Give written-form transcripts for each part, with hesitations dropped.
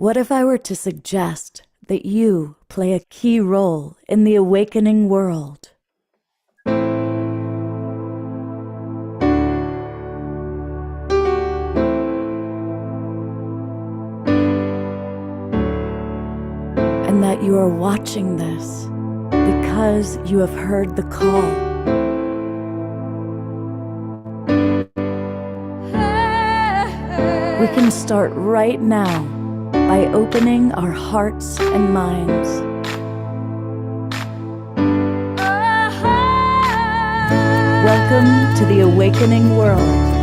What if I were to suggest that you play a key role in the awakening world? And that you are watching this because you have heard the call. We can start right now by opening our hearts and minds. Welcome to the awakening world.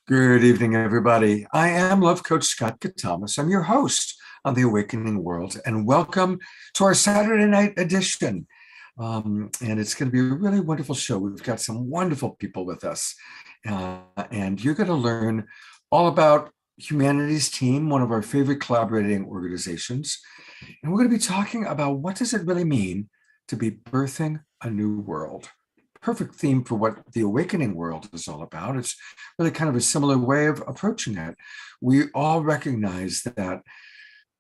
Good evening, everybody. I am Love Coach Scott Katamas. I'm your host on The Awakening World, and welcome to our Saturday night edition. And it's going to be a really wonderful show. We've got some wonderful people with us, and you're going to learn all about Humanities Team, one of our favorite collaborating organizations. And we're going to be talking about what does it really mean to be birthing a new world. Perfect theme for what the awakening world is all about. It's really kind of a similar way of approaching it. We all recognize that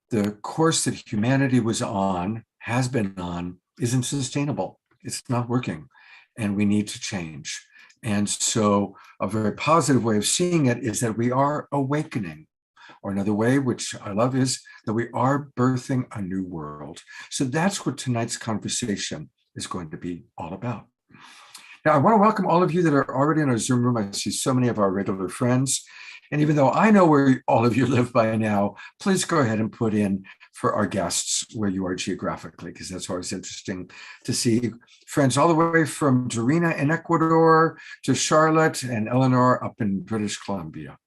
the course that humanity was on, has been on, isn't sustainable. It's not working, and we need to change. And so a very positive way of seeing it is that we are awakening. Or another way, which I love, is that we are birthing a new world. So that's what tonight's conversation is going to be all about. Now, I want to welcome all of you that are already in our Zoom room. I see so many of our regular friends. And even though I know where all of you live by now, please go ahead and put in for our guests where you are geographically, because that's always interesting to see friends all the way from Dorina in Ecuador to Charlotte and Eleanor up in British Columbia.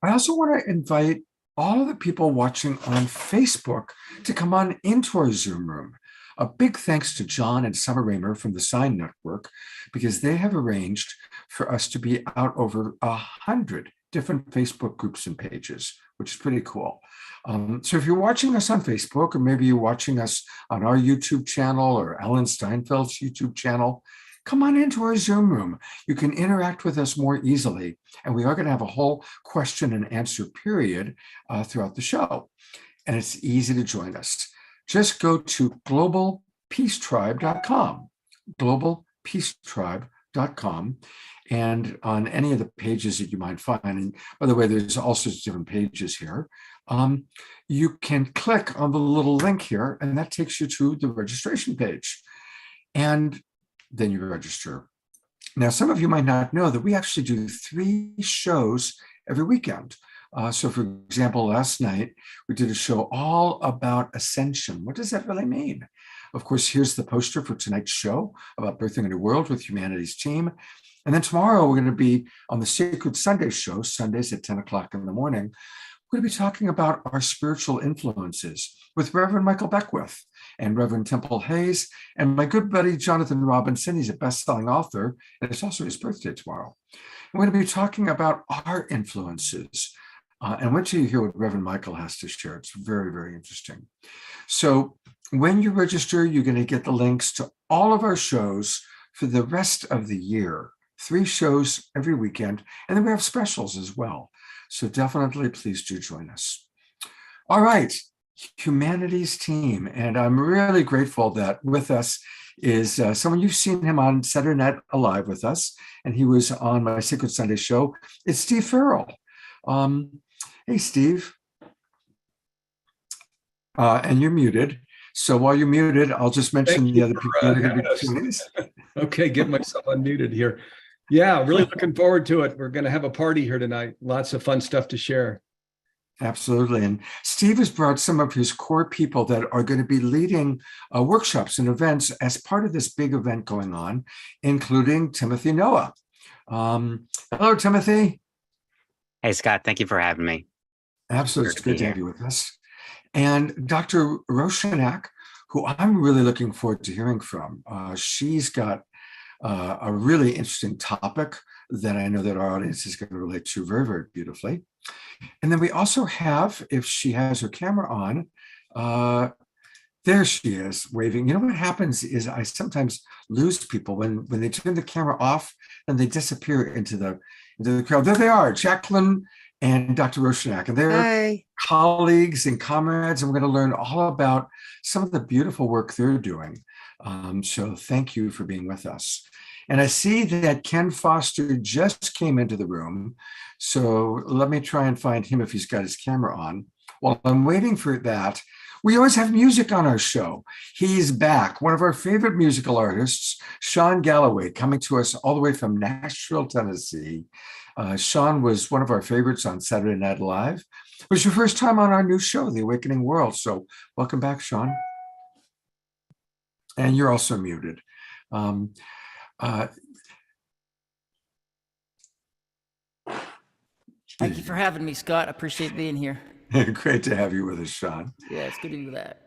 I also want to invite all of the people watching on Facebook to come on into our Zoom room. A big thanks to John and Summer Raymer from the Sign Network, because they have arranged for us to be out over 100 different Facebook groups and pages, which is pretty cool. So if you're watching us on Facebook, or maybe you're watching us on our YouTube channel or Ellen Steinfeld's YouTube channel, come on into our Zoom room. You can interact with us more easily, and we are going to have a whole question and answer period throughout the show. And it's easy to join us. Just go to globalpeacetribe.com, globalpeacetribe.com, and on any of the pages that you might find, and by the way, there's all sorts of different pages here, you can click on the little link here, and that takes you to the registration page. And then you register. Now, some of you might not know that we actually do 3 shows every weekend. So for example, last night, we did a show all about ascension. What does that really mean? Of course, here's the poster for tonight's show about birthing a new world with Humanities Team. And then tomorrow, we're going to be on the Sacred Sunday show, Sundays at 10 o'clock in the morning. We're going to be talking about our spiritual influences with Reverend Michael Beckwith and Reverend Temple Hayes and my good buddy, Jonathan Robinson. He's a best-selling author, and it's also his birthday tomorrow. We're going to be talking about our influences. And wait till you hear what Reverend Michael has to share. It's very, very interesting. So when you register, you're going to get the links to all of our shows for the rest of the year. 3 shows every weekend. And then we have specials as well. So definitely, please do join us. All right, Humanities Team. And I'm really grateful that with us is someone, you've seen him on Saturday Night Alive with us, and he was on my Sacred Sunday show. It's Steve Farrell. Hey, Steve. And you're muted. So while you're muted, I'll just mention Thank the you other for, people that are going to having be us. tuning in. Okay, get myself unmuted here. Yeah, really looking forward to it. We're going to have a party here tonight. Lots of fun stuff to share. Absolutely. And Steve has brought some of his core people that are going to be leading workshops and events as part of this big event going on, including Timothy Noah. Hello, Timothy. Hey, Scott, thank you for having me. Absolutely. It's good to have you with us. And Dr. Roshanak, who I'm really looking forward to hearing from. She's got a really interesting topic that I know that our audience is going to relate to very, very beautifully. And then we also have, if she has her camera on, there she is waving. You know what happens is I sometimes lose people when they turn the camera off and they disappear into the crowd. There they are, Jacqueline and Dr. Roshanak, and they're colleagues and comrades, and we're going to learn all about some of the beautiful work they're doing. So thank you for being with us. And I see that Ken Foster just came into the room. So let me try and find him if he's got his camera on. While I'm waiting for that, we always have music on our show. He's back, one of our favorite musical artists, Sean Galloway, coming to us all the way from Nashville, Tennessee. Sean was one of our favorites on Saturday Night Live. It was your first time on our new show, The Awakening World. So welcome back, Sean. And you're also muted. Thank you for having me, Scott. I appreciate being here. Great to have you with us, Sean. Yeah, it's good to do that.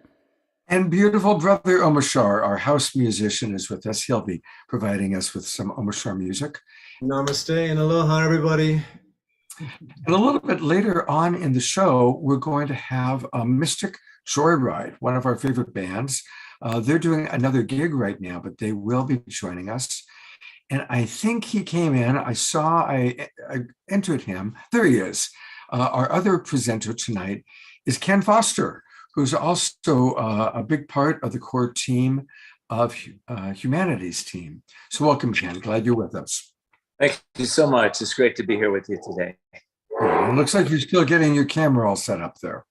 And beautiful brother Omashar, our house musician, is with us. He'll be providing us with some Omashar music. Namaste and aloha, everybody. And a little bit later on in the show, we're going to have Mystic Joyride, one of our favorite bands. They're doing another gig right now, but they will be joining us. And I think he came in. I entered him. There he is. Our other presenter tonight is Ken Foster, who's also a big part of the core team of Humanities Team. So welcome, Ken. Glad you're with us. Thank you so much. It's great to be here with you today. It looks like you're still getting your camera all set up there.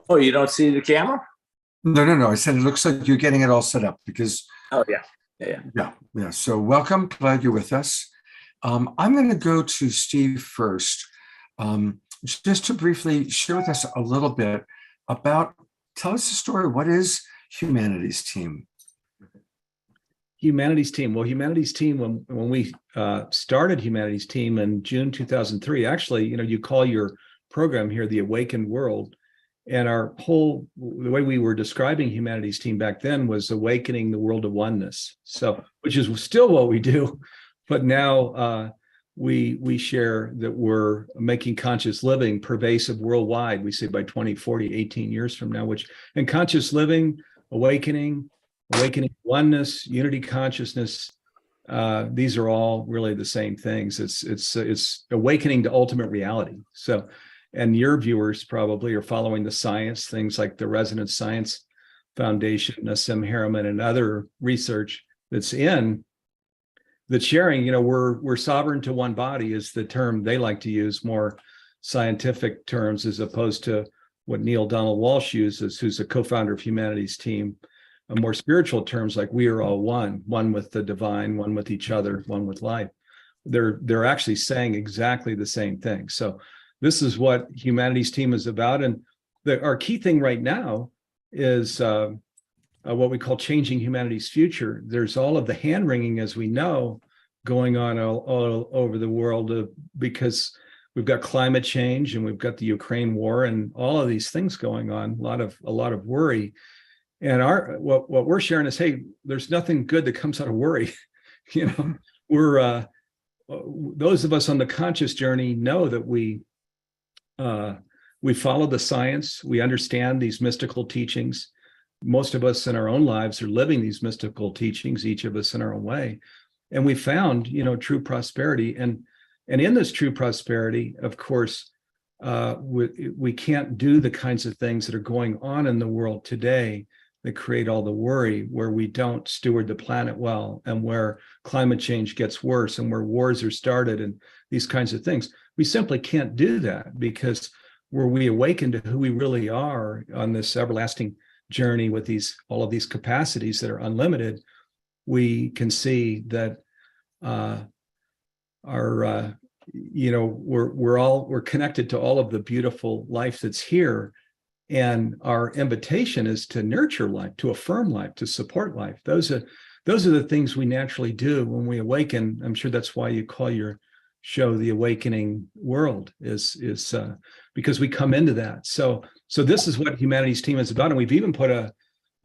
Oh, you don't see the camera? No. I said it looks like you're getting it all set up because. Oh, yeah. Yeah. So welcome. Glad you're with us. I'm going to go to Steve first, just to briefly share with us a little bit about, tell us the story. What is Humanities Team? Humanities Team. Well, Humanities Team, when we started Humanities Team in June 2003, actually, you call your program here The Awakened World. And the way we were describing Humanities Team back then was awakening the world of oneness. So, which is still what we do, but now we share that we're making conscious living pervasive worldwide. We say by 2040, 18 years from now, and conscious living, awakening oneness, unity consciousness. These are all really the same things. It's awakening to ultimate reality. So. And your viewers probably are following the science, things like the Resonance Science Foundation, Nassim Haramein, and other research that's sharing, we're sovereign to one body is the term they like to use, more scientific terms, as opposed to what Neil Donald Walsh uses, who's a co-founder of Humanities Team, more spiritual terms like we are all one with the divine, one with each other, one with life. They're actually saying exactly the same thing. So this is what Humanities Team is about. And our key thing right now is what we call changing humanity's future. There's all of the hand-wringing, as we know, going on all over the world because we've got climate change and we've got the Ukraine war and all of these things going on, a lot of worry. And what we're sharing is, hey, there's nothing good that comes out of worry. We're those of us on the conscious journey know that we follow the science. We understand these mystical teachings. Most of us in our own lives are living these mystical teachings, each of us in our own way. And we found, true prosperity. And in this true prosperity, of course, we can't do the kinds of things that are going on in the world today that create all the worry, where we don't steward the planet well, and where climate change gets worse, and where wars are started, and these kinds of things. We simply can't do that because where we awaken to who we really are on this everlasting journey with all of these capacities that are unlimited, we can see that we're connected to all of the beautiful life that's here. And our invitation is to nurture life, to affirm life, to support life. Those are the things we naturally do when we awaken. I'm sure that's why you call your show The Awakening World, is because we come into that. So this is what Humanity's Team is about. And we've even put a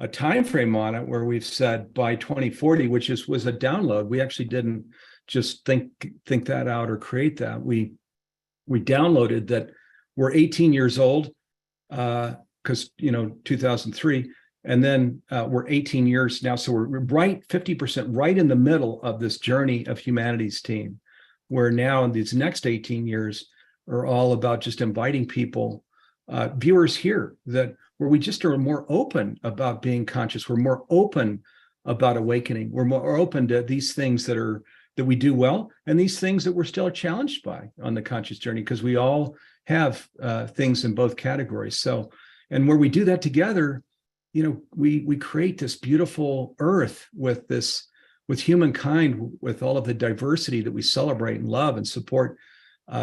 time frame on it where we've said by 2040, which was a download. We actually didn't just think that out or create that. We downloaded that we're 18 years old, because 2003, and then we're 18 years now, so we're right 50% right in the middle of this journey of Humanity's Team, where now in these next 18 years are all about just inviting people, viewers here, that where we just are more open about being conscious. We're more open about awakening. We're more open to these things that we do well, and these things that we're still challenged by on the conscious journey, because we all have things in both categories. So, and where we do that together, we create this beautiful earth with humankind, with all of the diversity that we celebrate and love and support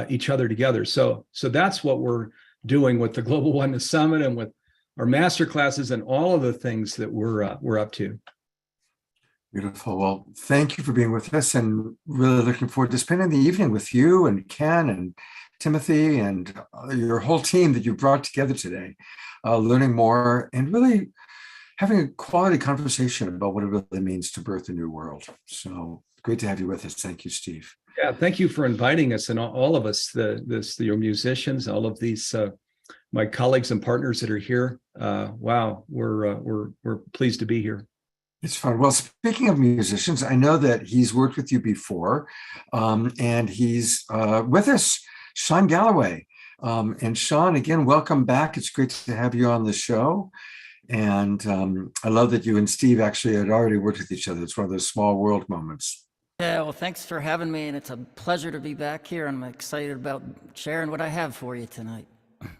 each other together. So that's what we're doing with the Global Oneness Summit and with our master classes and all of the things that we're up to. Beautiful. Well, thank you for being with us, and really looking forward to spending the evening with you and Ken and Timothy and your whole team that you brought together today, learning more and really having a quality conversation about what it really means to birth a new world. So great to have you with us. Thank you, Steve. Yeah, thank you for inviting us, and all of us, your musicians, all of these, my colleagues and partners that are here. Wow, we're pleased to be here. It's fun. Well, speaking of musicians, I know that he's worked with you before, and he's with us, Sean Galloway. And Sean, again, welcome back. It's great to have you on the show. And I love that you and Steve actually had already worked with each other. It's one of those small world moments. Yeah, well, thanks for having me, and it's a pleasure to be back here. I'm excited about sharing what I have for you tonight.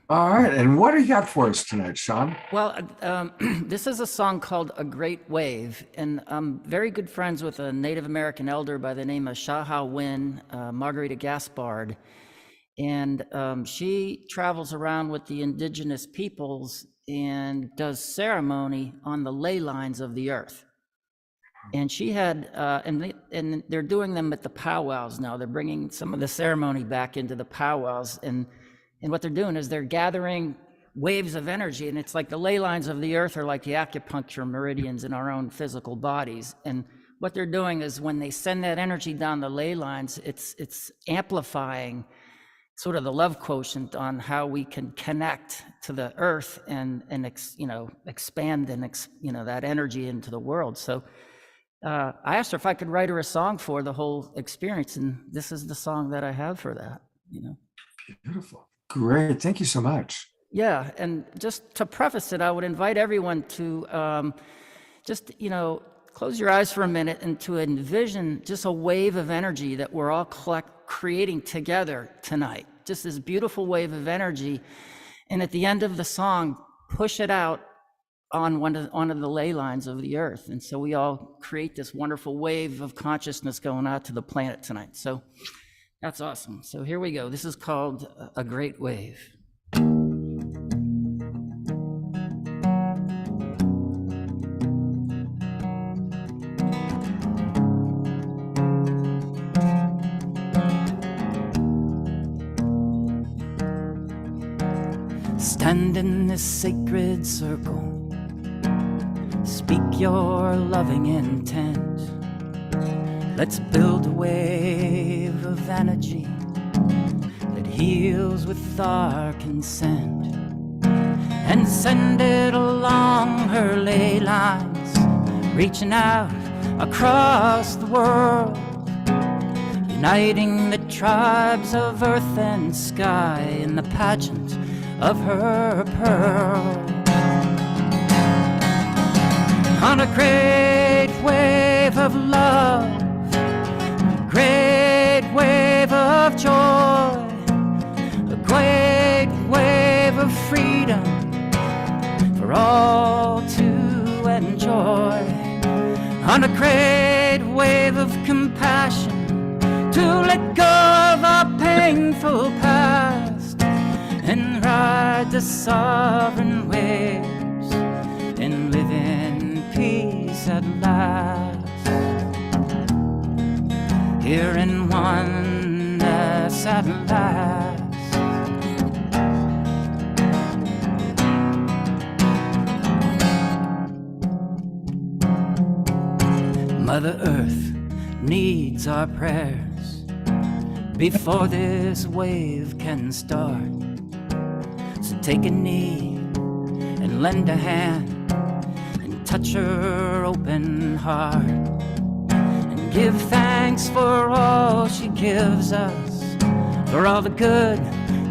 All right. And what do you got for us tonight, Sean? Well, this is a song called A Great Wave, and I'm very good friends with a Native American elder by the name of Shaha Win, Margarita Gaspard. And she travels around with the indigenous peoples and does ceremony on the ley lines of the earth. And she had, and they're doing them at the powwows now. They're bringing some of the ceremony back into the powwows. And what they're doing is they're gathering waves of energy. And it's like the ley lines of the earth are like the acupuncture meridians in our own physical bodies. And what they're doing is when they send that energy down the ley lines, it's amplifying sort of the love quotient on how we can connect to the earth and expand and that energy into the world. So I asked her if I could write her a song for the whole experience, and this is the song that I have for that. Beautiful. Great. Thank you so much. Yeah, and just to preface it, I would invite everyone to close your eyes for a minute and to envision just a wave of energy that we're all creating together tonight. Just this beautiful wave of energy. And at the end of the song, push it out on one of the ley lines of the earth. And so we all create this wonderful wave of consciousness going out to the planet tonight. So that's awesome. So here we go. This is called A Great Wave. Stand in this sacred circle, speak your loving intent. Let's build a wave of energy that heals with our consent, and send it along her ley lines, reaching out across the world, uniting the tribes of earth and sky in the pageant of her pearl. On a great wave of love, a great wave of joy, a great wave of freedom for all to enjoy, on a great wave of compassion to let go of our painful past and ride the sovereign waves and live in peace at last. Here in oneness at last. Mother Earth needs our prayers before this wave can start. So take a knee and lend a hand and touch her open heart, and give thanks for all she gives us, for all the good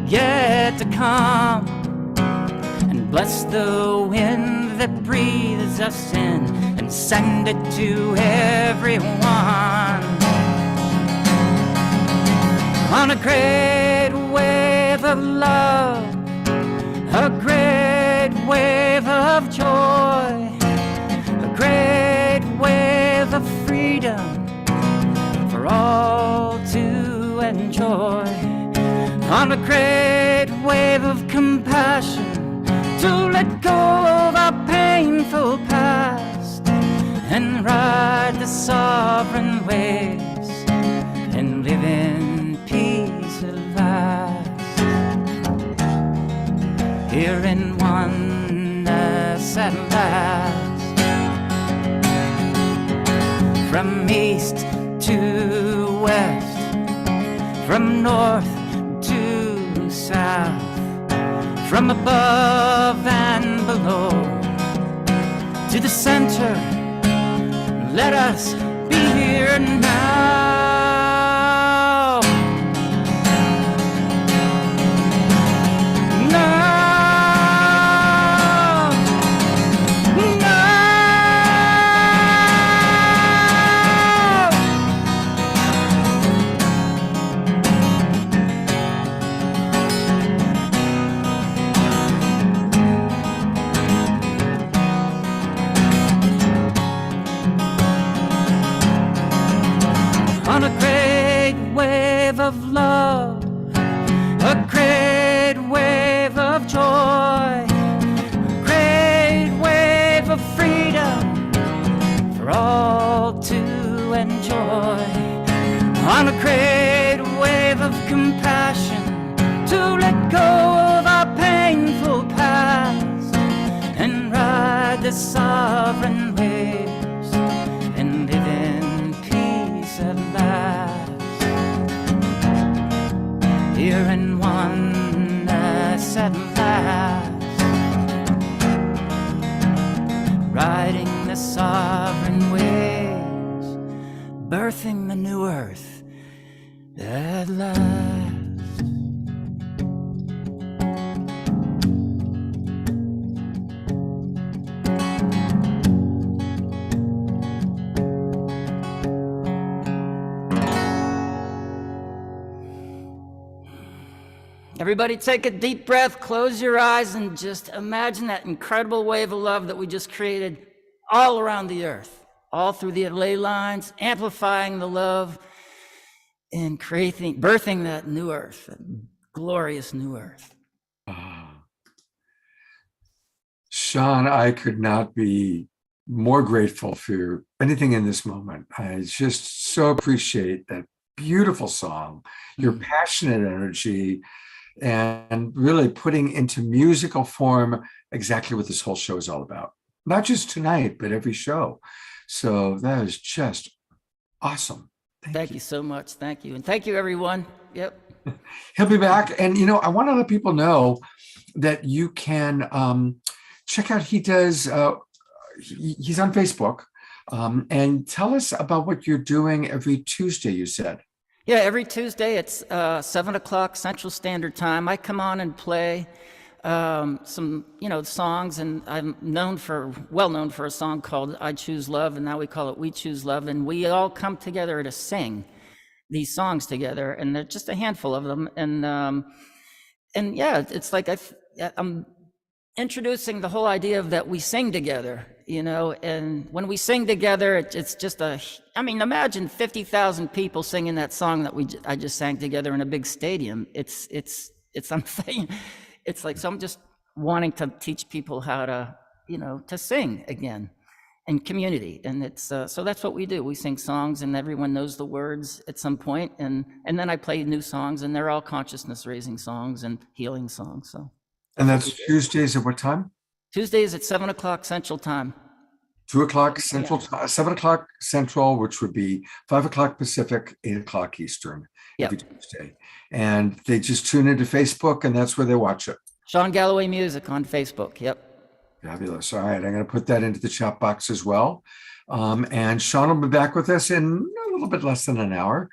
yet to come, and bless the wind that breathes us in and send it to everyone. On a great wave of love, a great wave of joy, a great wave of freedom for all to enjoy, on a great wave of compassion to let go of our painful past and ride the sovereign waves and live in peace at last. Here in oneness at last. From east to west, from north to south, from above and below, to the center, let us be here now. Now, now. On a great wave of love, a great wave of joy, a great wave of freedom for all to enjoy, on a great wave of compassion to let go of our painful past and ride the sovereign waves and live in peace at last. Here in oneness at last, riding the sovereign waves, birthing the new earth at last. Everybody take a deep breath, close your eyes, and just imagine that incredible wave of love that we just created all around the earth, all through the ley lines, amplifying the love and birthing that new earth, that glorious new earth. Sean, I could not be more grateful for anything in this moment. I just so appreciate that beautiful song, your passionate energy, and really putting into musical form exactly what this whole show is all about. Not just tonight, but every show. So that is just awesome. Thank you so much. Thank you. And thank you, everyone. Yep. He'll be back. And, I want to let people know that you can check out, he's on Facebook. And tell us about what you're doing every Tuesday, you said. Yeah, every Tuesday it's 7 o'clock Central Standard Time. I come on and play some, songs, and I'm well known for a song called "I Choose Love," and now we call it "We Choose Love," and we all come together to sing these songs together, and there's just a handful of them, and yeah, it's like I'm introducing the whole idea of that we sing together, and when we sing together, it's just I mean, imagine 50,000 people singing that song that I just sang together in a big stadium. It's I'm saying, it's like, so I'm just wanting to teach people how to, to sing again in community. And it's, so that's what we do. We sing songs and everyone knows the words at some point. And then I play new songs, and they're all consciousness raising songs and healing songs. So. And that's Tuesdays at what time? Tuesdays at 7:00 Central Time. 2:00 Central, 7:00 Central, which would be 5:00 Pacific, 8:00 Eastern every Tuesday. And they just tune into Facebook, and that's where they watch it. Sean Galloway Music on Facebook. Yep. Fabulous. All right, I'm going to put that into the chat box as well. And Sean will be back with us in a little bit less than an hour.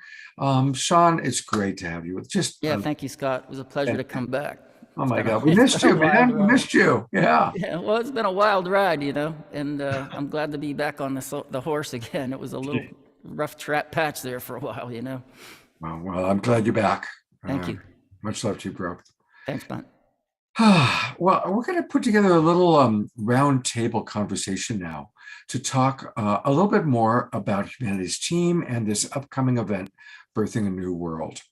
Sean, it's great to have you. Thank you, Scott. It was a pleasure to come back. Oh my God, we missed you, man. We missed you. Yeah. Well, it's been a wild ride, and I'm glad to be back on the horse again. It was a little rough patch there for a while, Well, I'm glad you're back. Thank you. Much love to you, bro. Thanks, man. Well, we're going to put together a little round table conversation now to talk a little bit more about Humanity's Team and this upcoming event, Birthing a New World.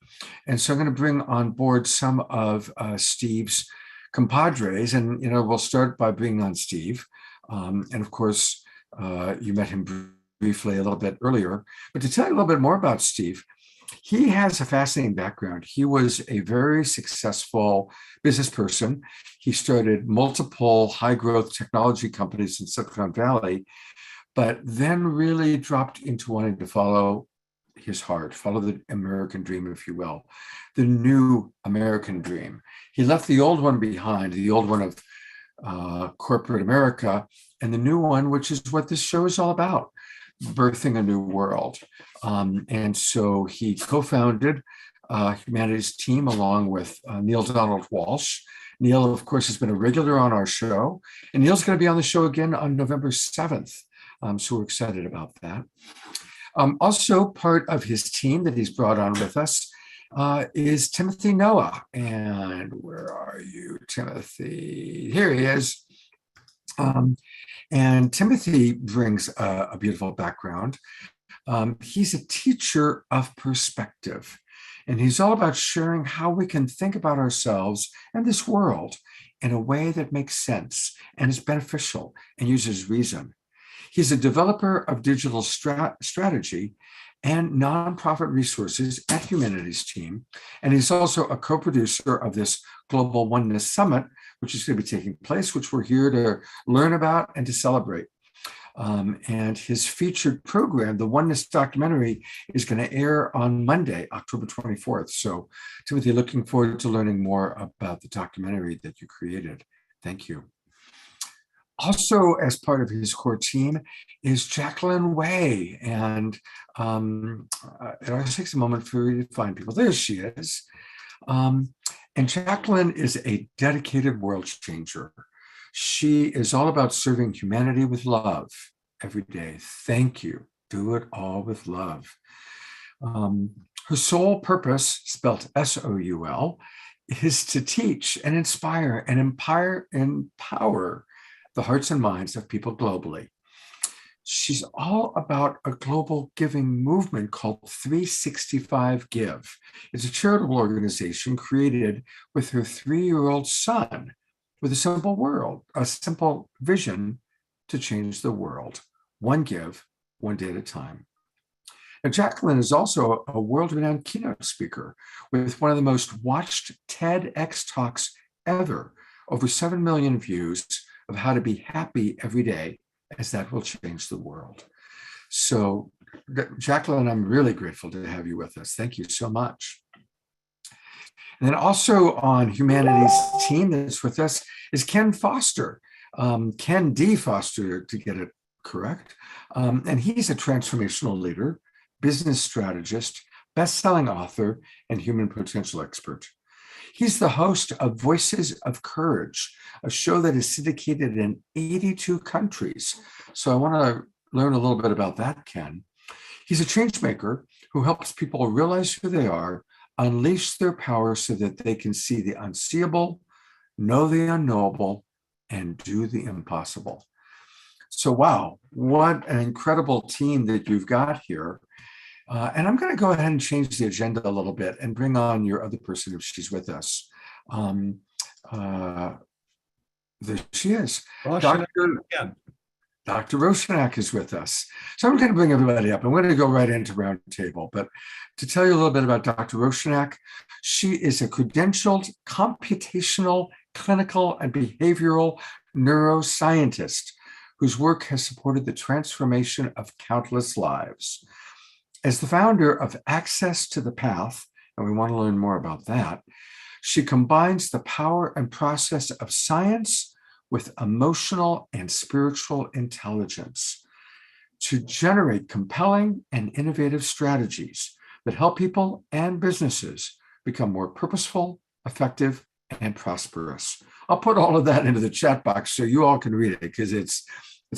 And so I'm going to bring on board some of Steve's compadres, and we'll start by bringing on Steve. And of course, you met him briefly a little bit earlier, but to tell you a little bit more about Steve, he has a fascinating background. He was a very successful business person. He started multiple high-growth technology companies in Silicon Valley, but then really dropped into wanting to follow his heart, follow the American dream, if you will, the new American dream. He left the old one behind, the old one of corporate America, and the new one, which is what this show is all about, birthing a new world. And so he co-founded Humanity's Team along with Neil Donald Walsch. Neil, of course, has been a regular on our show, and Neil's going to be on the show again on November 7th. So we're excited about that. Also, part of his team that he's brought on with us is Timothy Noah. And where are you, Timothy? Here he is. And Timothy brings a beautiful background. He's a teacher of perspective, and he's all about sharing how we can think about ourselves and this world in a way that makes sense and is beneficial and uses reason. He's a developer of digital strategy and nonprofit resources at Humanity's Team, and he's also a co-producer of this Global Oneness Summit, which is going to be taking place, which we're here to learn about and to celebrate. And his featured program, the Oneness documentary, is going to air on Monday, October 24th. So, Timothy, looking forward to learning more about the documentary that you created. Thank you. Also, as part of his core team is Jacqueline Way. And it always takes a moment for you to find people. There she is. And Jacqueline is a dedicated world changer. She is all about serving humanity with love every day. Thank you. Do it all with love. Her sole purpose, spelled S-O-U-L, is to teach and inspire and empower the hearts and minds of people globally. She's all about a global giving movement called 365 Give. It's a charitable organization created with her 3-year-old son with a simple vision to change the world. One give, one day at a time. Now, Jacqueline is also a world-renowned keynote speaker with one of the most watched TEDx talks ever, over 7 million views, of how to be happy every day, as that will change the world. So, Jacqueline, I'm really grateful to have you with us. Thank you so much. And then also on Humanity's Team that's with us is Ken Foster, Ken D. Foster, to get it correct. And he's a transformational leader, business strategist, best-selling author, and human potential expert. He's the host of Voices of Courage, a show that is syndicated in 82 countries. So I want to learn a little bit about that, Ken. He's a change maker who helps people realize who they are, unleash their power so that they can see the unseeable, know the unknowable, and do the impossible. So, wow, what an incredible team that you've got here. And I'm going to go ahead and change the agenda a little bit and bring on your other person if she's with us. There she is. Roshan, Dr. Roshanak is with us. So I'm going to bring everybody up. I'm going to go right into roundtable. But to tell you a little bit about Dr. Roshanak, she is a credentialed computational, clinical, and behavioral neuroscientist whose work has supported the transformation of countless lives. As the founder of Access to the Path, and we want to learn more about that, she combines the power and process of science with emotional and spiritual intelligence to generate compelling and innovative strategies that help people and businesses become more purposeful, effective, and prosperous. I'll put all of that into the chat box so you all can read it because it's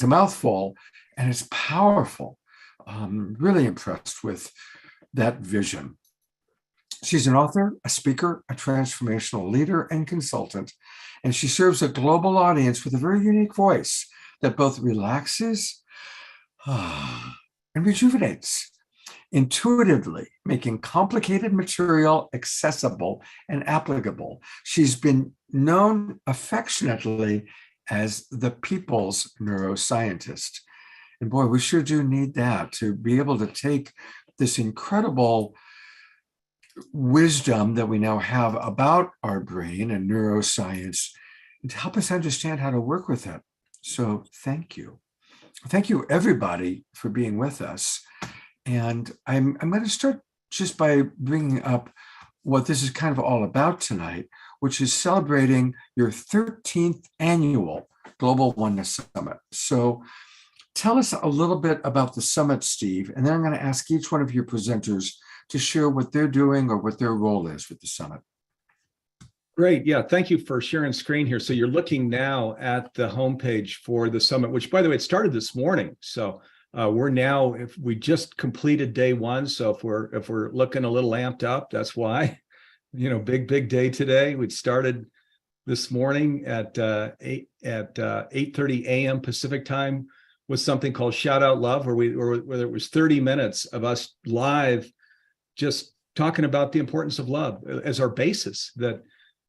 a mouthful and it's powerful. Really impressed with that vision. She's an author, a speaker, a transformational leader, and consultant, and she serves a global audience with a very unique voice that both relaxes and rejuvenates, intuitively making complicated material accessible and applicable. She's been known affectionately as the people's neuroscientist. And boy, we sure do need that to be able to take this incredible wisdom that we now have about our brain and neuroscience and to help us understand how to work with it. So thank you. Thank you, everybody, for being with us. And I'm going to start just by bringing up what this is kind of all about tonight, which is celebrating your 13th annual Global Oneness Summit. So tell us a little bit about the summit, Steve, and then I'm going to ask each one of your presenters to share what they're doing or what their role is with the summit. great. Yeah, thank you for sharing screen here. So you're looking now at the homepage for the summit, which, by the way, it started this morning. So we're now, if we just completed day one. So if we're looking a little amped up, that's why. Big day today. We started this morning at 8:30 a.m. Pacific time with something called Shout Out Love, where it was 30 minutes of us live, just talking about the importance of love as our basis. That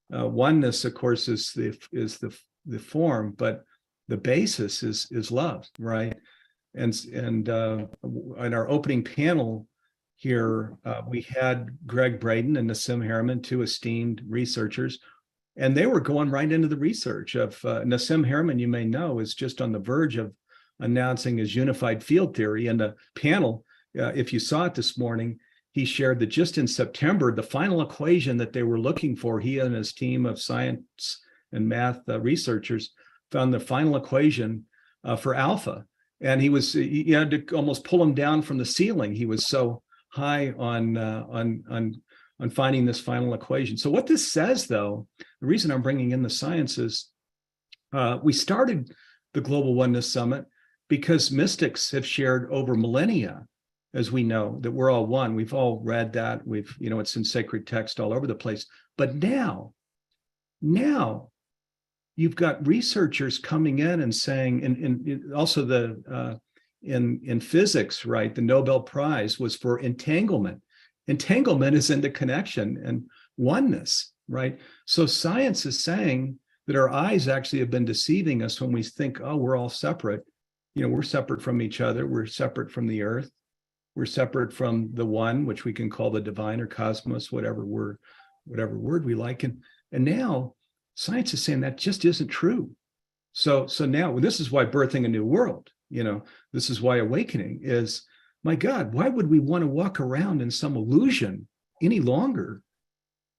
oneness, of course, is the form, but the basis is love, right? And in our opening panel here, we had Greg Braden and Nassim Haramein, two esteemed researchers, and they were going right into the research of Nassim Haramein. You may know, is just on the verge of announcing his unified field theory. And the panel, if you saw it this morning, he shared that just in September, the final equation that they were looking for, he and his team of science and math researchers found the final equation for alpha. And he had to almost pull him down from the ceiling. He was so high on finding this final equation. So what this says, though, the reason I'm bringing in the science is we started the Global Oneness Summit because mystics have shared over millennia, as we know, that we're all one. We've all read that. It's in sacred text all over the place. But now you've got researchers coming in and saying, and also in physics, right? The Nobel Prize was for entanglement. Entanglement is into connection and oneness, right? So science is saying that our eyes actually have been deceiving us when we think, oh, we're all separate. We're separate from each other. We're separate from the earth. We're separate from the one, which we can call the divine or cosmos, whatever word we like. And now science is saying that just isn't true. So now this is why birthing a new world, this is why awakening is, my God, why would we want to walk around in some illusion any longer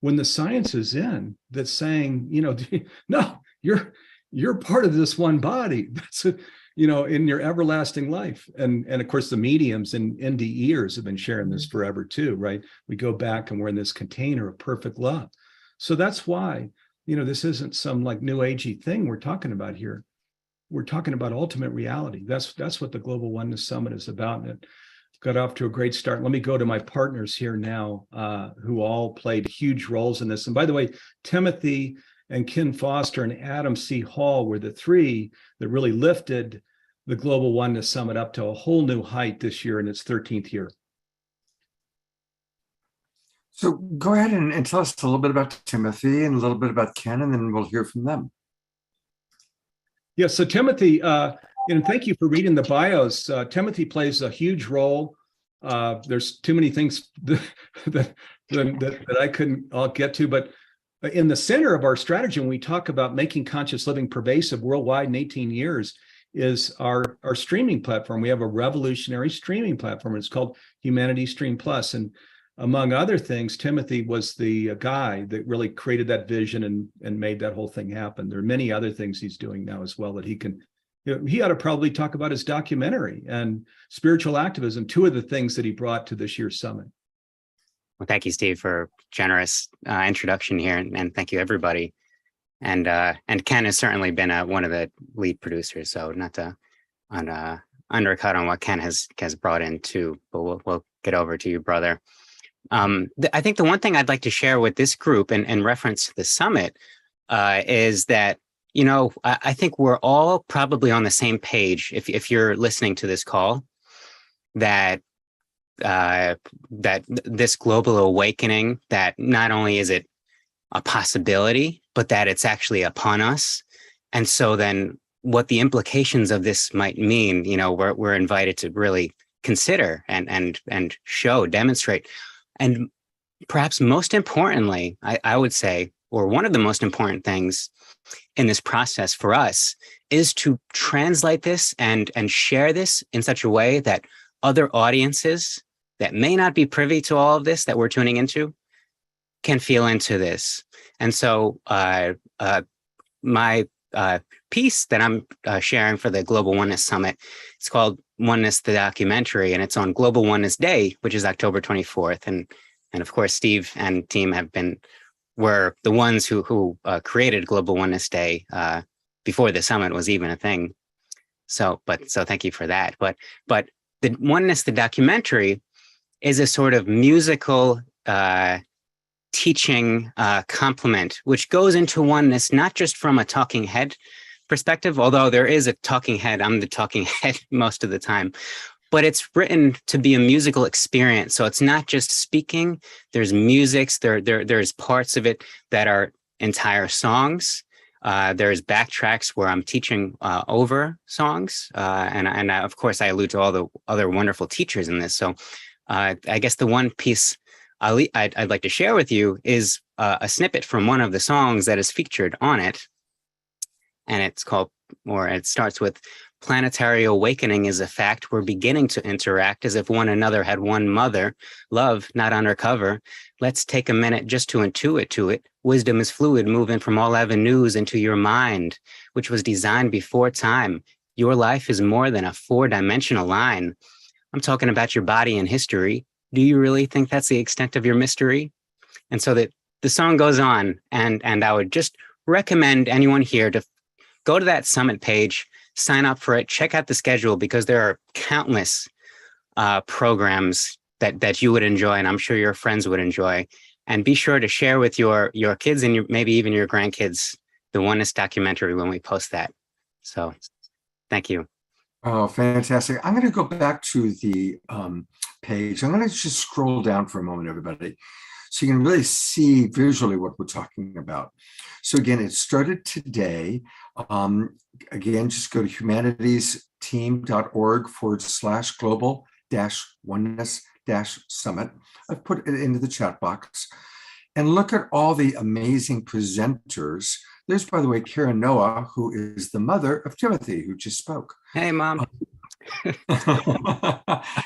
when the science is in that's saying, no, you're part of this one body. That's in your everlasting life. And of course, the mediums and NDEers have been sharing this forever too, right? We go back and we're in this container of perfect love. So that's why, this isn't some like new agey thing we're talking about here. We're talking about ultimate reality. That's what the Global Oneness Summit is about. And it got off to a great start. Let me go to my partners here now, who all played huge roles in this. And by the way, Timothy and Ken Foster and Adam C. Hall were the three that really lifted the Global Oneness Summit up to a whole new height this year in its 13th year. So go ahead and tell us a little bit about Timothy and a little bit about Ken, and then we'll hear from them. Yeah, so Timothy, and thank you for reading the bios. Timothy plays a huge role. There's too many things that I couldn't all get to, but in the center of our strategy, when we talk about making conscious living pervasive worldwide in 18 years, is our streaming platform. We have a revolutionary streaming platform. It's called Humanity Stream Plus. And among other things, Timothy was the guy that really created that vision and made that whole thing happen. There are many other things he's doing now as well that he can, he ought to probably talk about his documentary and spiritual activism, two of the things that he brought to this year's summit. Well, thank you, Steve, for generous introduction here, and thank you, everybody. And Ken has certainly been one of the lead producers, so not to undercut on what Ken has brought in too, but we'll get over to you, brother. I think the one thing I'd like to share with this group in reference to the summit is that, you know, I think we're all probably on the same page if you're listening to this call, that this global awakening, that not only is it a possibility, but that it's actually upon us. And so then what the implications of this might mean, you know, we're invited to really consider and show, demonstrate. And perhaps most importantly, I would say, or one of the most important things in this process for us is to translate this and share this in such a way that other audiences that may not be privy to all of this that we're tuning into can feel into this. And so my piece that I'm sharing for the Global Oneness Summit, it's called Oneness, the Documentary, and it's on Global Oneness Day, which is October 24th. And of course, Steve and team were the ones who created Global Oneness Day before the summit was even a thing. So thank you for that. But the Oneness, the Documentary, is a sort of musical teaching complement, which goes into oneness, not just from a talking head perspective, although there is a talking head. I'm the talking head most of the time, but it's written to be a musical experience. So it's not just speaking. There's musics. There's parts of it that are entire songs. There's backtracks where I'm teaching over songs, and of course I allude to all the other wonderful teachers in this. So I guess the one piece I'd like to share with you is a snippet from one of the songs that is featured on it. And it starts with, planetary awakening is a fact. We're beginning to interact as if one another had one mother. Love, not undercover. Let's take a minute just to intuit to it. Wisdom is fluid, moving from all avenues into your mind, which was designed before time. Your life is more than a 4-dimensional line. I'm talking about your body and history. Do you really think that's the extent of your mystery? And so that the song goes on, and I would just recommend anyone here to go to that summit page, sign up for it, check out the schedule, because there are countless programs that you would enjoy, and I'm sure your friends would enjoy. And be sure to share with your kids and maybe even your grandkids the Oneness documentary when we post that. So thank you. Oh, fantastic. I'm going to go back to the page. I'm going to just scroll down for a moment, everybody, so you can really see visually what we're talking about. So again, it started today. Again, just go to humanitiesteam.org/global-oneness-summit. I've put it into the chat box. And look at all the amazing presenters. There's, by the way, Karen Noah, who is the mother of Timothy, who just spoke. Hey, Mom.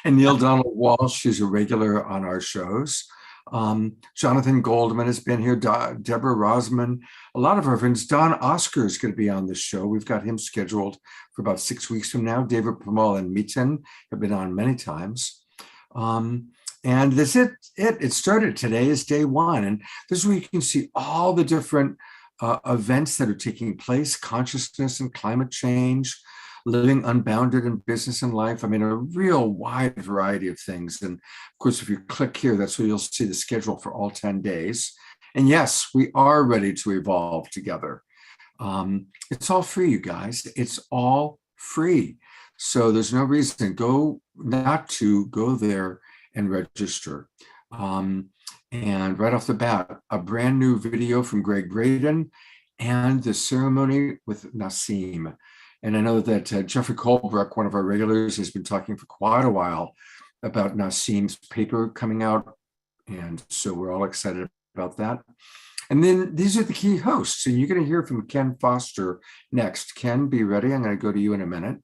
And Neil Donald Walsh, who's a regular on our shows. Jonathan Goldman has been here, Deborah Rosman, a lot of our friends. Don Oscar is going to be on the show. We've got him scheduled for about 6 weeks from now. David Pamal and Miten have been on many times. And this it started. Today is day one. And this is where you can see all the different events that are taking place: consciousness and climate change, living unbounded in business and life. I mean, a real wide variety of things. And of course, if you click here, that's where you'll see the schedule for all 10 days. And yes, we are ready to evolve together. It's all free, you guys. It's all free. So there's no reason not to go there and register. And right off the bat, a brand new video from Greg Braden and the ceremony with Nassim. And I know that Jeffrey Colbrook, one of our regulars, has been talking for quite a while about Nassim's paper coming out. And so we're all excited about that. And then these are the key hosts. And you're going to hear from Ken Foster next. Ken, be ready. I'm going to go to you in a minute.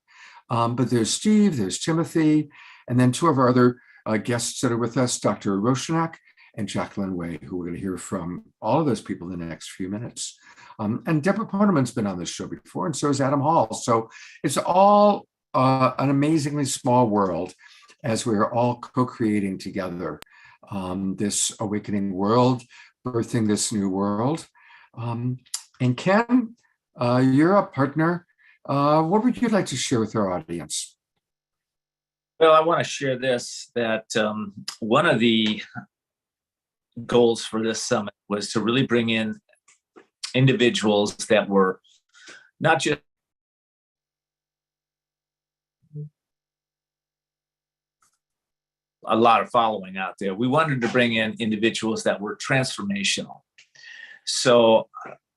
But there's Steve, there's Timothy, and then two of our other guests that are with us, Dr. Roshanak and Jacqueline Way, who we're going to hear from all of those people in the next few minutes. And Deborah Poneman's been on this show before, and so is Adam Hall. So it's all an amazingly small world as we're all co-creating together this awakening world, birthing this new world. And Ken, you're a partner. What would you like to share with our audience? Well, I want to share this, that one of the goals for this summit was to really bring in individuals that were not just a lot of following out there. We wanted to bring in individuals that were transformational. So,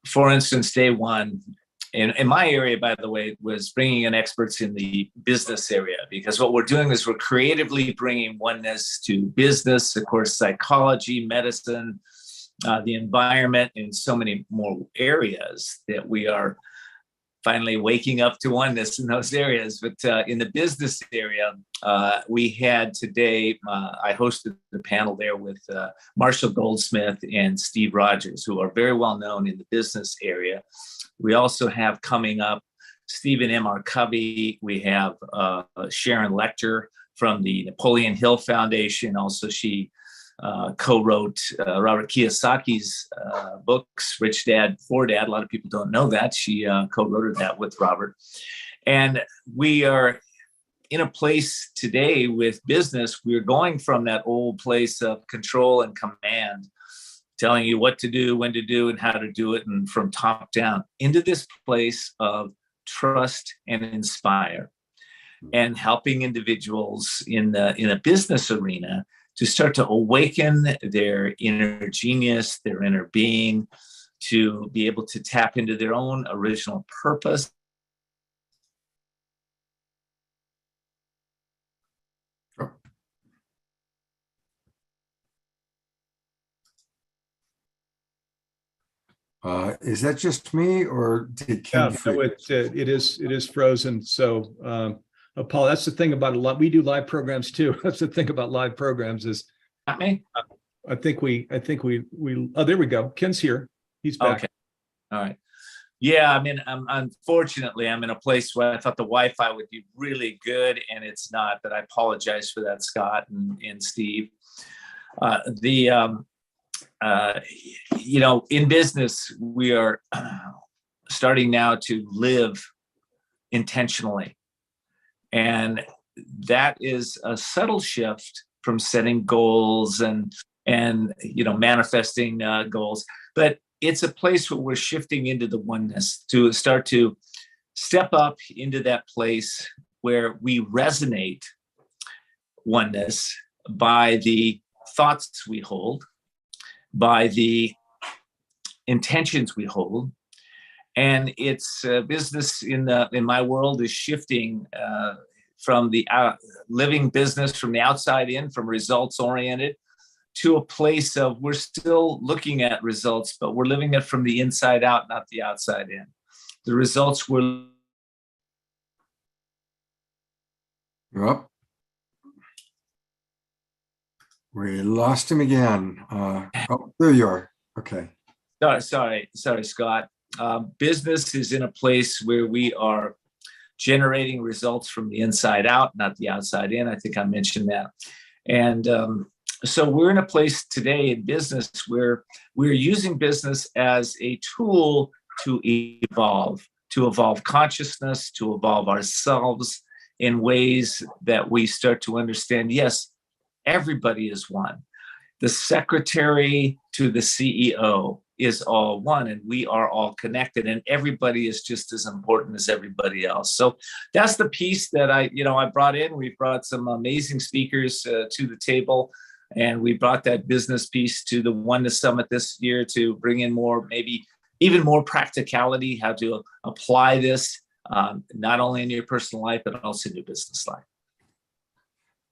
for instance, day one, in my area, by the way, was bringing in experts in the business area, because what we're doing is we're creatively bringing oneness to business, of course, psychology, medicine, the environment, and so many more areas that we are finally waking up to oneness in those areas. But in the business area, we had today, I hosted the panel there with Marshall Goldsmith and Steve Rogers, who are very well known in the business area. We also have coming up Stephen M.R. Covey. We have Sharon Lecter from the Napoleon Hill Foundation. Also, she co-wrote Robert Kiyosaki's books, Rich Dad, Poor Dad. A lot of people don't know that. She co-wrote that with Robert. And we are in a place today with business. We're going from that old place of control and command, telling you what to do, when to do, and how to do it, and from top down, into this place of trust and inspire, and helping individuals in a business arena to start to awaken their inner genius, their inner being, to be able to tap into their own original purpose. Is that just me, or did Ken? Yeah, no, it is frozen. So, Paul, that's the thing about a lot. We do live programs too. That's the thing about live programs is, Not me? I think we. Oh, there we go. Ken's here. He's back. Okay. All right. Yeah, I mean, unfortunately, I'm in a place where I thought the Wi-Fi would be really good, and it's not. But I apologize for that, Scott and Steve. In business, we are starting now to live intentionally. And that is a subtle shift from setting goals and manifesting goals. But it's a place where we're shifting into the oneness, to start to step up into that place where we resonate oneness by the thoughts we hold, by the intentions we hold. And it's business in my world is shifting from the living business from the outside in, from results oriented, to a place of we're still looking at results, but we're living it from the inside out, not the outside in. The results were. Yep. We lost him again. There you are. Okay. Sorry, Scott. Business is in a place where we are generating results from the inside out, not the outside in. I think I mentioned that. And so we're in a place today in business where we're using business as a tool to evolve consciousness, to evolve ourselves in ways that we start to understand, yes, everybody is one. the secretary to the CEO is all one, and we are all connected, and everybody is just as important as everybody else. So that's the piece that I brought in. We brought some amazing speakers to the table, and we brought that business piece to the Oneness Summit this year to bring in more, maybe even more practicality, how to apply this not only in your personal life, but also in your business life.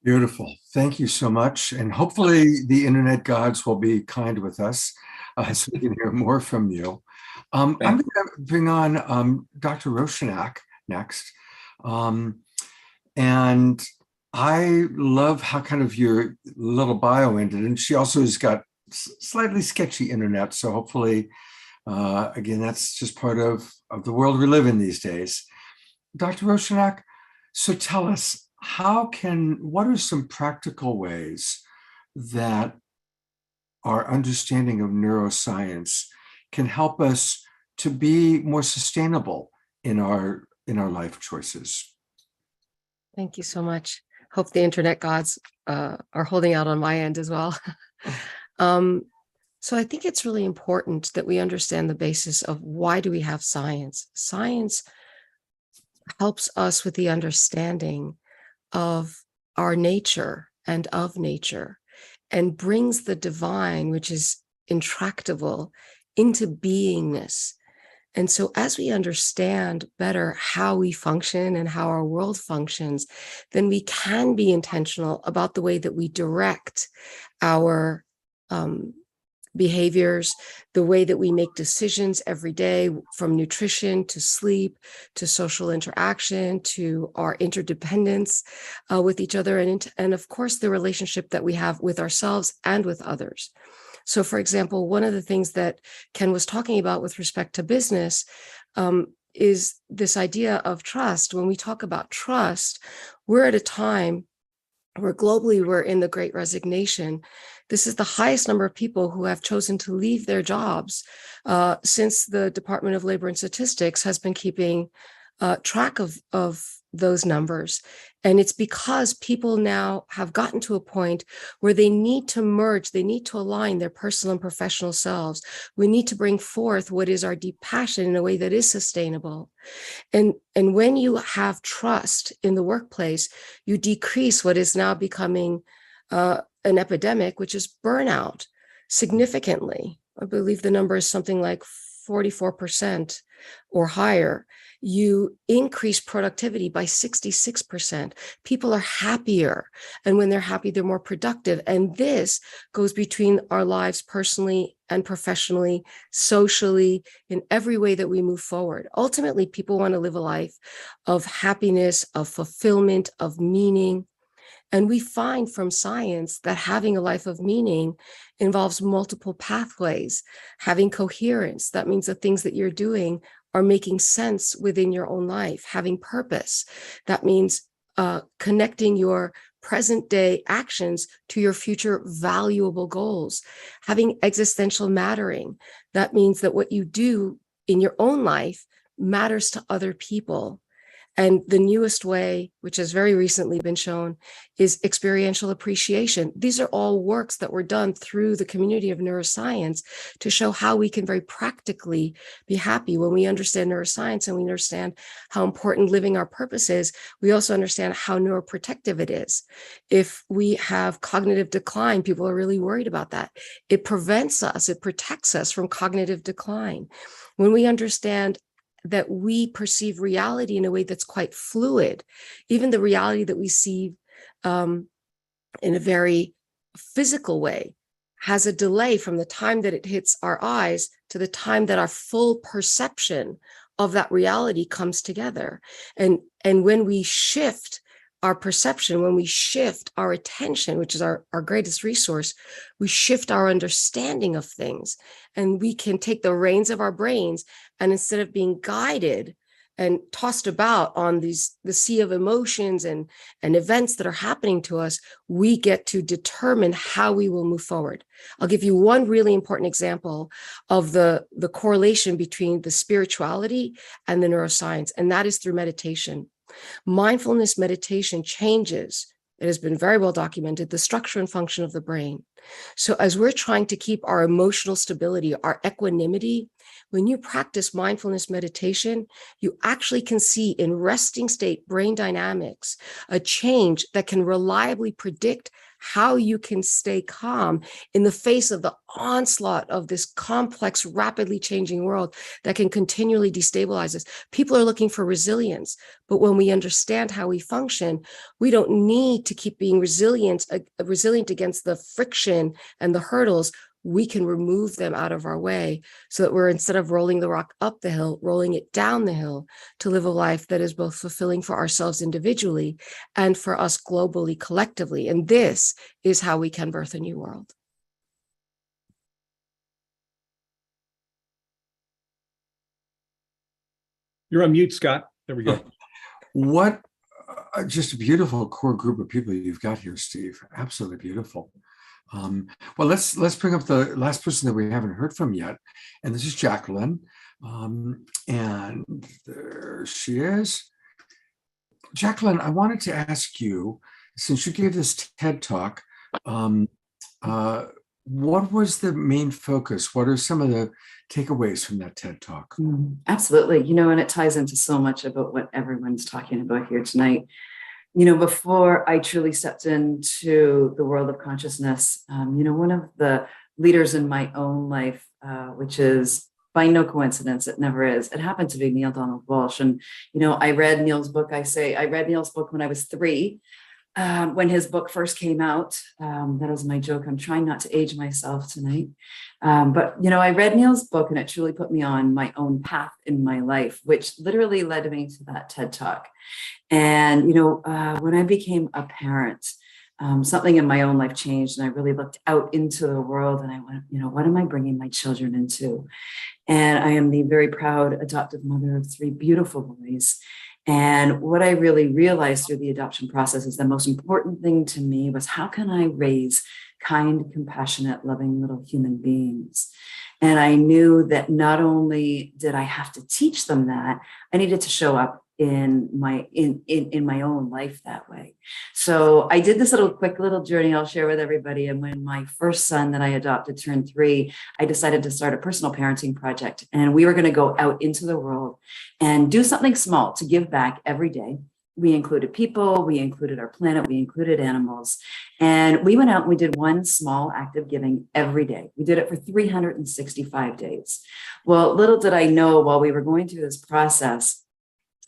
Beautiful. Thank you so much. And hopefully the internet gods will be kind with us so we can hear more from you. I'm going to bring on Dr. Roshnak next. And I love how kind of your little bio ended. And she also has got slightly sketchy internet. So hopefully, again, that's just part of the world we live in these days. Dr. Roshnak, so tell us, what are some practical ways that our understanding of neuroscience can help us to be more sustainable in our life choices? Thank you so much. Hope the internet gods are holding out on my end as well. So I think it's really important that we understand the basis of why do we have science. Science helps us with the understanding of our nature and of nature, and brings the divine, which is intractable, into beingness. And so as we understand better how we function and how our world functions, then we can be intentional about the way that we direct our behaviors, the way that we make decisions every day, from nutrition to sleep to social interaction to our interdependence with each other, and of course the relationship that we have with ourselves and with others. So for example, one of the things that Ken was talking about with respect to business is this idea of trust. When we talk about trust, we're at a time where globally we're in the Great Resignation. This is the highest number of people who have chosen to leave their jobs since the Department of Labor and Statistics has been keeping track of those numbers. And it's because people now have gotten to a point where they need to merge, they need to align their personal and professional selves. We need to bring forth what is our deep passion in a way that is sustainable. And when you have trust in the workplace, you decrease what is now becoming an epidemic, which is burnout, significantly. I believe the number is something like 44% or higher. You increase productivity by 66%. People are happier. And when they're happy, they're more productive. And this goes between our lives personally and professionally, socially, in every way that we move forward. Ultimately, people want to live a life of happiness, of fulfillment, of meaning. And we find from science that having a life of meaning involves multiple pathways, having coherence. That means the things that you're doing are making sense within your own life, having purpose. That means connecting your present day actions to your future valuable goals, having existential mattering. That means that what you do in your own life matters to other people. And the newest way, which has very recently been shown, is experiential appreciation. These are all works that were done through the community of neuroscience to show how we can very practically be happy. When we understand neuroscience and we understand how important living our purpose is, we also understand how neuroprotective it is. If we have cognitive decline, people are really worried about that. It prevents us, it protects us from cognitive decline. When we understand that we perceive reality in a way that's quite fluid, even the reality that we see in a very physical way has a delay from the time that it hits our eyes to the time that our full perception of that reality comes together. And when we shift our perception, when we shift our attention, which is our greatest resource, we shift our understanding of things, and we can take the reins of our brains, and instead of being guided and tossed about on the sea of emotions and events that are happening to us, we get to determine how we will move forward. I'll give you one really important example of the correlation between the spirituality and the neuroscience, and that is through meditation. Mindfulness meditation changes it has been very well documented, the structure and function of the brain. So as we're trying to keep our emotional stability, our equanimity, when you practice mindfulness meditation, you actually can see in resting state brain dynamics a change that can reliably predict how you can stay calm in the face of the onslaught of this complex, rapidly changing world that can continually destabilize us. People are looking for resilience, but when we understand how we function, we don't need to keep being resilient against the friction and the hurdles. We can remove them out of our way so that we're, instead of rolling the rock up the hill, rolling it down the hill to live a life that is both fulfilling for ourselves individually and for us globally, collectively. And this is how we can birth a new world. You're on mute, Scott. There we go. What just a beautiful core group of people you've got here, Steve. Absolutely beautiful. Well, let's bring up the last person that we haven't heard from yet, and this is Jacqueline. And there she is. Jacqueline, I wanted to ask you, since you gave this TED Talk, what was the main focus? What are some of the takeaways from that TED Talk? Absolutely. And it ties into so much about what everyone's talking about here tonight. Before I truly stepped into the world of consciousness, one of the leaders in my own life, which is by no coincidence, it never is, it happened to be Neale Donald Walsch. And, I read Neale's book. I read Neale's book when I was 3. When his book first came out. That was my joke. I'm trying not to age myself tonight. But I read Neale's book and it truly put me on my own path in my life, which literally led me to that TED Talk. And, when I became a parent, something in my own life changed, and I really looked out into the world and I went, what am I bringing my children into? And I am the very proud adoptive mother of 3 beautiful boys. And what I really realized through the adoption process is the most important thing to me was, how can I raise kind, compassionate, loving little human beings? And I knew that not only did I have to teach them that, I needed to show up in my own life that way. So I did this quick little journey I'll share with everybody. And when my first son that I adopted turned 3, I decided to start a personal parenting project. And we were going to go out into the world and do something small to give back every day. We included people, we included our planet, we included animals. And we went out and we did one small act of giving every day. We did it for 365 days. Well, little did I know, while we were going through this process,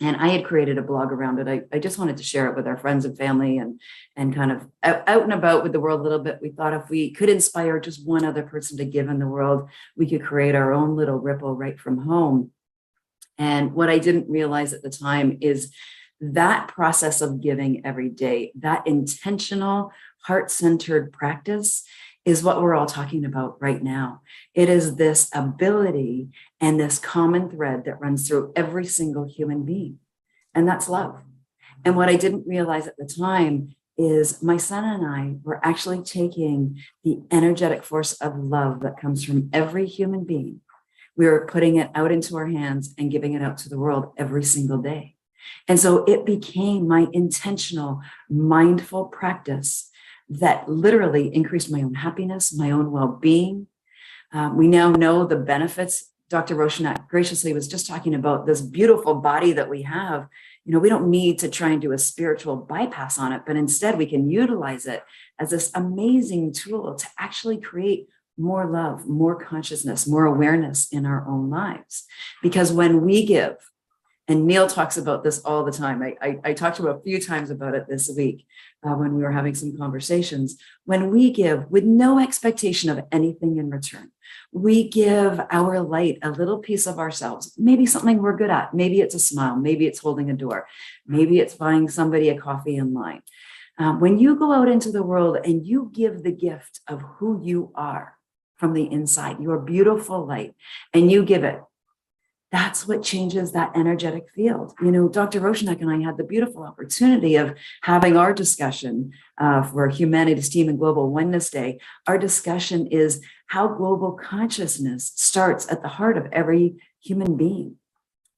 and I had created a blog around it, I just wanted to share it with our friends and family and kind of out and about with the world a little bit. We thought if we could inspire just one other person to give in the world, we could create our own little ripple right from home. And what I didn't realize at the time is that process of giving every day, that intentional, heart-centered practice, is what we're all talking about right now. It is this ability and this common thread that runs through every single human being, and that's love. And what I didn't realize at the time is my son and I were actually taking the energetic force of love that comes from every human being. We were putting it out into our hands and giving it out to the world every single day. And so it became my intentional, mindful practice that literally increased my own happiness, my own well-being. We now know the benefits. Dr. Roshanak graciously was just talking about this beautiful body that we have. We don't need to try and do a spiritual bypass on it, but instead we can utilize it as this amazing tool to actually create more love, more consciousness, more awareness in our own lives. Because when we give, and Neale talks about this all the time. I talked to him a few times about it this week when we were having some conversations. When we give with no expectation of anything in return, we give our light, a little piece of ourselves, maybe something we're good at. Maybe it's a smile. Maybe it's holding a door. Maybe it's buying somebody a coffee in line. When you go out into the world and you give the gift of who you are from the inside, your beautiful light, and you give it, that's what changes that energetic field. Dr. Roshanak and I had the beautiful opportunity of having our discussion for Humanity's Team and Global Oneness Day. Our discussion is how global consciousness starts at the heart of every human being.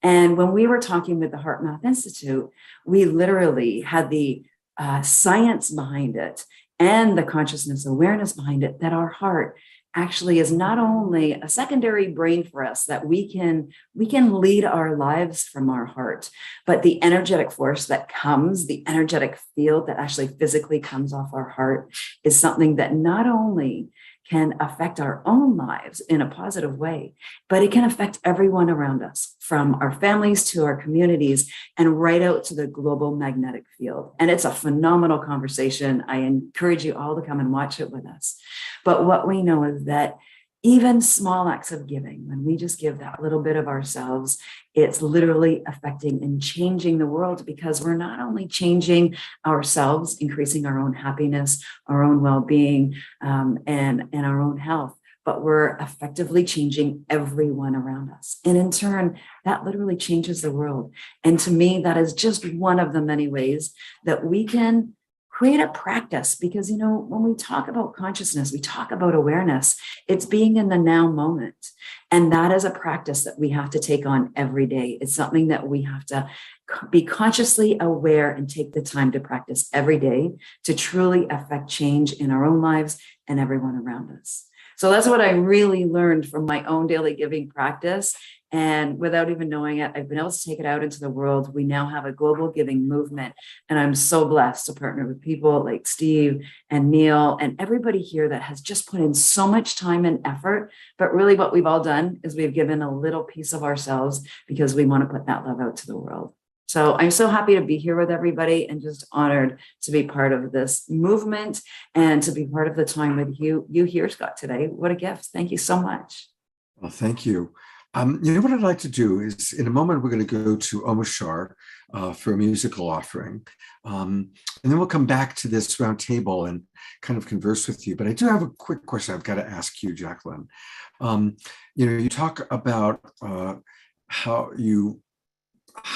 And when we were talking with the Heart Math Institute, we literally had the science behind it and the consciousness awareness behind it, that our heart actually is not only a secondary brain for us, that we can lead our lives from our heart, but the energetic force that comes, the energetic field that actually physically comes off our heart, is something that not only can affect our own lives in a positive way, but it can affect everyone around us, from our families to our communities and right out to the global magnetic field. And it's a phenomenal conversation. I encourage you all to come and watch it with us. But what we know is that even small acts of giving, when we just give that little bit of ourselves, it's literally affecting and changing the world, because we're not only changing ourselves, increasing our own happiness, our own well-being, and our own health, but we're effectively changing everyone around us. And in turn, that literally changes the world. And to me, that is just one of the many ways that we can create a practice, because, you know, when we talk about consciousness, we talk about awareness, it's being in the now moment. And that is a practice that we have to take on every day. It's something that we have to be consciously aware and take the time to practice every day to truly affect change in our own lives and everyone around us. So that's what I really learned from my own daily giving practice. And without even knowing it, I've been able to take it out into the world. We now have a global giving movement. And I'm so blessed to partner with people like Steve and Neil and everybody here that has just put in so much time and effort. But really what we've all done is we've given a little piece of ourselves because we want to put that love out to the world. So I'm so happy to be here with everybody and just honored to be part of this movement and to be part of the time with you here, Scott, today. What a gift. Thank you so much. Well, thank you. You know what I'd like to do is, in a moment, we're going to go to Om Shar for a musical offering. And then we'll come back to this round table and kind of converse with you. But I do have a quick question I've got to ask you, Jacqueline. You know, you talk about how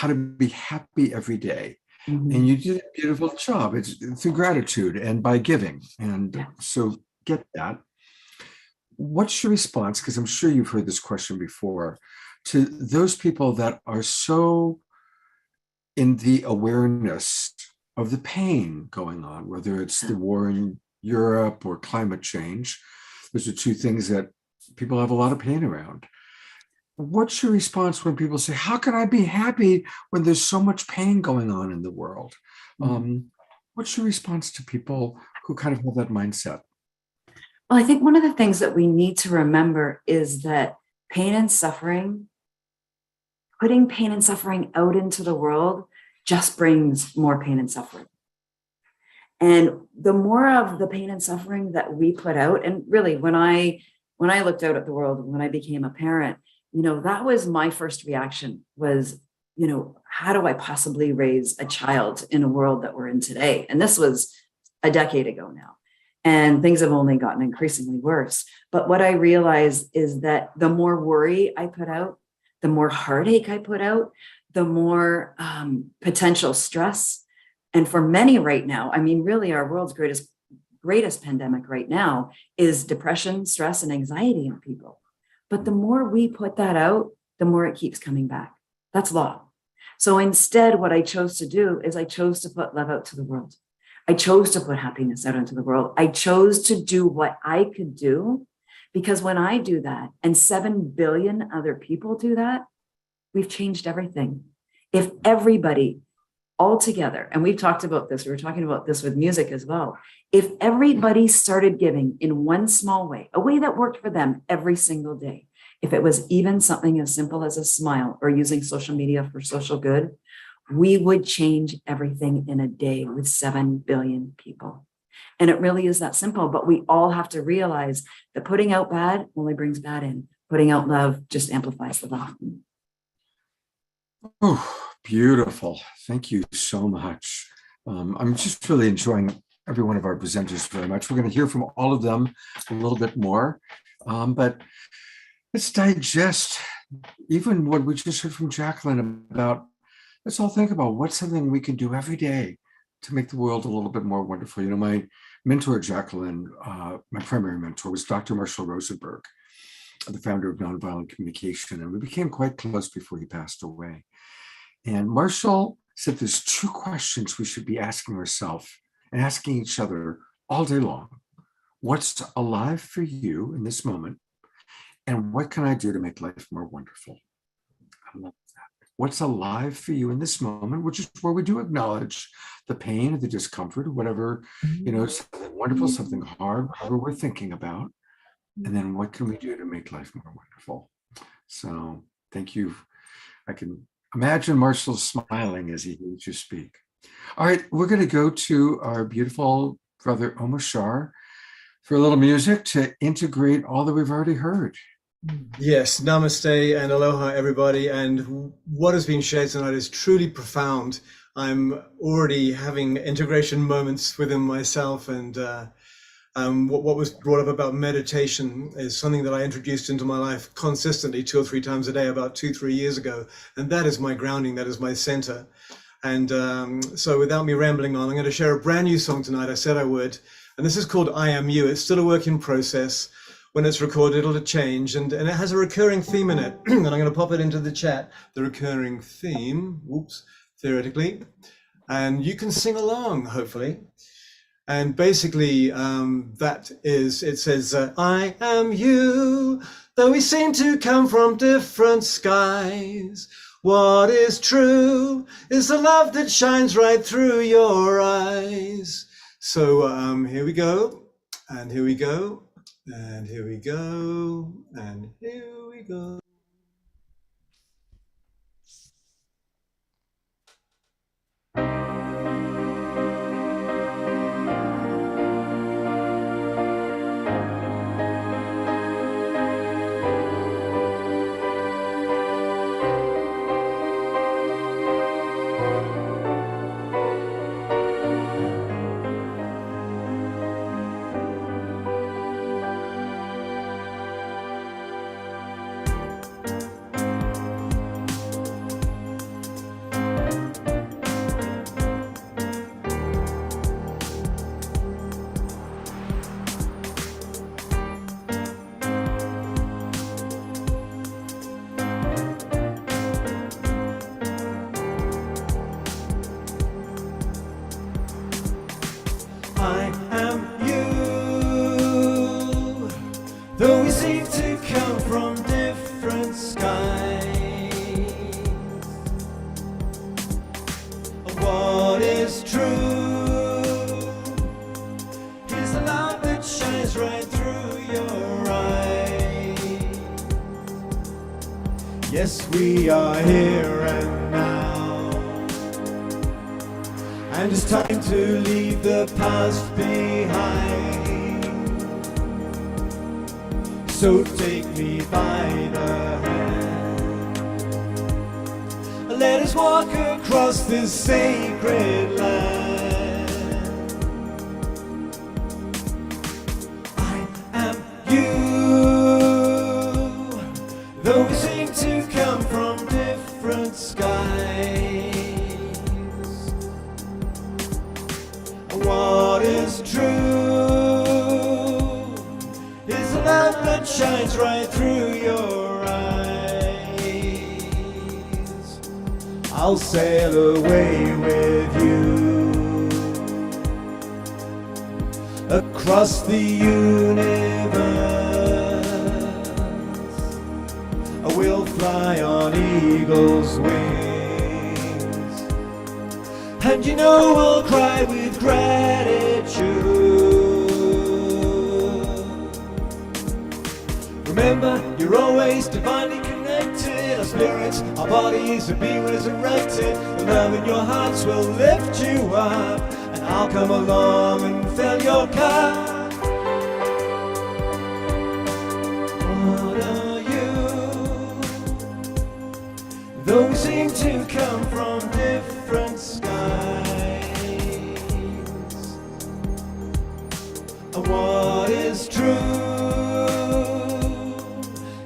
to be happy every day. Mhm. And you did a beautiful job. It's through gratitude and by giving. And Yeah. so get that. What's your response? Because I'm sure you've heard this question before, to those people that are so in the awareness of the pain going on, whether it's the war in Europe or climate change. Those are two things that people have a lot of pain around. What's your response when people say, how can I be happy when there's so much pain going on in the world? What's your response to people who kind of have that mindset? Well, I think one of the things that we need to remember is that pain and suffering, putting pain and suffering out into the world just brings more pain and suffering. And the more of the pain and suffering that we put out, and really when I looked out at the world, when I became a parent, you know, that was my first reaction was, you know, how do I possibly raise a child in a world that we're in today? And this was a decade ago now. And things have only gotten increasingly worse. But what I realized is that the more worry I put out, the more heartache I put out, the more potential stress. And for many right now, I mean, really our world's greatest pandemic right now is depression, stress, and anxiety in people. But the more we put that out, the more it keeps coming back. That's law. So instead, what I chose to do is I chose to put love out to the world. I chose to put happiness out into the world. I chose to do what I could do, because when I do that and 7 billion other people do that, we've changed everything. If everybody all together, and we've talked about this, we were talking about this with music as well. If everybody started giving in one small way, a way that worked for them every single day, if it was even something as simple as a smile or using social media for social good, we would change everything in a day with 7 billion people. And it really is that simple, but we all have to realize that putting out bad only brings bad in. Putting out love just amplifies the love. Oh, beautiful. Thank you so much. I'm just really enjoying every one of our presenters very much. We're going to hear from all of them a little bit more, but let's digest even what we just heard from Jacqueline about. Let's all think about what's something we can do every day to make the world a little bit more wonderful. You know, my mentor, Jacqueline, my primary mentor was Dr. Marshall Rosenberg, the founder of Nonviolent Communication, and we became quite close before he passed away. And Marshall said there's two questions we should be asking ourselves and asking each other all day long. What's alive for you in this moment? And what can I do to make life more wonderful? I love that. What's alive for you in this moment, which is where we do acknowledge the pain or the discomfort or whatever, something wonderful, something hard, whatever we're thinking about. And then what can we do to make life more wonderful? So thank you. I can imagine Marshall smiling as he hears you speak. All right, we're going to go to our beautiful brother Omar Shar for a little music to integrate all that we've already heard. Yes, namaste and aloha, everybody. And what has been shared tonight is truly profound. I'm already having integration moments within myself, and what was brought up about meditation is something that I introduced into my life consistently 2 or 3 times a day about 2-3 years ago. And that is my grounding, that is my center. And so without me rambling on, I'm going to share a brand new song tonight. I said I would. And this is called I Am You. It's still a work in process. When it's recorded, it'll change. And it has a recurring theme in it. And I'm going to pop it into the chat. The recurring theme, whoops, theoretically. And you can sing along, hopefully. And basically, it says, I am you, though we seem to come from different skies. What is true is the love that shines right through your eyes. So here we go, and here we go, and here we go, and here we go. I am you, though we seem to come from different skies. What is true is the light that shines right through your eyes. Yes, we are here and now. And it's time to leave the past behind. So take me by the hand. Let us walk across this sacred land. I am you, though we seem to come from different skies. What is true is the light that shines right through your eyes. I'll sail away with you across the universe. We'll fly on eagle's wings, and you know we'll cry with gratitude. Remember, you're always divinely connected. Our spirits, our bodies will be resurrected. The love in your hearts will lift you up, and I'll come along and fill your cup. What are you? Though we seem to come from different skies. What is true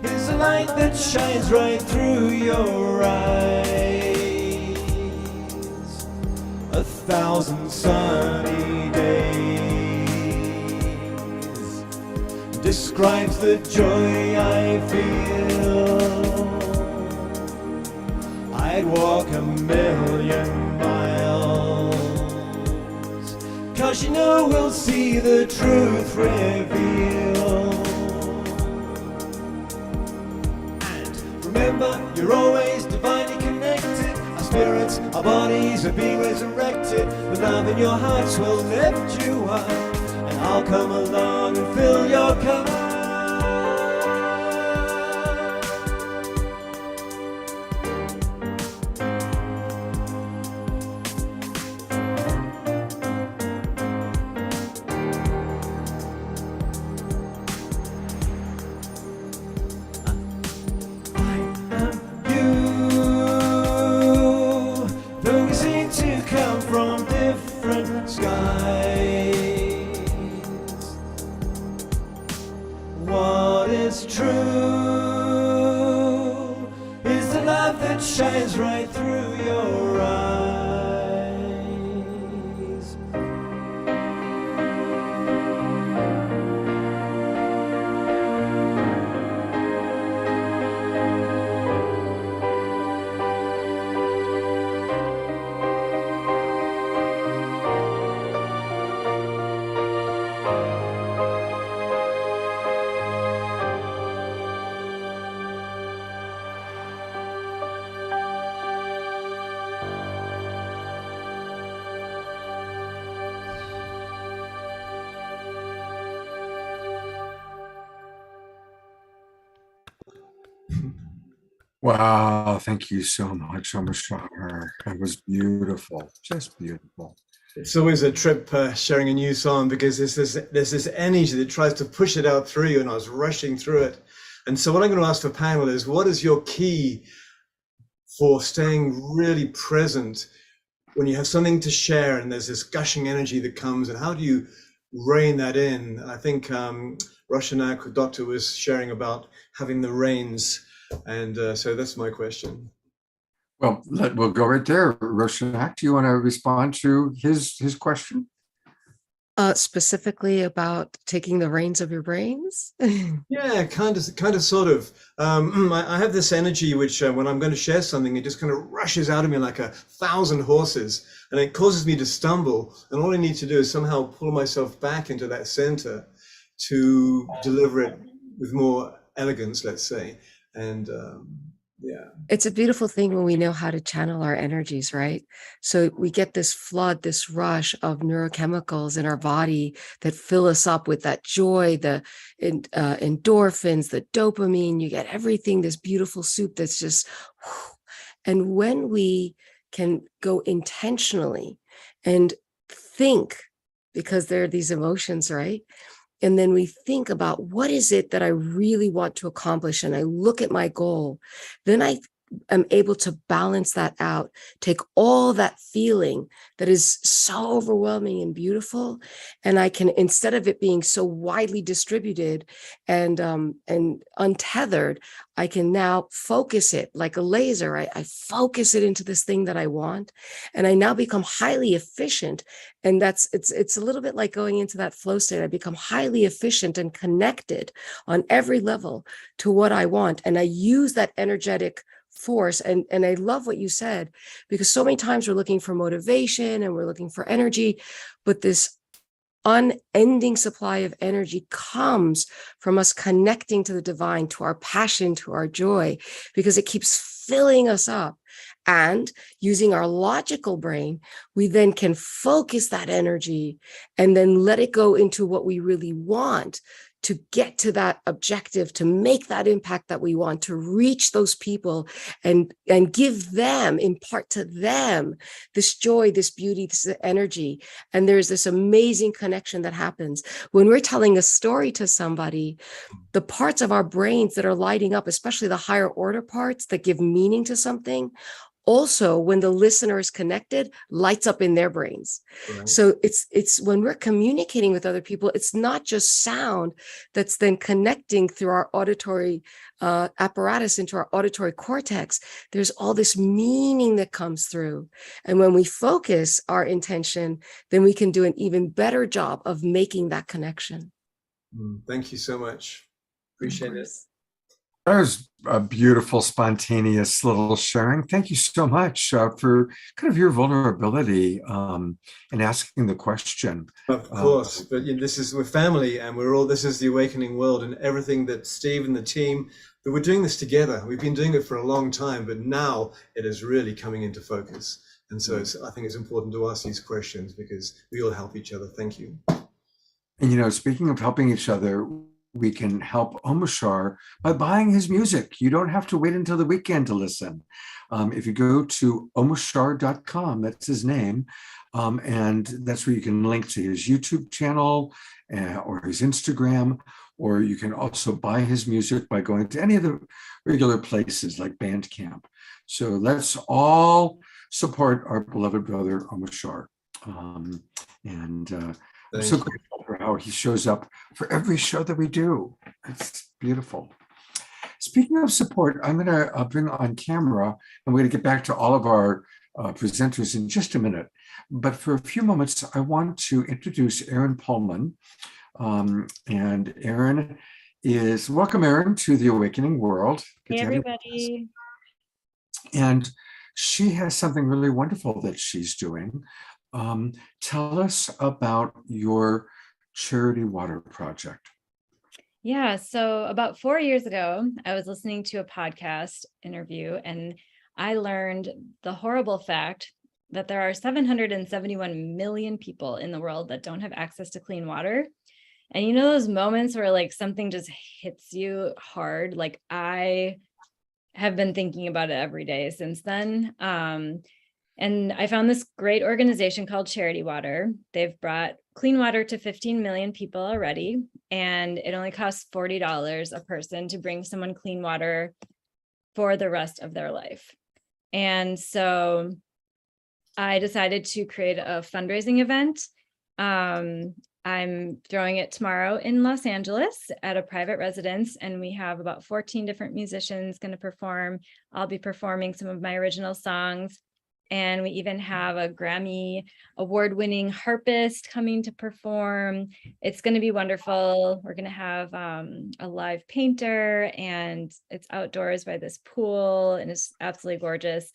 is the light that shines right through your eyes. 1,000 sunny days describes the joy I feel. I'd walk 1,000,000 miles 'cause you know we'll see the truth revealed. And remember, you're always divinely connected. Our spirits, our bodies are being resurrected. The love in your hearts will lift you up, and I'll come along and fill your cup. What is true is the love that shines right through your eyes. Wow, thank you so much, Omashar. That was beautiful, just beautiful. It's always a trip sharing a new song because there's this energy that tries to push it out through you, and I was rushing through it. And so what I'm going to ask the panel is, what is your key for staying really present when you have something to share and there's this gushing energy that comes, and how do you rein that in? I think Roshanak, Doctor, was sharing about having the reins. And so that's my question. Well, we'll go right there. Roshanak, do you want to respond to his question? Specifically about taking the reins of your brains? Yeah, kind of, sort of. I have this energy which, when I'm going to share something, it just kind of rushes out of me like 1,000 horses, and it causes me to stumble. And all I need to do is somehow pull myself back into that center to deliver it with more elegance, let's say. And yeah. It's a beautiful thing when we know how to channel our energies, right? So we get this flood, this rush of neurochemicals in our body that fill us up with that joy, the endorphins, the dopamine. You get everything, this beautiful soup that's just, whew. And when we can go intentionally and think, because there are these emotions, right? And then we think about, what is it that I really want to accomplish? And I look at my goal. Then I am able to balance that out, take all that feeling that is so overwhelming and beautiful. And I can, instead of it being so widely distributed and untethered, I can now focus it like a laser. I focus it into this thing that I want, and I now become highly efficient. And it's a little bit like going into that flow state. I become highly efficient and connected on every level to what I want. And I use that energetic force. And I love what you said, because so many times we're looking for motivation and we're looking for energy, but this unending supply of energy comes from us connecting to the divine, to our passion, to our joy, because it keeps filling us up. And using our logical brain, we then can focus that energy and then let it go into what we really want, to get to that objective, to make that impact that we want, to reach those people and give them, impart to them this joy, this beauty, this energy. And there's this amazing connection that happens. When we're telling a story to somebody, the parts of our brains that are lighting up, especially the higher order parts that give meaning to something, also, when the listener is connected, lights up in their brains. Right. So it's when we're communicating with other people, it's not just sound that's then connecting through our auditory apparatus into our auditory cortex. There's all this meaning that comes through. And when we focus our intention, then we can do an even better job of making that connection. Thank you so much. Appreciate it. That was a beautiful, spontaneous little sharing. Thank you so much for kind of your vulnerability in asking the question. Of course, but we're family, and this is the awakening world, and everything that Steve and the team, that we're doing this together. We've been doing it for a long time, but now it is really coming into focus. And so I think it's important to ask these questions because we all help each other. Thank you. And, speaking of helping each other, we can help Omoshar by buying his music. You don't have to wait until the weekend to listen. If you go to omoshar.com, that's his name, and that's where you can link to his YouTube channel or his Instagram, or you can also buy his music by going to any of the regular places like Bandcamp. So let's all support our beloved brother Omoshar. I'm so grateful for how he shows up for every show that we do. It's beautiful. Speaking of support, I'm going to bring on camera, and we're going to get back to all of our presenters in just a minute. But for a few moments, I want to introduce Erin Pullman. And Erin welcome Erin to the Awakening World. Hey, everybody. And she has something really wonderful that she's doing. Tell us about your Charity Water project. Yeah, so about 4 years ago, I was listening to a podcast interview, and I learned the horrible fact that there are 771 million people in the world that don't have access to clean water. And those moments where like something just hits you hard, like I have been thinking about it every day since then. And I found this great organization called Charity Water. They've brought clean water to 15 million people already, and it only costs $40 a person to bring someone clean water for the rest of their life. And so I decided to create a fundraising event. I'm throwing it tomorrow in Los Angeles at a private residence, and we have about 14 different musicians going to perform. I'll be performing some of my original songs. And we even have a Grammy award-winning harpist coming to perform. It's going to be wonderful. We're going to have a live painter, and it's outdoors by this pool, and it's absolutely gorgeous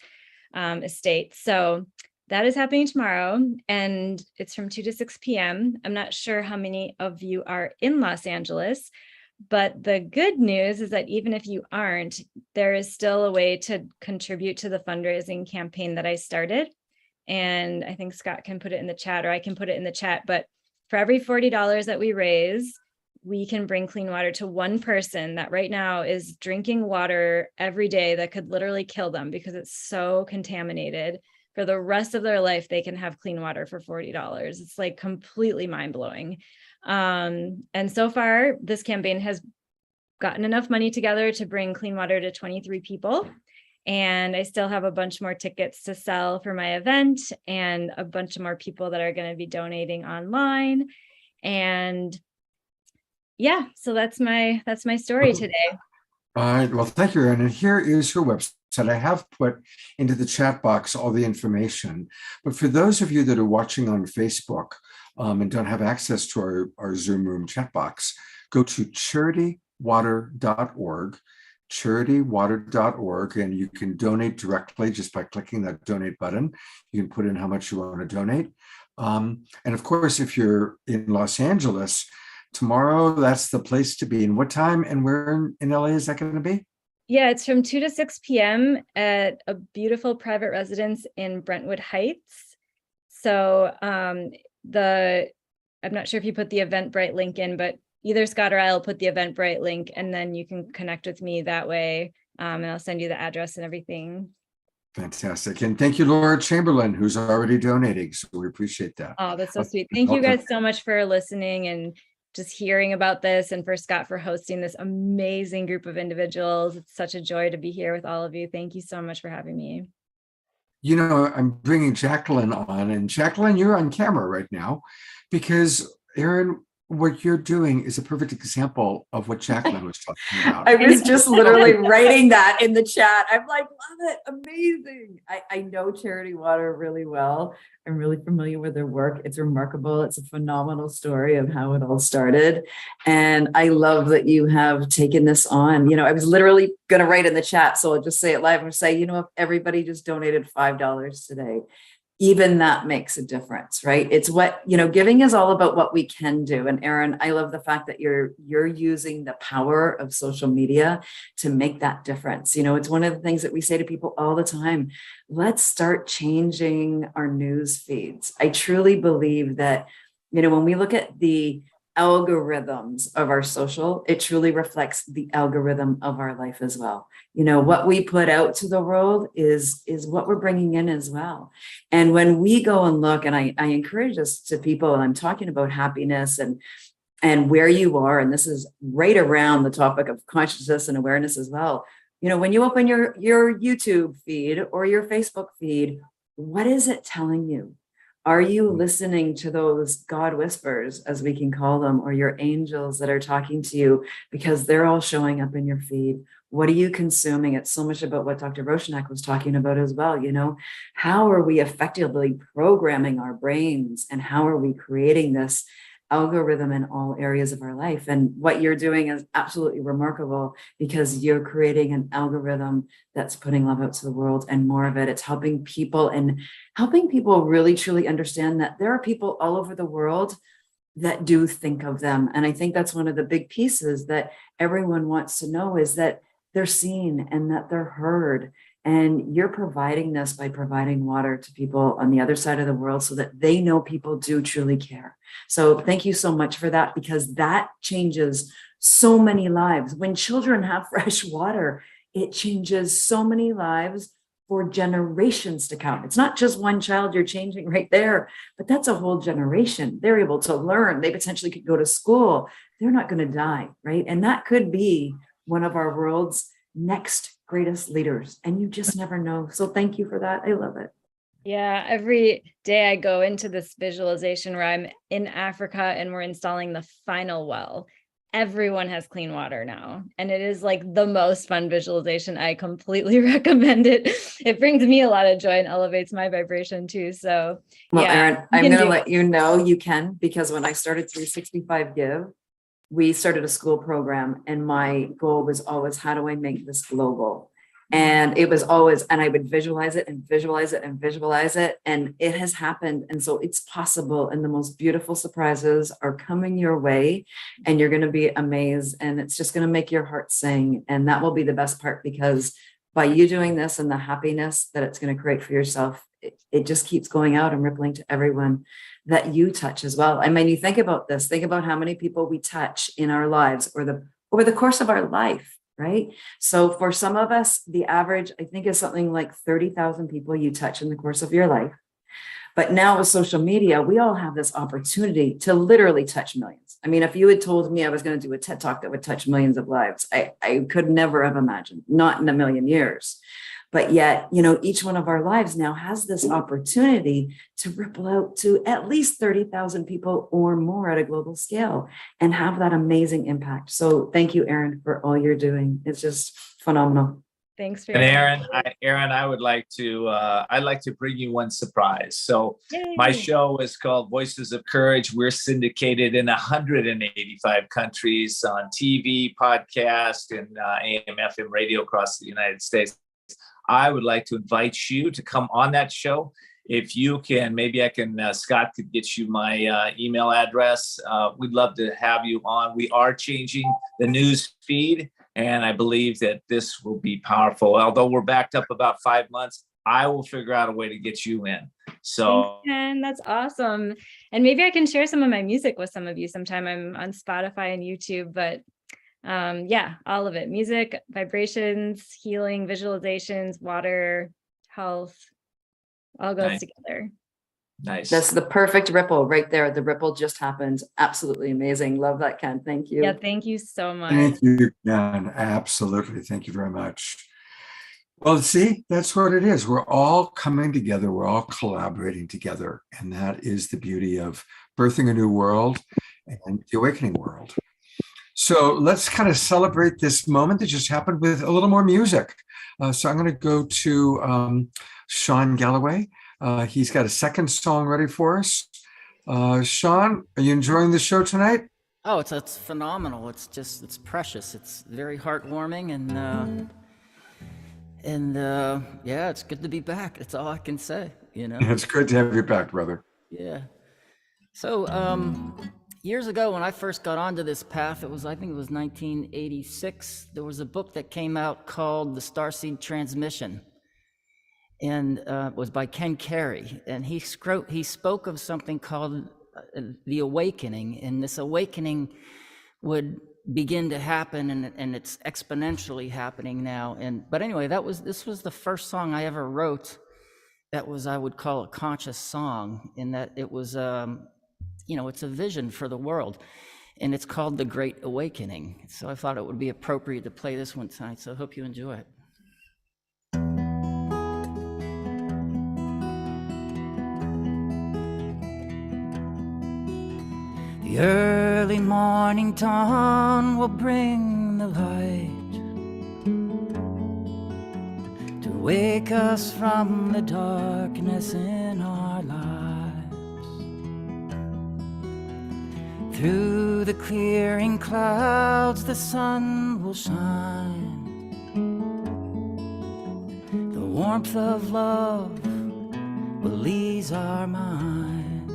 estate. So that is happening tomorrow, and it's from 2 to 6 p.m. I'm not sure how many of you are in Los Angeles, but the good news is that even if you aren't, there is still a way to contribute to the fundraising campaign that I started. And I think Scott can put it in the chat, or I can put it in the chat. But for every $40 that we raise, we can bring clean water to one person that right now is drinking water every day that could literally kill them because it's so contaminated. For the rest of their life, they can have clean water for $40. It's like completely mind-blowing. And so far, this campaign has gotten enough money together to bring clean water to 23 people. And I still have a bunch more tickets to sell for my event, and a bunch of more people that are going to be donating online. And yeah, so that's my story today. All right. Well, thank you, Erin. And here is her website. I have put into the chat box all the information. But for those of you that are watching on Facebook and don't have access to our Zoom room chat box, go to charitywater.org, charitywater.org, and you can donate directly just by clicking that donate button. You can put in how much you want to donate. And of course, if you're in Los Angeles, tomorrow, that's the place to be. And what time and where in LA is that going to be? Yeah, it's from 2 to 6 p.m. at a beautiful private residence in Brentwood Heights. So I'm not sure if you put the Eventbrite link in, but either Scott or I will put the Eventbrite link, and then you can connect with me that way. And I'll send you the address and everything. Fantastic. And thank you, Laura Chamberlain, who's already donating. So we appreciate that. Oh, that's so sweet. Thank you guys so much for listening and just hearing about this, and for Scott for hosting this amazing group of individuals. It's such a joy to be here with all of you. Thank you so much for having me. I'm bringing Jacqueline on, and Jacqueline, you're on camera right now because Erin what you're doing is a perfect example of what Jacqueline was talking about. I was just literally writing that in the chat. I'm like, love it, amazing. I know Charity Water really well. I'm really familiar with their work. It's remarkable. It's a phenomenal story of how it all started. And I love that you have taken this on. I was literally going to write in the chat, so I'll just say it live and say, if everybody just donated $5 today, even that makes a difference, right? It's what, giving is all about what we can do. And Aaron, I love the fact that you're using the power of social media to make that difference. It's one of the things that we say to people all the time. Let's start changing our news feeds. I truly believe that, when we look at the algorithms of our social, it truly reflects the algorithm of our life as well. What we put out to the world is what we're bringing in as well. And when we go and look, and I encourage this to people, and I'm talking about happiness and where you are, and this is right around the topic of consciousness and awareness as well. When you open your YouTube feed or your Facebook feed, what is it telling you? Are you listening to those God whispers, as we can call them, or your angels that are talking to you because they're all showing up in your feed? What are you consuming? It's so much about what Dr. Roshanak was talking about as well. How are we effectively programming our brains, and how are we creating this algorithm in all areas of our life? And what you're doing is absolutely remarkable, because you're creating an algorithm that's putting love out to the world, and more of it. It's helping people really truly understand that there are people all over the world that do think of them. And I think that's one of the big pieces that everyone wants to know, is that they're seen and that they're heard. And you're providing this by providing water to people on the other side of the world, so that they know people do truly care. So thank you so much for that, because that changes so many lives. When children have fresh water, it changes so many lives for generations to come. It's not just one child you're changing right there, but that's a whole generation. They're able to learn. They potentially could go to school. They're not going to die, right? And that could be one of our world's next greatest leaders, and you just never know. So thank you for that. I love it. Yeah, every day I go into this visualization where I'm in Africa and we're installing the final well. Everyone has clean water now, and it is like the most fun visualization. I completely recommend it. It brings me a lot of joy and elevates my vibration too. So, well, yeah, Aaron, I'm going to let you know you can, because when I started 365 Give, we started a school program, and my goal was always, how do I make this global? And it was always, and I would visualize it and visualize it and visualize it. And it has happened. And so it's possible. And the most beautiful surprises are coming your way, and you're going to be amazed. And it's just going to make your heart sing. And that will be the best part, because by you doing this and the happiness that it's going to create for yourself, it just keeps going out and rippling to everyone that you touch as well. I mean, you think about this, think about how many people we touch in our lives, or over the course of our life, right? So for some of us, the average, I think, is something like 30,000 people you touch in the course of your life. But now with social media, we all have this opportunity to literally touch millions. I mean, if you had told me I was going to do a TED Talk that would touch millions of lives, I could never have imagined, not in a million years. But yet, each one of our lives now has this opportunity to ripple out to at least 30,000 people or more at a global scale, and have that amazing impact. So thank you, Aaron, for all you're doing. It's just phenomenal. Thanks for And Aaron, I would like to I'd like to bring you one surprise. So my show is called Voices of Courage. We're syndicated in 185 countries on TV, podcast, and AM, FM radio across the United States. I would like to invite you to come on that show. If you can, maybe I can, Scott could get you my email address. We'd love to have you on. We are changing the news feed, and I believe that this will be powerful. Although we're backed up about 5 months, I will figure out a way to get you in. So, and that's awesome. And maybe I can share some of my music with some of you sometime. I'm on Spotify and YouTube, but yeah, all of it: music, vibrations, healing, visualizations, water, health, all goes together. Nice. That's the perfect ripple right there. The ripple just happened. Absolutely amazing. Love that, Ken. Thank you. Yeah, thank you so much. Thank you, Ken. Absolutely. Thank you very much. Well, see, that's what it is. We're all coming together. We're all collaborating together. And that is the beauty of birthing a new world and the awakening world. So let's kind of celebrate this moment that just happened with a little more music. So I'm going to go to Sean Galloway. He's got a second song ready for us. Sean, are you enjoying the show tonight? Oh, it's phenomenal. It's precious. It's very heartwarming, and yeah, it's good to be back. That's all I can say, you know? It's good to have you back, brother. Yeah. So, years ago when I first got onto this path, I think it was 1986, there was a book that came out called The Starseed Transmission, and it was by Ken Carey, and he spoke of something called the awakening, and this awakening would begin to happen, and it's exponentially happening now. But anyway, this was the first song I ever wrote that was, I would call, a conscious song, in that it was it's a vision for the world, and it's called The Great Awakening. So I thought it would be appropriate to play this one tonight, so I hope you enjoy it. The early morning dawn will bring the light to wake us from the darkness in our lives. Through the clearing clouds, the sun will shine. The warmth of love will ease our minds.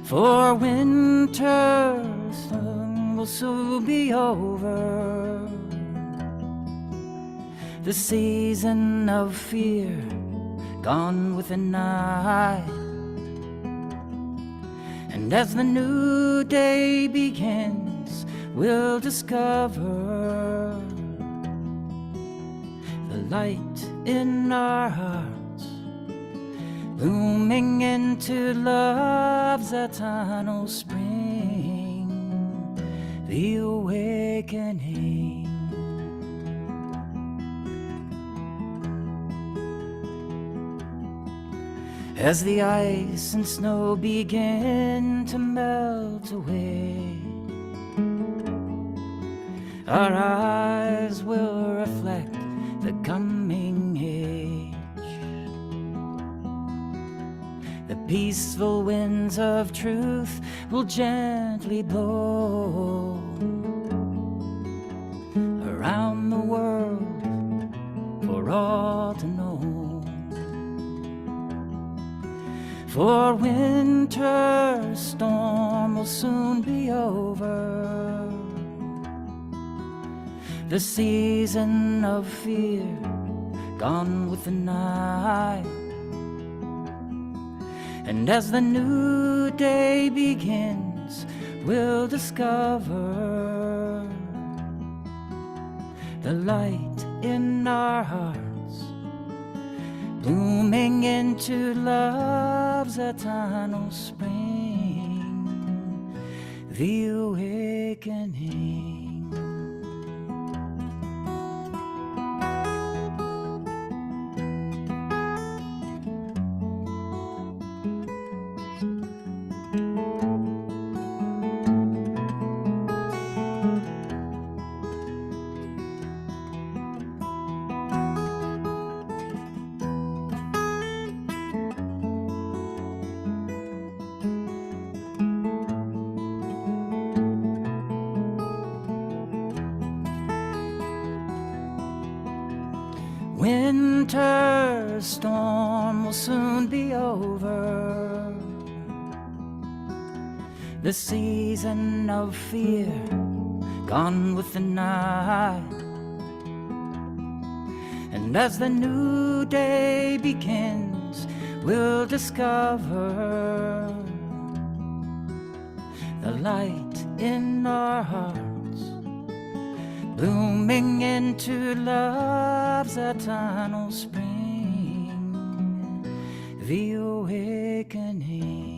For winter will soon be over. The season of fear gone with the night. And as the new day begins, we'll discover the light in our hearts, blooming into love's eternal spring, the awakening. As the ice and snow begin to melt away, our eyes will reflect the coming age. The peaceful winds of truth will gently blow around the world for all to know. For winter's storm will soon be over. The season of fear gone with the night. And as the new day begins, we'll discover the light in our hearts, blooming into love's eternal spring, the awakening. Winter's storm will soon be over. The season of fear gone with the night. And as the new day begins, we'll discover the light in our hearts, blooming into love's eternal spring, the awakening.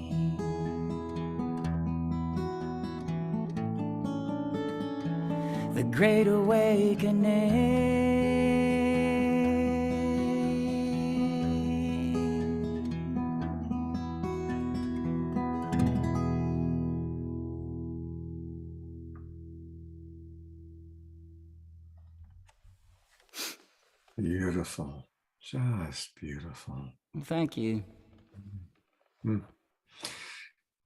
The great awakening. Beautiful. Just beautiful. Thank you. Mm.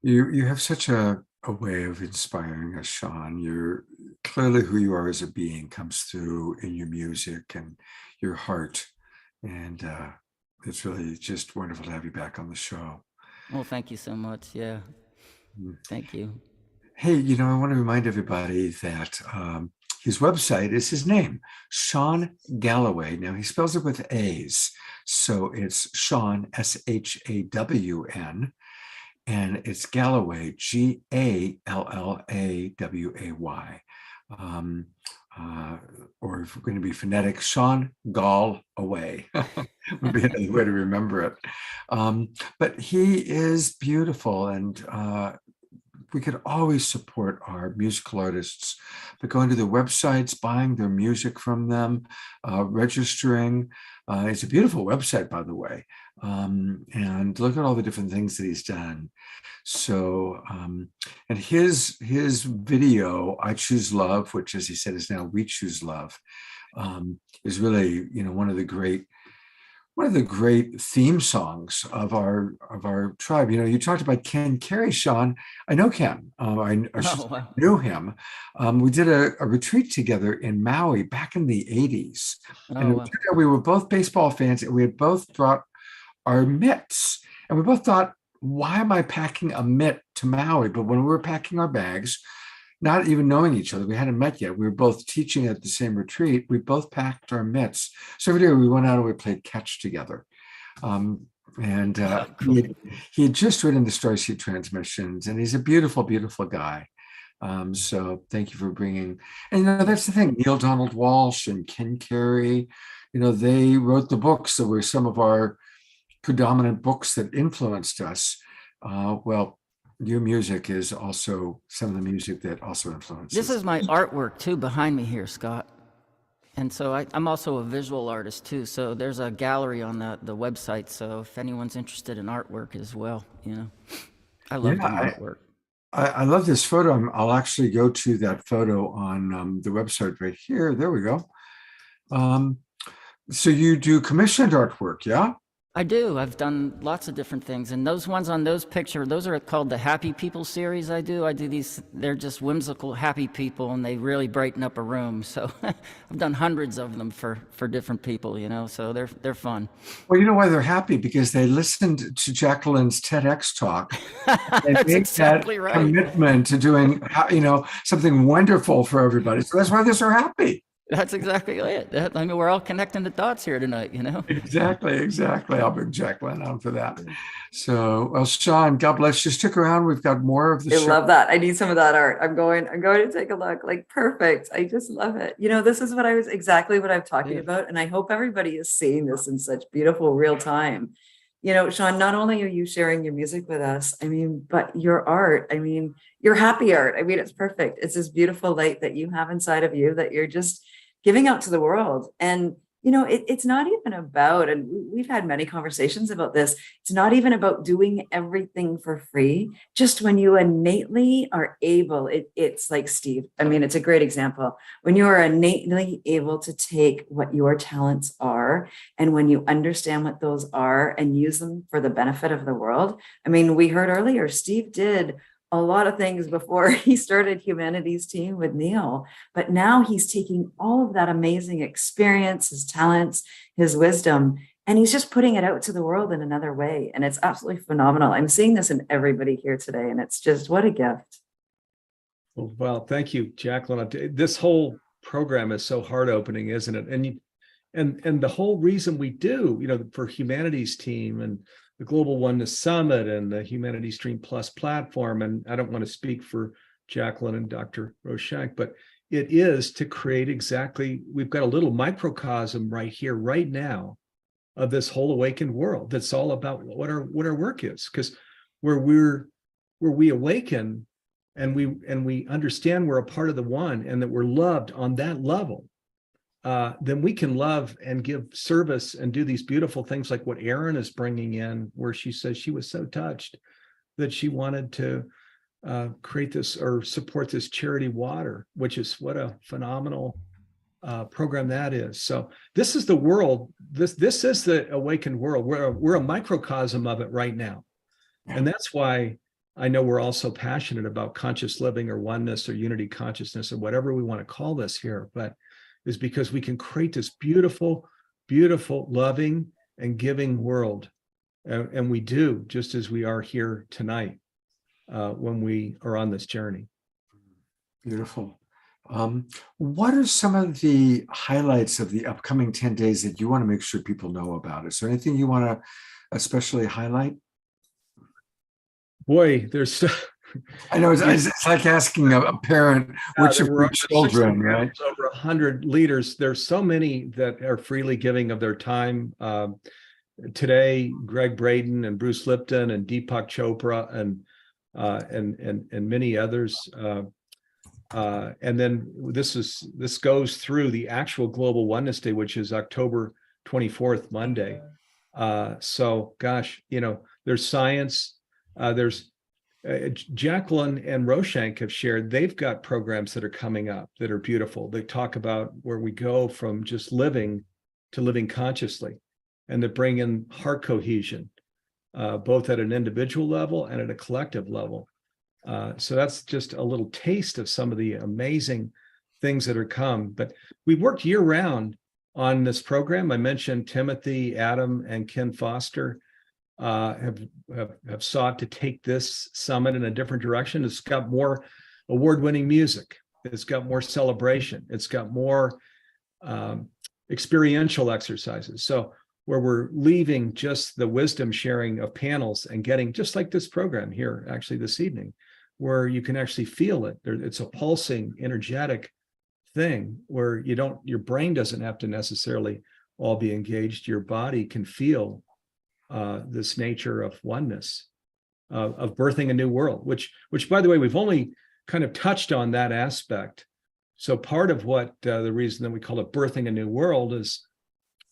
You have such a way of inspiring us, Sean. You're clearly who you are as a being comes through in your music and your heart. And it's really just wonderful to have you back on the show. Well, thank you so much. Yeah. Mm. Thank you. Hey, I want to remind everybody that his website is his name, Sean Galloway. Now he spells it with A's. So it's Sean, SHAWN, and it's Galloway, GALLAWAY. Or if we're going to be phonetic, Sean Galloway would be another way to remember it. But he is beautiful, and we could always support our musical artists by going to their websites, buying their music from them, registering. It's a beautiful website, by the way. And look at all the different things that he's done. So, and his video, I Choose Love, which, as he said, is now We Choose Love, is really, one of the great theme songs of our tribe. You talked about Ken Carey, Sean. I know Ken. I wow. knew him. We did a retreat together in Maui back in the 80s. And wow. we were both baseball fans, and we had both brought our mitts. And we both thought, why am I packing a mitt to Maui? But when we were packing our bags, not even knowing each other, we hadn't met yet. We were both teaching at the same retreat. We both packed our mitts. So every day we went out and we played catch together. Cool. He had just written the Starseed Transmissions, and he's a beautiful, beautiful guy. So thank you for bringing, and that's the thing, Neil Donald Walsh and Ken Carey, they wrote the books that were some of our predominant books that influenced us. Well, your music is also some of the music that also influences. This is my artwork too behind me here, Scott. And so I'm also a visual artist too. So there's a gallery on the website. So if anyone's interested in artwork as well, I love doing artwork. I love this photo. I'll actually go to that photo on the website right here. There we go. So you do commissioned artwork, yeah? I do. I've done lots of different things. And those ones on those pictures, those are called the Happy People series I do. these, they're just whimsical, happy people, and they really brighten up a room. So I've done hundreds of them for different people, so they're fun. Well, you know why they're happy? Because they listened to Jacqueline's TEDx talk. That's exactly right. Commitment to doing, something wonderful for everybody. So that's why they're so happy. That's exactly it. We're all connecting the dots here tonight, Exactly. I'll bring Jacqueline on for that. So, well, Sean, God bless you. Stick around. We've got more of the show. I love that. I need some of that art. I'm going to take a look. Like, perfect. I just love it. This is exactly what I'm talking about. And I hope everybody is seeing this in such beautiful real time. Sean, not only are you sharing your music with us, but your art, your happy art. It's perfect. It's this beautiful light that you have inside of you that you're just giving out to the world. And, it's not even about, and we've had many conversations about this, it's not even about doing everything for free. Just when you innately are able, it's like Steve. It's a great example. When you are innately able to take what your talents are, and when you understand what those are and use them for the benefit of the world. We heard earlier, Steve did a lot of things before he started Humanity's Team with Neil, but now he's taking all of that amazing experience, his talents, his wisdom, and he's just putting it out to the world in another way. And it's absolutely phenomenal. I'm seeing this in everybody here today, and it's just, what a gift. Well, thank you, Jacqueline. This whole program is so heart-opening, isn't it? And the whole reason we do, for Humanity's Team and the Global Oneness Summit and the Humanity Stream Plus platform, and I don't want to speak for Jacqueline and Dr. Roshank, but it is to create we've got a little microcosm right here, right now, of this whole awakened world that's all about what our work is. Because where we awaken and we understand we're a part of the one and that we're loved on that level, then we can love and give service and do these beautiful things like what Erin is bringing in, where she says she was so touched that she wanted to create this or support this charity water, which is what a phenomenal program that is. So this is the world. This is the awakened world. We're a microcosm of it right now, and that's why I know we're also passionate about conscious living or oneness or unity consciousness or whatever we want to call this here. But is because we can create this beautiful, beautiful, loving and giving world, and we do, just as we are here tonight when we are on this journey. Beautiful. What are some of the highlights of the upcoming 10 days that you want to make sure people know about? Is there anything you want to especially highlight? Boy, there's I know it's like asking a parent which of your children, right? Over 100 leaders. There's so many that are freely giving of their time. Today, Greg Braden and Bruce Lipton and Deepak Chopra and many others. And then this goes through the actual Global Oneness Day, which is October 24th, Monday. So gosh, there's science, there's Jacqueline and Roshank have shared, they've got programs that are coming up that are beautiful. They talk about where we go from just living to living consciously, and to bring in heart cohesion, both at an individual level and at a collective level. So that's just a little taste of some of the amazing things that are come. But we've worked year round on this program. I mentioned Timothy, Adam, and Ken Foster have sought to take this summit in a different direction. It's got more award-winning music. It's got more celebration. It's got more experiential exercises. So where we're leaving just the wisdom sharing of panels and getting, just like this program here, actually this evening, where you can actually feel it. It's a pulsing, energetic thing where your brain doesn't have to necessarily all be engaged. Your body can feel this nature of oneness, of birthing a new world, which by the way, we've only kind of touched on that aspect. So part of what the reason that we call it birthing a new world is,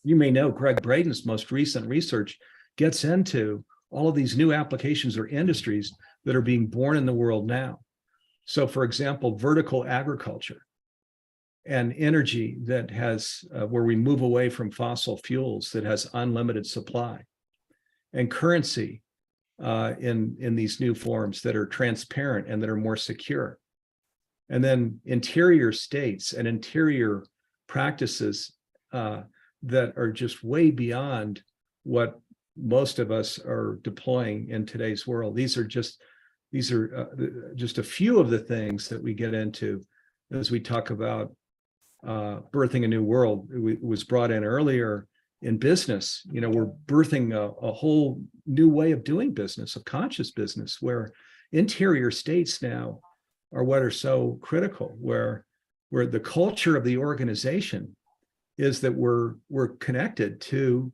you may know Greg Braden's most recent research gets into all of these new applications or industries that are being born in the world now. So for example, vertical agriculture and energy that has, where we move away from fossil fuels, that has unlimited supply, and currency in these new forms that are transparent and that are more secure. And then interior states and interior practices that are just way beyond what most of us are deploying in today's world. These are just a few of the things that we get into as we talk about birthing a new world. It was brought in earlier in business. We're birthing a whole new way of doing business, of conscious business, where interior states now are what are so critical, where the culture of the organization is that we're connected to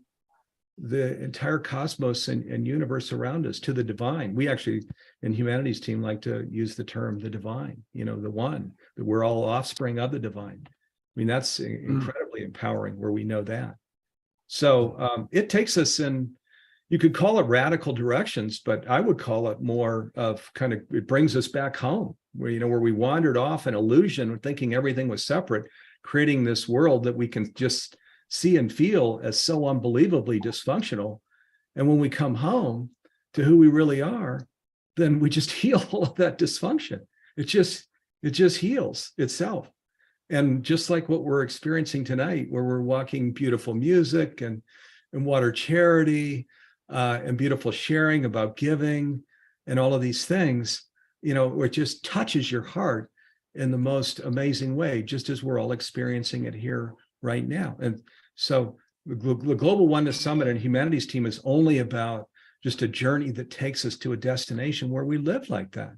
the entire cosmos and universe around us, to the divine. We actually, in Humanities Team, like to use the term the divine, the one, that we're all offspring of the divine. I mean, that's incredibly empowering where we know that. So it takes us in, you could call it radical directions, but I would call it more of kind of, it brings us back home, where we wandered off in illusion, thinking everything was separate, creating this world that we can just see and feel as so unbelievably dysfunctional. And when we come home to who we really are, then we just heal all of that dysfunction. It just heals itself. And just like what we're experiencing tonight, where we're walking beautiful music and water charity and beautiful sharing about giving and all of these things, it just touches your heart in the most amazing way, just as we're all experiencing it here right now. And so the Global Oneness Summit and Humanities Team is only about just a journey that takes us to a destination where we live like that.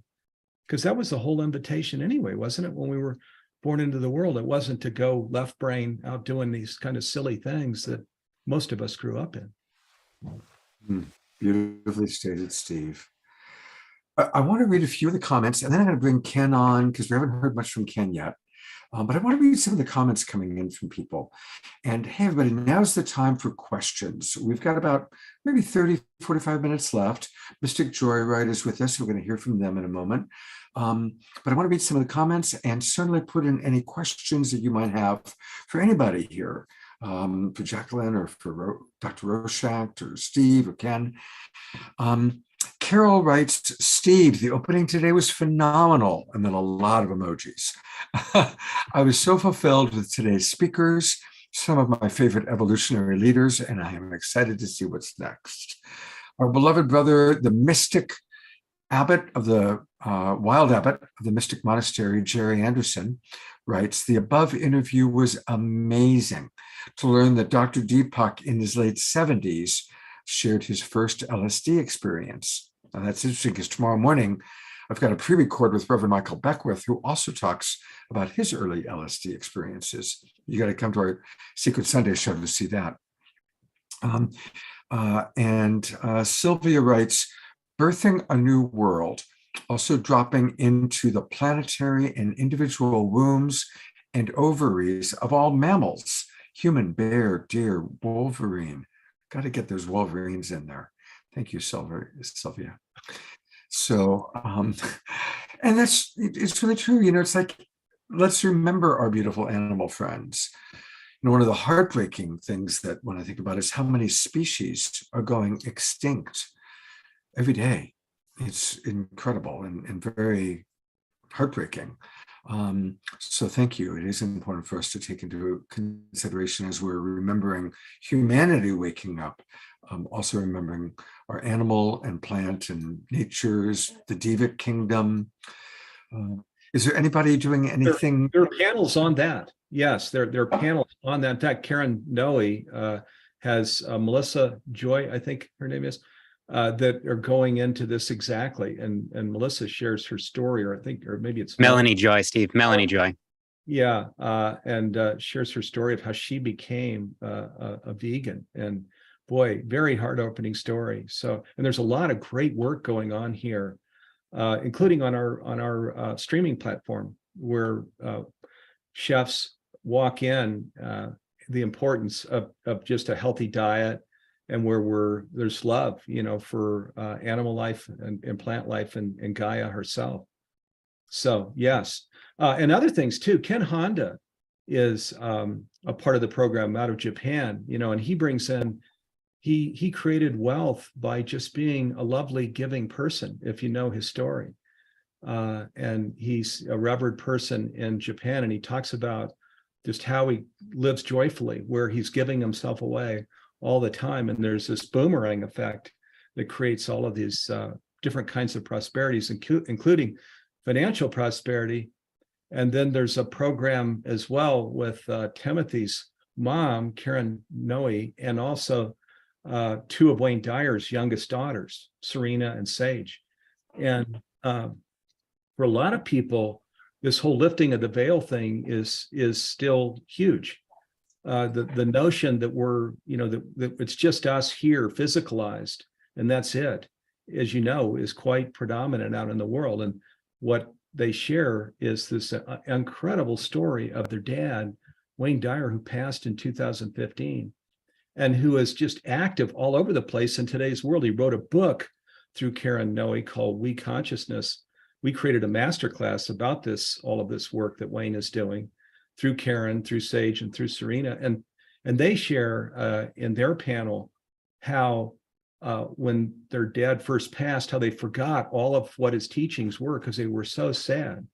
Because that was the whole invitation anyway, wasn't it? When we were born into the world, it wasn't to go left brain out doing these kind of silly things that most of us grew up in. Beautifully stated, Steve. I want to read a few of the comments, and then I'm going to bring Ken on, because we haven't heard much from Ken yet. But I want to read some of the comments coming in from people. And hey, everybody, now's the time for questions. We've got about maybe 30, 45 minutes left. Mystic Joyride is with us. We're going to hear from them in a moment. But I want to read some of the comments and certainly put in any questions that you might have for anybody here, for Jacqueline or for Dr. Rorschach or Steve or Ken. Carol writes, Steve, the opening today was phenomenal, and then a lot of emojis. I was so fulfilled with today's speakers, some of my favorite evolutionary leaders, and I am excited to see what's next. Our beloved brother, the mystic abbot of the wild abbot of the Mystic Monastery, Jerry Anderson, writes, the above interview was amazing to learn that Dr. Deepak in his late 70s shared his first LSD experience. Now that's interesting because tomorrow morning, I've got a pre-record with Reverend Michael Beckwith, who also talks about his early LSD experiences. You got to come to our Secret Sunday show to see that. Sylvia writes, birthing a new world, also dropping into the planetary and individual wombs and ovaries of all mammals, human, bear, deer, wolverine. Got to get those wolverines in there. Thank you, Sylvia. So, and it's really true. You know, it's like, let's remember our beautiful animal friends. You know, one of the heartbreaking things that when I think about is how many species are going extinct every day. It's incredible and very heartbreaking. So thank you. It is important for us to take into consideration as we're remembering humanity waking up, also remembering our animal and plant and natures, the Devic kingdom. Is there anybody doing anything? There are panels on that. Yes, there are panels on that. In fact, Karen Noe has Melissa Joy, I think her name is, that are going into this exactly. And Melissa shares her story, or maybe it's Melanie Joy, Steve, Melanie Joy. Yeah, and shares her story of how she became a vegan. And boy, very heart-opening story. So, and there's a lot of great work going on here, including on our streaming platform, where chefs walk in the importance of just a healthy diet, and where there's love, you know, for animal life and plant life and Gaia herself. So yes, and other things too. Ken Honda is a part of the program out of Japan, you know, and he brings in, he created wealth by just being a lovely, giving person, if you know his story. And he's a revered person in Japan, and he talks about just how he lives joyfully, where he's giving himself away all the time. And there's this boomerang effect that creates all of these different kinds of prosperities, including financial prosperity. And then there's a program as well with Timothy's mom, Karen Noe, and also two of Wayne Dyer's youngest daughters, Serena and Sage. And for a lot of people, this whole lifting of the veil thing is still huge. The notion that we're, you know, that it's just us here physicalized and that's it, as you know, is quite predominant out in the world. And what they share is this incredible story of their dad, Wayne Dyer, who passed in 2015, and who is just active all over the place in today's world. He wrote a book through Karen Noe called We Consciousness. We created a masterclass about this, all of this work that Wayne is doing, through Karen, through Sage, and through Serena. And they share in their panel how when their dad first passed, how they forgot all of what his teachings were because they were so sad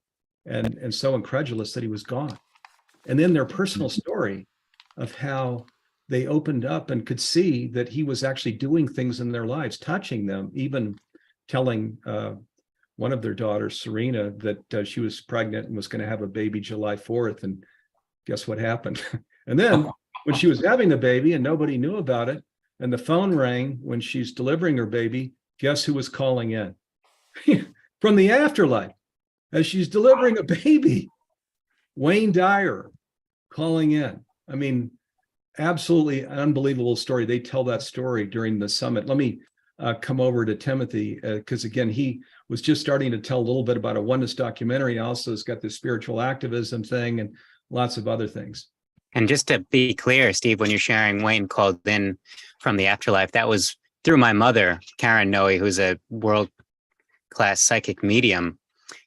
and so incredulous that he was gone. And then their personal story of how they opened up and could see that he was actually doing things in their lives, touching them, even telling one of their daughters, Serena, that she was pregnant and was going to have a baby July 4th. And guess what happened? And then when she was having the baby and nobody knew about it, and the phone rang when she's delivering her baby, guess who was calling in? From the afterlife, as she's delivering a baby. Wayne Dyer calling in. I mean, absolutely unbelievable story. They tell that story during the summit. Let me come over to Timothy, because again, he was just starting to tell a little bit about a oneness documentary. Also, has got this spiritual activism thing and lots of other things. And just to be clear, Steve, when you're sharing Wayne called in from the afterlife, that was through my mother, Karen Noe, who's a world-class psychic medium.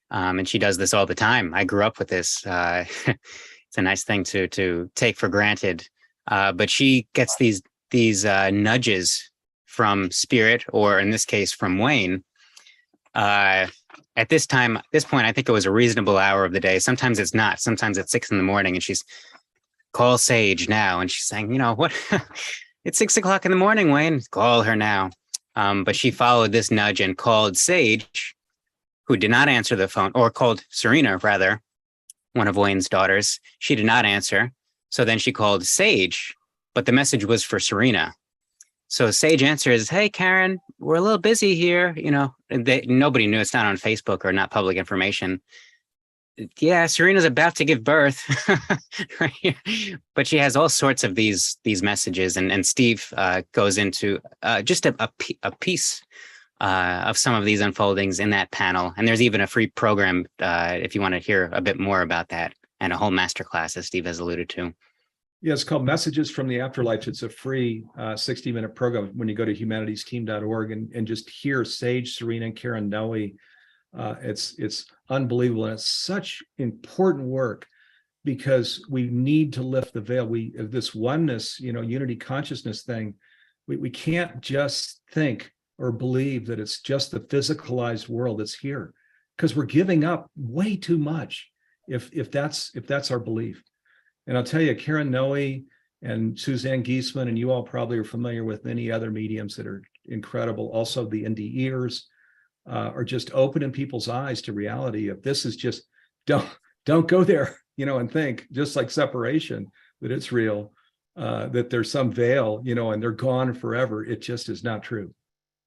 And she does this all the time. I grew up with this. It's a nice thing to take for granted. But she gets these nudges from spirit, or in this case, from Wayne. At this point, I think it was a reasonable hour of the day. Sometimes it's not. Sometimes it's 6 a.m. and she's, call Sage now. And she's saying, what? It's 6 o'clock in the morning, Wayne. Call her now. But she followed this nudge and called Sage, who did not answer the phone, or called Serena, rather, one of Wayne's daughters. She did not answer. So then she called Sage, but the message was for Serena. So Sage answers, "Hey, Karen, we're a little busy here." Nobody knew, it's not on Facebook or not public information. Yeah, Serena's about to give birth. Right here. But she has all sorts of these messages, and Steve goes into just a piece of some of these unfoldings in that panel. And there's even a free program if you want to hear a bit more about that, and a whole masterclass, as Steve has alluded to. Yeah, it's called Messages from the Afterlife. It's a free 60-minute program when you go to humanitiesteam.org and just hear Sage, Serena, and Karen Noe. It's unbelievable, and it's such important work, because we need to lift the veil. This oneness, unity consciousness thing, we can't just think or believe that it's just the physicalized world that's here, because we're giving up way too much if that's our belief. And I'll tell you, Karen Noe and Suzanne Giesman, and you all probably are familiar with many other mediums that are incredible. Also, the NDEers are just opening people's eyes to reality. If this is just, don't go there, and think, just like separation, that it's real, that there's some veil, and they're gone forever. It just is not true.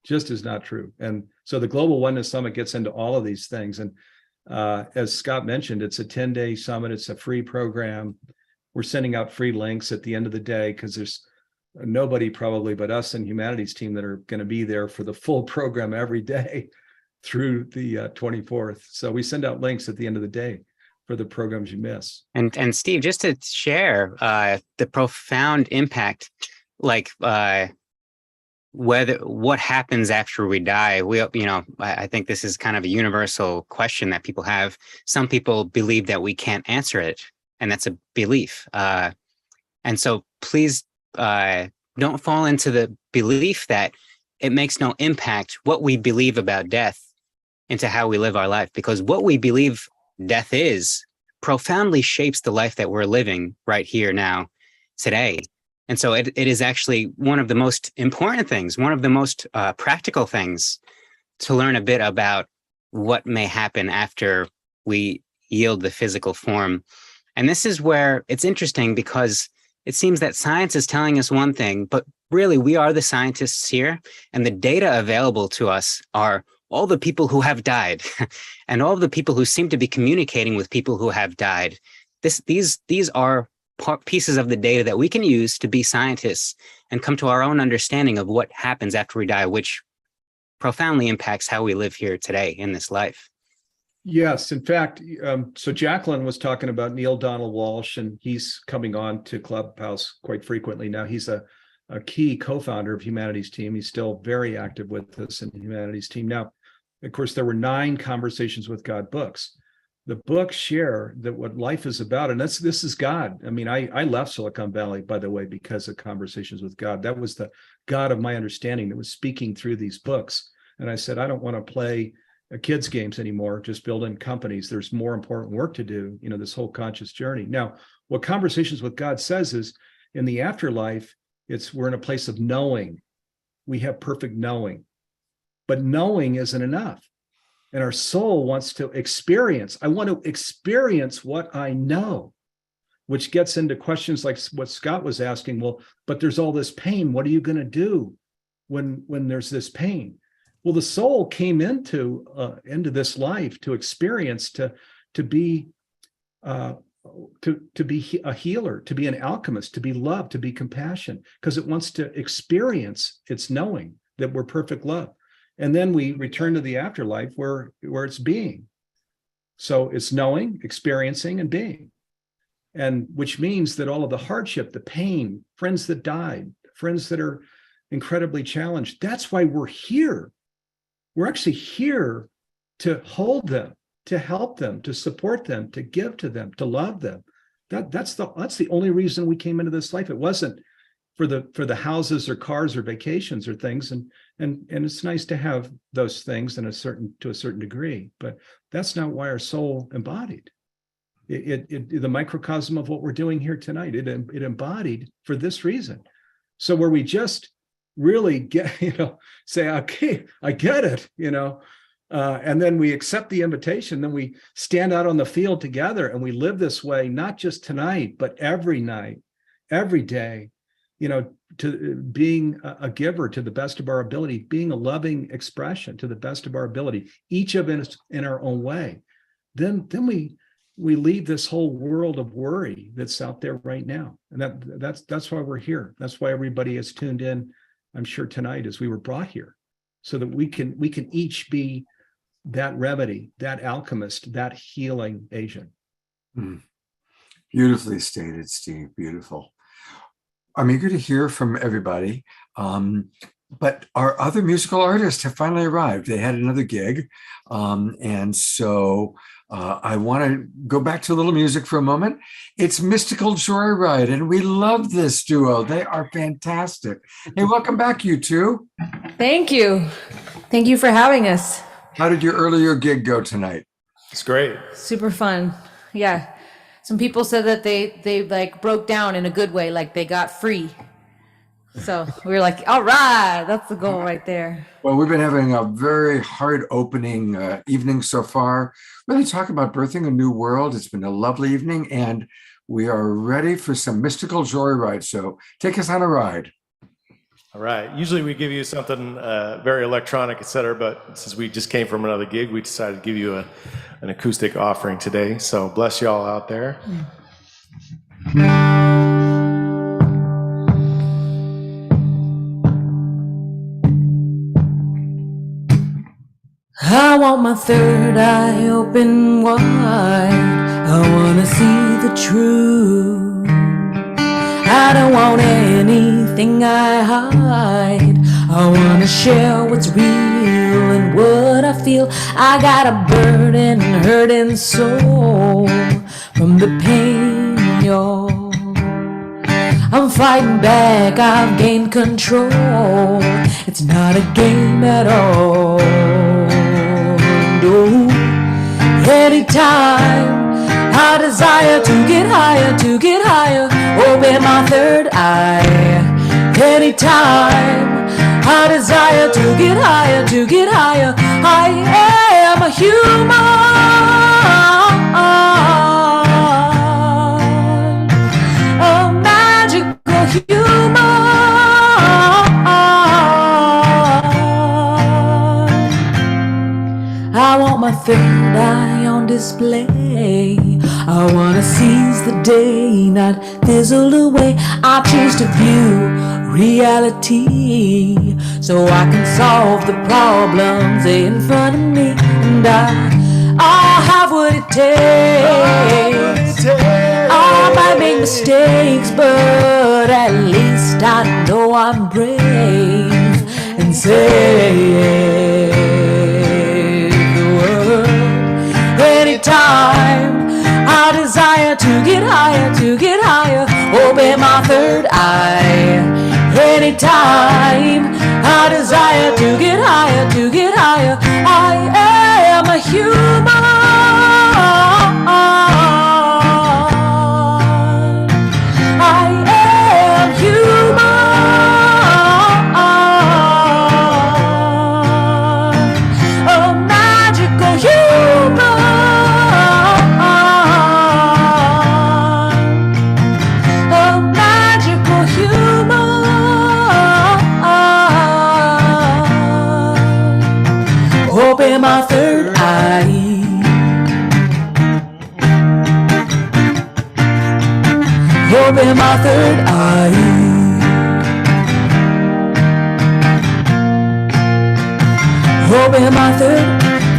Just is not true. And so the Global Oneness Summit gets into all of these things. And as Scott mentioned, it's a 10-day summit. It's a free program. We're sending out free links at the end of the day, because there's nobody probably but us and Humanities Team that are going to be there for the full program every day through the 24th. So we send out links at the end of the day for the programs you miss. And Steve, just to share the profound impact, like what happens after we die. I think this is kind of a universal question that people have. Some people believe that we can't answer it, and that's a belief. And so please don't fall into the belief that it makes no impact what we believe about death into how we live our life, because what we believe death is profoundly shapes the life that we're living right here now, today. And so it is actually one of the most important things, one of the most practical things, to learn a bit about what may happen after we yield the physical form. And this is where it's interesting, because it seems that science is telling us one thing, but really we are the scientists here, and the data available to us are all the people who have died and all the people who seem to be communicating with people who have died. These are pieces of the data that we can use to be scientists and come to our own understanding of what happens after we die, which profoundly impacts how we live here today in this life. Yes, in fact, so Jacqueline was talking about Neil Donald Walsh, and he's coming on to Clubhouse quite frequently now. He's a key co-founder of Humanities Team. He's still very active with us in the Humanities Team. Now, of course, there were 9 Conversations with God books. The books share that what life is about, and this is God. I mean, I left Silicon Valley, by the way, because of Conversations with God. That was the God of my understanding that was speaking through these books. And I said, I don't want to play kids games anymore, just building companies. There's more important work to do, this whole conscious journey. Now, what Conversations with God says is, in the afterlife, we're in a place of knowing. We have perfect knowing, but knowing isn't enough. And our soul wants to experience. I want to experience what I know, which gets into questions like what Scott was asking. Well, but there's all this pain. What are you going to do when there's this pain? Well, the soul came into this life to experience, to be a healer, to be an alchemist, to be love, to be compassion, because it wants to experience its knowing that we're perfect love. And then we return to the afterlife where it's being. So it's knowing, experiencing, and being. And which means that all of the hardship, the pain, friends that died, friends that are incredibly challenged, that's why we're here. We're actually here to hold them, to help them, to support them, to give to them, to love them. That's the only reason we came into this life. It wasn't for the houses or cars or vacations or things. And it's nice to have those things to a certain degree, but that's not why our soul embodied. The microcosm of what we're doing here tonight, it embodied for this reason. So where we just really get, say, okay, I get it, and then we accept the invitation, then we stand out on the field together and we live this way, not just tonight, but every night, every day, to being a giver to the best of our ability, being a loving expression to the best of our ability, each of us in our own way. Then we leave this whole world of worry that's out there right now. And that's why we're here. That's why everybody has tuned in, I'm sure tonight, as we were brought here, so that we can each be that remedy, that alchemist, that healing agent. Beautifully stated, Steve. Beautiful. I'm eager to hear from everybody. But our other musical artists have finally arrived. They had another gig. And so I want to go back to a little music for a moment. It's Mystical Joyride, and we love this duo. They are fantastic. Hey, welcome back, you two. Thank you. Thank you for having us. How did your earlier gig go tonight? It's great. Super fun. Yeah. Some people said that they like broke down in a good way, like they got free. So we were like, all right, that's the goal right there. Well, we've been having a very heart-opening evening so far. Really talk about birthing a new world. It's been a lovely evening, and we are ready for some Mystical Joyride. So take us on a ride. All right. Usually we give you something very electronic, etc., but since we just came from another gig, we decided to give you an acoustic offering today. So bless y'all out there. I want my third eye open wide. I want to see the truth. I don't want anything I hide. I want to share what's real and what I feel. I got a burden, hurting soul from the pain, y'all. I'm fighting back, I've gained control. It's not a game at all. No. Anytime I desire to get higher, open my third eye. Anytime I desire to get higher, I am a human, a magical human. I want my third eye on display. I wanna seize the day, not fizzle away. I choose to view reality so I can solve the problems in front of me. And I'll have what it takes. I might make mistakes, but at least I know I'm brave and save the world. Anytime I desire to get higher, open my third eye. Anytime I desire to get higher, I am a human. I am human. A magical human. A magical human. Open my third eye. Open my third eye. Hope in my third.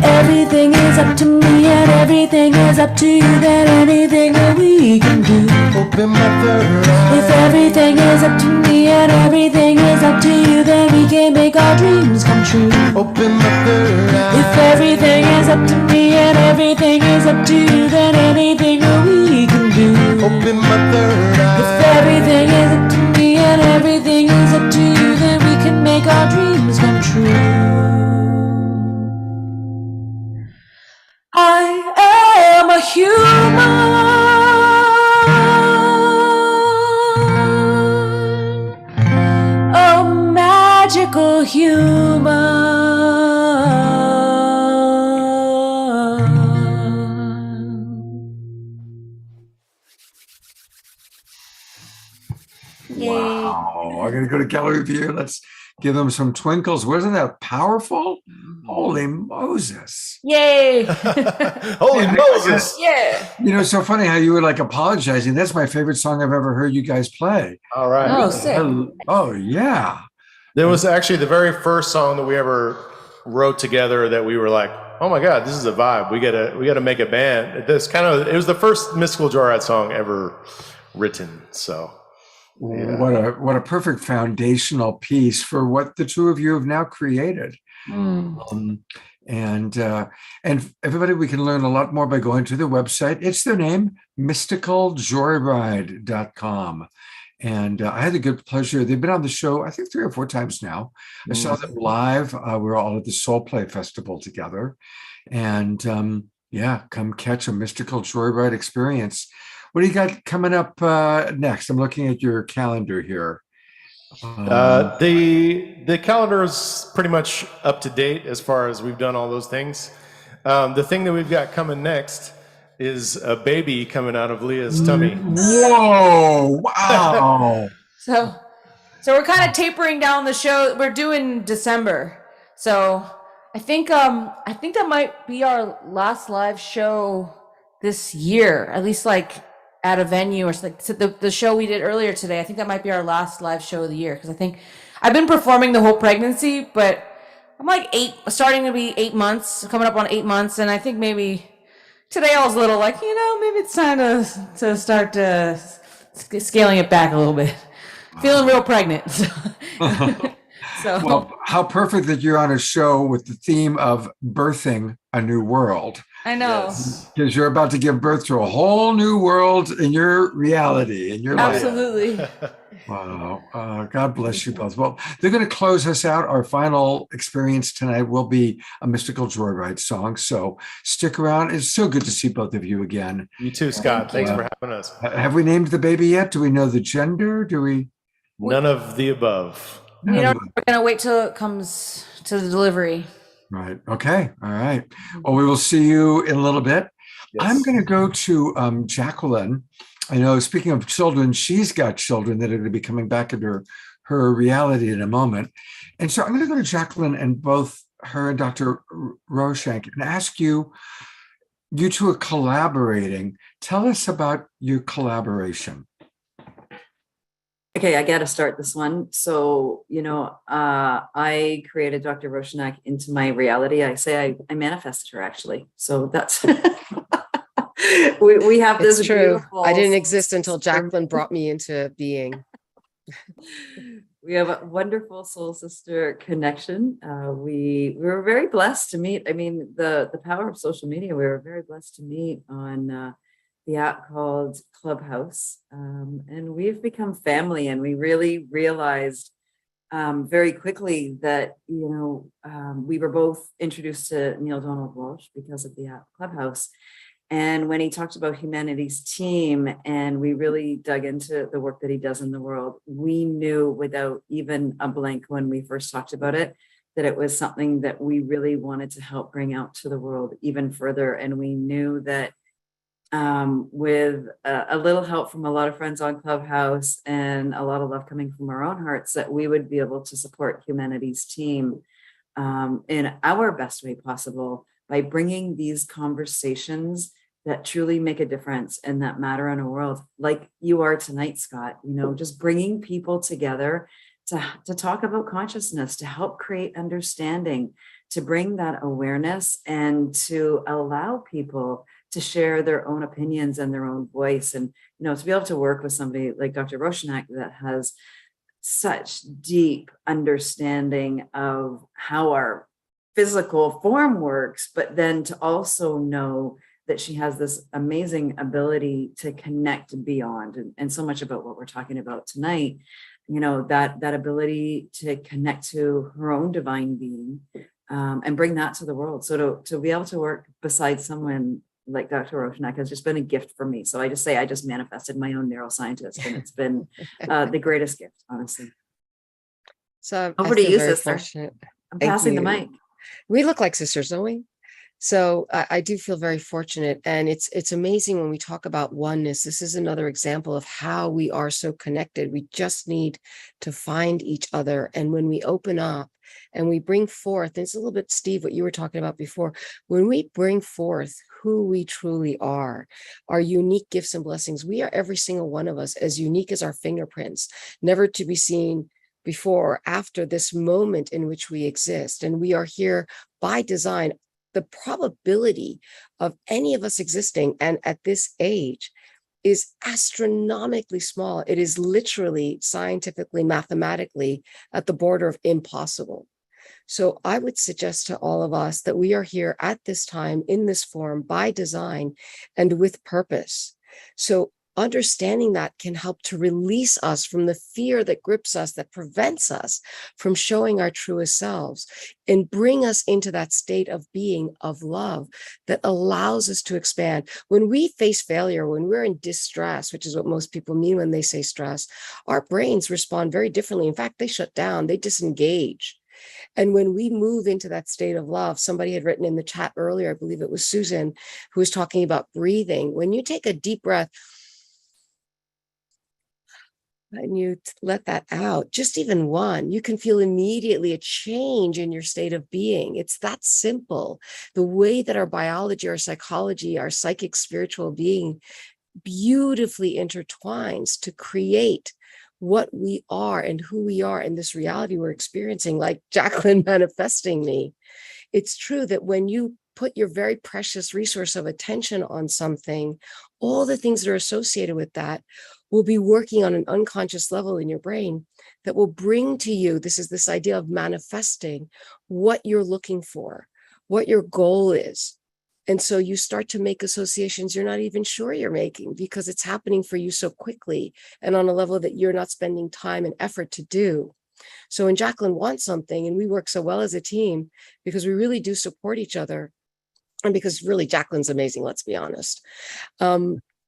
Everything is up to me and everything is up to you. Then anything that we can do. Open my third eye. If everything is up to me and everything is up to you, then we can make our dreams come true. Open my third eye. If everything is up to me and everything is up to you, then anything that we can do. Open my third eye. If everything is up to me and everything is up to you, then we can make our dreams come true. I am a human, a magical human. Wow. I'm going to go to gallery view. Let's give them some twinkles. Wasn't that powerful? Holy Moses. Yay! Holy Yeah, Moses. Yeah. You know, it's so funny how you were like apologizing. That's my favorite song I've ever heard you guys play. All right. Oh, sick. Oh, yeah. There was actually the very first song that we ever wrote together that we were like, oh my God, this is a vibe. We gotta make a band. It was the first Mystical Joyride song ever written. So yeah. What a perfect foundational piece for what the two of you have now created. And everybody, we can learn a lot more by going to their website. It's their name, mysticaljoyride.com. And I had the good pleasure. They've been on the show, I think 3 or 4 times now. I saw them live. We were all at the Soul Play Festival together. And come catch a Mystical Joyride experience. What do you got coming up next? I'm looking at your calendar here. The calendar is pretty much up to date as far as we've done all those things. The thing that we've got coming next is a baby coming out of Leah's tummy. Whoa! Wow! So we're kind of tapering down the show. We're doing December, so I think that might be our last live show this year, at least like at a venue or like the show we did earlier today. I think that might be our last live show of the year, because I think I've been performing the whole pregnancy, but I'm like starting to be 8 months, coming up on 8 months, and I think maybe today I was a little like, maybe it's time to start scaling it back a little bit. Feeling real pregnant. So. Well, how perfect that you're on a show with the theme of birthing a new world. I know. Because you're about to give birth to a whole new world in your reality, in your life. Absolutely. Wow. God bless you both. Well, they're going to close us out. Our final experience tonight will be a Mystical Joyride song. So stick around. It's so good to see both of you again. You too, Scott. Thanks for having us. Have we named the baby yet? Do we know the gender? Do we? None of the above. We're gonna wait till it comes to the delivery. Right. Okay. All right. Well, we will see you in a little bit. Yes. I'm going to go to Jacqueline. I know, speaking of children, she's got children that are going to be coming back into her reality in a moment. And so I'm going to go to Jacqueline and both her and Dr. Roshank and ask you two are collaborating. Tell us about your collaboration. Okay, I got to start this one. So, I created Dr. Roshanak into my reality. I say I manifested her, actually. So that's we have this. It's true. Beautiful. I didn't exist until Jacqueline brought me into being. We have a wonderful soul sister connection. We were very blessed to meet. I mean, the power of social media. We were very blessed to meet on the app called Clubhouse, and we've become family. And we really realized very quickly that we were both introduced to Neale Donald Walsch because of the app Clubhouse. And when he talked about Humanity's Team, and we really dug into the work that he does in the world, we knew without even a blink when we first talked about it, that it was something that we really wanted to help bring out to the world even further. And we knew that with a little help from a lot of friends on Clubhouse and a lot of love coming from our own hearts, that we would be able to support Humanity's Team in our best way possible by bringing these conversations that truly make a difference and that matter in a world like you are tonight, Scott. Just bringing people together to talk about consciousness, to help create understanding, to bring that awareness and to allow people to share their own opinions and their own voice. And, to be able to work with somebody like Dr. Roshanak that has such deep understanding of how our physical form works, but then to also know that she has this amazing ability to connect beyond, and so much about what we're talking about tonight, that ability to connect to her own divine being, and bring that to the world. So to be able to work beside someone like Dr. Roshanak has just been a gift for me. So I just manifested my own neuroscientist, and it's been the greatest gift, honestly. So Over I to feel you, very sister. fortunate. I'm Thank passing the you. mic. We look like sisters, don't we? So I do feel very fortunate, and it's amazing when we talk about oneness. This is another example of how we are so connected. We just need to find each other, and when we open up and we bring forth, and it's a little bit, Steve, what you were talking about before, when we bring forth who we truly are, our unique gifts and blessings, we are, every single one of us, as unique as our fingerprints, never to be seen before or after this moment in which we exist. And we are here by design. The probability of any of us existing, and at this age, is astronomically small. It is literally, scientifically, mathematically at the border of impossible. So I would suggest to all of us that we are here at this time, in this form, by design and with purpose. So understanding that can help to release us from the fear that grips us, that prevents us from showing our truest selves, and bring us into that state of being, of love, that allows us to expand. When we face failure, when we're in distress, which is what most people mean when they say stress, our brains respond very differently. In fact, they shut down, they disengage. And when we move into that state of love, somebody had written in the chat earlier, I believe it was Susan, who was talking about breathing. When you take a deep breath, and you let that out, just even one, you can feel immediately a change in your state of being. It's that simple. The way that our biology, our psychology, our psychic, spiritual being beautifully intertwines to create what we are and who we are in this reality we're experiencing, like Jacqueline manifesting me. It's true that when you put your very precious resource of attention on something, all the things that are associated with that will be working on an unconscious level in your brain that will bring to you, this idea of manifesting what you're looking for, what your goal is. And so you start to make associations you're not even sure you're making, because it's happening for you so quickly and on a level that you're not spending time and effort to do. So when Jacqueline wants something, and we work so well as a team because we really do support each other, and because really Jacqueline's amazing, let's be honest.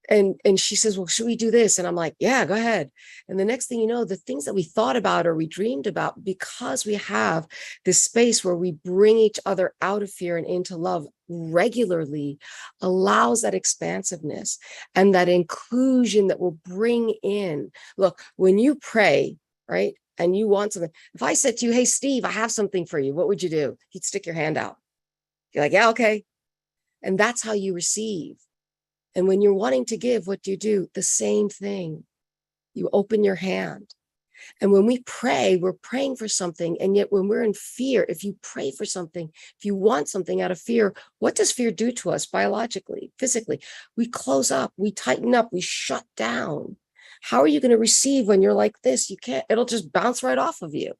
And she says, well, should we do this? And I'm like, yeah, go ahead. And the next thing you know, the things that we thought about or we dreamed about, because we have this space where we bring each other out of fear and into love regularly, allows that expansiveness and that inclusion that will bring in. Look, when you pray, right, and you want something, if I said to you, hey, Steve, I have something for you, what would you do? You'd stick your hand out. You're like, yeah, okay. And that's how you receive. And when you're wanting to give, what do? The same thing. You open your hand. And when we pray, we're praying for something. And yet when we're in fear, if you pray for something, if you want something out of fear, what does fear do to us biologically, physically? We close up, we tighten up, we shut down. How are you going to receive when you're like this? You can't, it'll just bounce right off of you.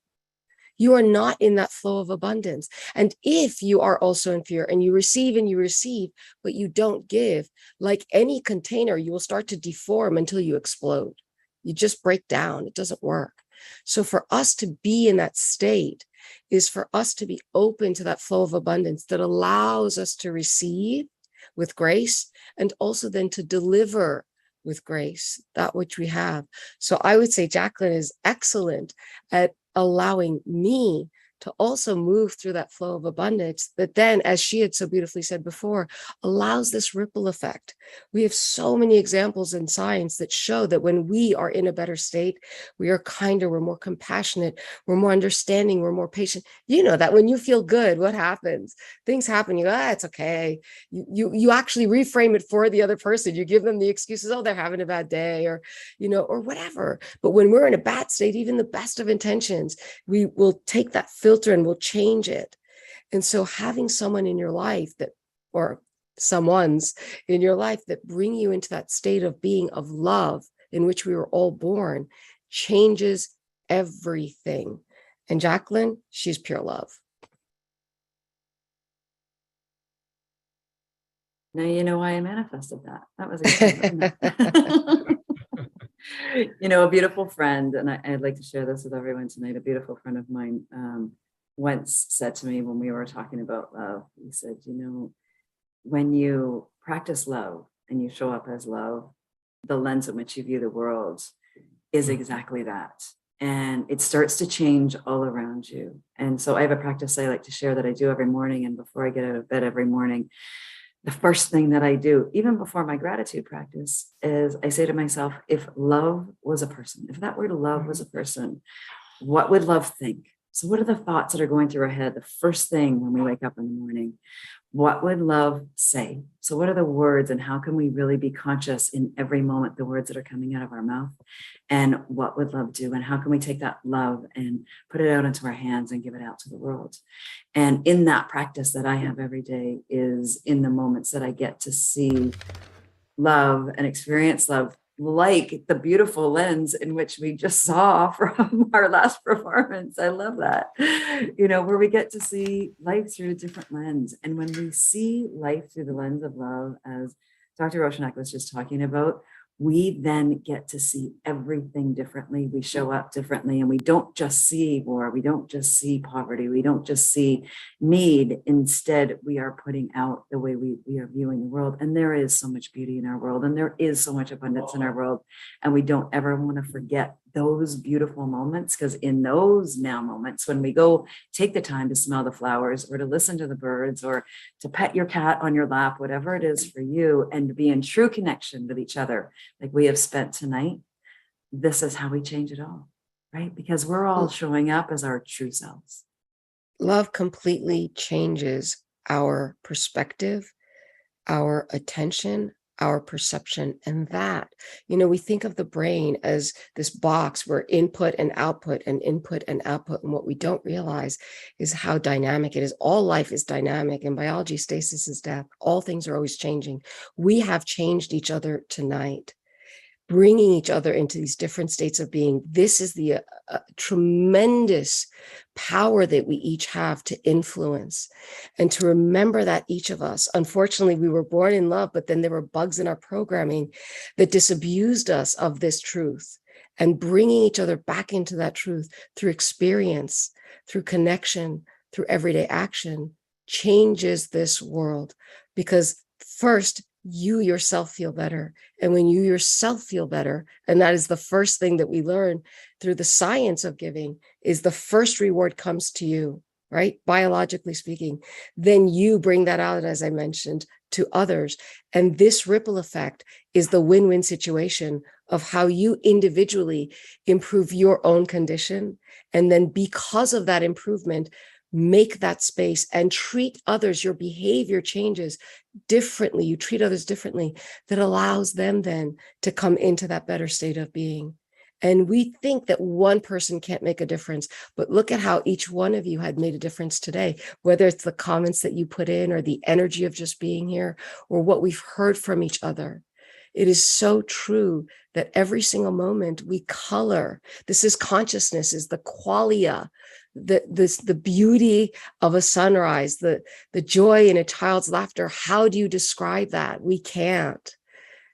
You are not in that flow of abundance. And if you are also in fear and you receive, but you don't give, like any container, you will start to deform until you explode. You just break down. It doesn't work. So for us to be in that state is for us to be open to that flow of abundance that allows us to receive with grace and also then to deliver with grace that which we have. So I would say Jacqueline is excellent at allowing me to also move through that flow of abundance that then, as she had so beautifully said before, allows this ripple effect. We have so many examples in science that show that when we are in a better state, we are kinder, we're more compassionate, we're more understanding, we're more patient. You know that when you feel good, what happens? Things happen, you go, it's okay. You actually reframe it for the other person. You give them the excuses, oh, they're having a bad day, or, or whatever. But when we're in a bad state, even the best of intentions, we will take that filter and we'll change it. And so having someone in your life that, or someone's in your life that bring you into that state of being of love in which we were all born changes everything. And Jacqueline, she's pure love. Now you know why I manifested that. That was a good you know, a beautiful friend, and I'd like to share this with everyone tonight. A beautiful friend of mine once said to me when we were talking about love, he said, you know, when you practice love and you show up as love, the lens in which you view the world is exactly that. And it starts to change all around you. And so I have a practice I like to share that I do every morning. And before I get out of bed every morning, the first thing that I do, even before my gratitude practice, is I say to myself, if love was a person, if that word love was a person, what would love think? So what are the thoughts that are going through our head the first thing when we wake up in the morning? What would love say? So what are the words, and how can we really be conscious in every moment, the words that are coming out of our mouth? And what would love do? And how can we take that love and put it out into our hands and give it out to the world? And in that practice that I have every day is in the moments that I get to see love and experience love, like the beautiful lens in which we just saw from our last performance. I love that, you know, where we get to see life through a different lens. And when we see life through the lens of love, as Dr. Roshanak was just talking about, we then get to see everything differently. We show up differently, and we don't just see war. We don't just see poverty. We don't just see need. Instead, we are putting out the way we are viewing the world. And there is so much beauty in our world, and there is so much abundance in our world. And we don't ever want to forget those beautiful moments, because in those now moments, when we go take the time to smell the flowers, or to listen to the birds, or to pet your cat on your lap, whatever it is for you, and to be in true connection with each other, like we have spent tonight, this is how we change it all, right? Because we're all showing up as our true selves. Love completely changes our perspective, our attention, our perception. And that, you know, we think of the brain as this box where input and output and input and output. And what we don't realize is how dynamic it is. All life is dynamic. In biology, stasis is death. All things are always changing. We have changed each other tonight, bringing each other into these different states of being. This is the tremendous power that we each have to influence, and to remember that each of us, unfortunately, we were born in love, but then there were bugs in our programming that disabused us of this truth, and bringing each other back into that truth through experience, through connection, through everyday action changes this world. Because first, you yourself feel better. And when you yourself feel better, and that is the first thing that we learn through the science of giving, is the first reward comes to you, right? Biologically speaking, then you bring that out, as I mentioned, to others. And this ripple effect is the win-win situation of how you individually improve your own condition. And then because of that improvement, make that space and treat others. Your behavior changes differently. You treat others differently. That allows them then to come into that better state of being. And we think that one person can't make a difference, but look at how each one of you had made a difference today, whether it's the comments that you put in, or the energy of just being here, or what we've heard from each other. It is so true that every single moment we color. This is consciousness, is the qualia, the beauty of a sunrise, the joy in a child's laughter. How do you describe that? We can't.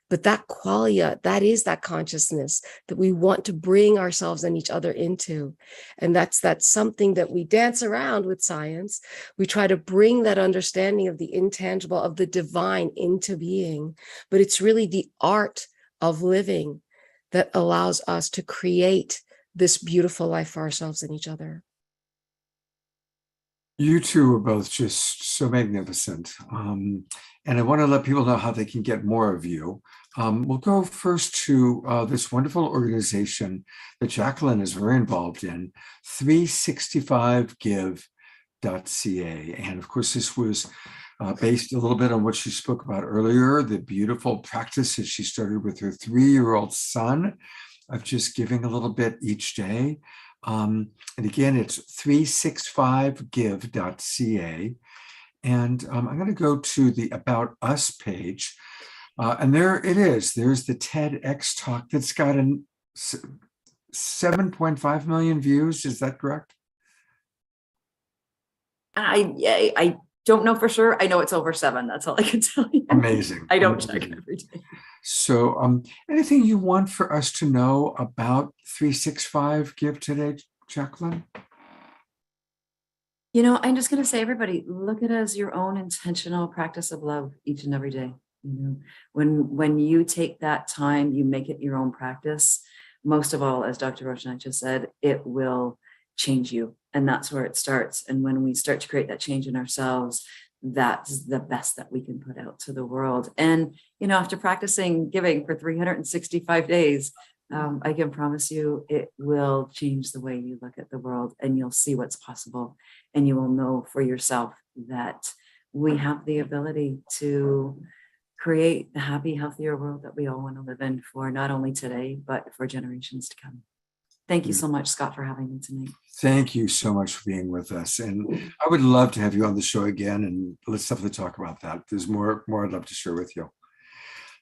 But that qualia, that is that consciousness that we want to bring ourselves and each other into. And that's something that we dance around with science. We try to bring that understanding of the intangible, of the divine, into being. But it's really the art of living that allows us to create this beautiful life for ourselves and each other. You two are both just so magnificent. And I want to let people know how they can get more of you. We'll go first to this wonderful organization that Jacqueline is very involved in, 365give.ca. And of course, this was based a little bit on what she spoke about earlier, the beautiful practice that she started with her 3-year-old son of just giving a little bit each day. And again, it's 365give.ca. And I'm going to go to the About Us page. And there it is. There's the TEDx talk that's got 7.5 million views. Is that correct? I don't know for sure. I know it's over 7. That's all I can tell you. Amazing. I don't check Amazing. every day. So anything you want for us to know about 365 Give today, Jacqueline? You know, I'm just going to say, everybody, look at it as your own intentional practice of love each and every day. You know, when you take that time, you make it your own practice. Most of all, as Dr. Roshan just said, it will change you. And that's where it starts. And when we start to create that change in ourselves, that's the best that we can put out to the world. And, you know, after practicing giving for 365 days, I can promise you it will change the way you look at the world, and you'll see what's possible. And you will know for yourself that we have the ability to create the happy, healthier world that we all want to live in for not only today, but for generations to come. Thank you so much, Scott, for having me tonight. Thank you so much for being with us. And I would love to have you on the show again, and let's definitely talk about that. There's more I'd love to share with you.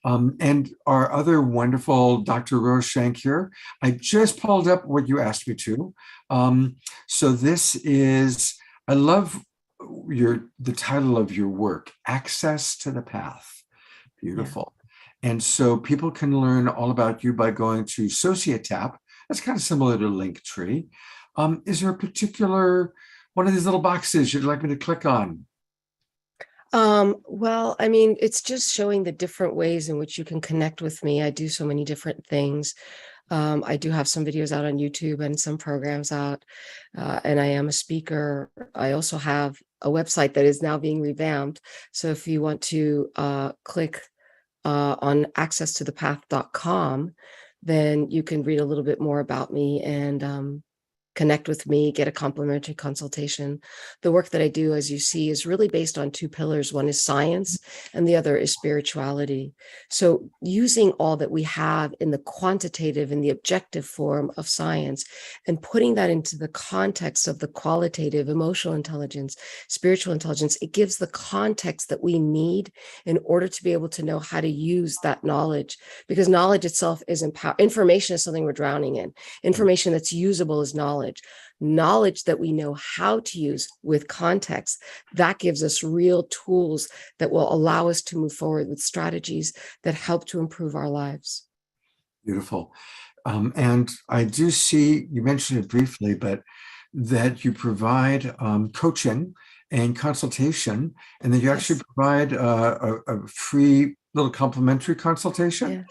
And our other wonderful Dr. Rose Shank here, I just pulled up what you asked me to. So this is, I love the title of your work, Access to the Path. Beautiful. Yeah. And so people can learn all about you by going to Societap. That's kind of similar to Linktree. Is there a particular one of these little boxes you'd like me to click on? Well, I mean, it's just showing the different ways in which you can connect with me. I do so many different things. I do have some videos out on YouTube and some programs out, and I am a speaker. I also have a website that is now being revamped. So if you want to click on accesstothepath.com, then you can read a little bit more about me and connect with me, get a complimentary consultation. The work that I do, as you see, is really based on 2 pillars. One is science and the other is spirituality. So using all that we have in the quantitative and the objective form of science and putting that into the context of the qualitative, emotional intelligence, spiritual intelligence, it gives the context that we need in order to be able to know how to use that knowledge, because knowledge itself is information is something we're drowning in. Information that's usable is knowledge. Knowledge that we know how to use with context, that gives us real tools that will allow us to move forward with strategies that help to improve our lives. Beautiful. And I do see, you mentioned it briefly, but that you provide coaching and consultation, and that you actually provide a free little complimentary consultation.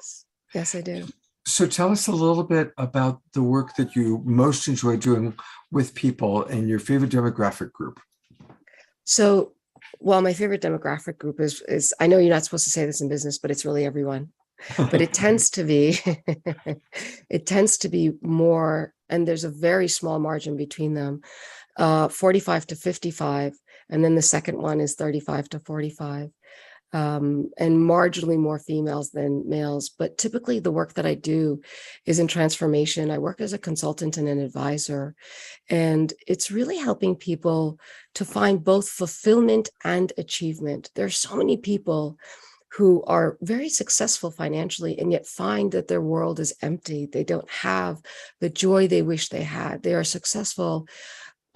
Yes, I do. So tell us a little bit about the work that you most enjoy doing with people in your favorite demographic group. So, well, my favorite demographic group is I know you're not supposed to say this in business, but it's really everyone. But it tends to be, more, and there's a very small margin between them, 45 to 55. And then the second one is 35 to 45. And marginally more females than males. But typically the work that I do is in transformation. I work as a consultant and an advisor, and it's really helping people to find both fulfillment and achievement. There are so many people who are very successful financially and yet find that their world is empty. They don't have the joy they wish they had. They are successful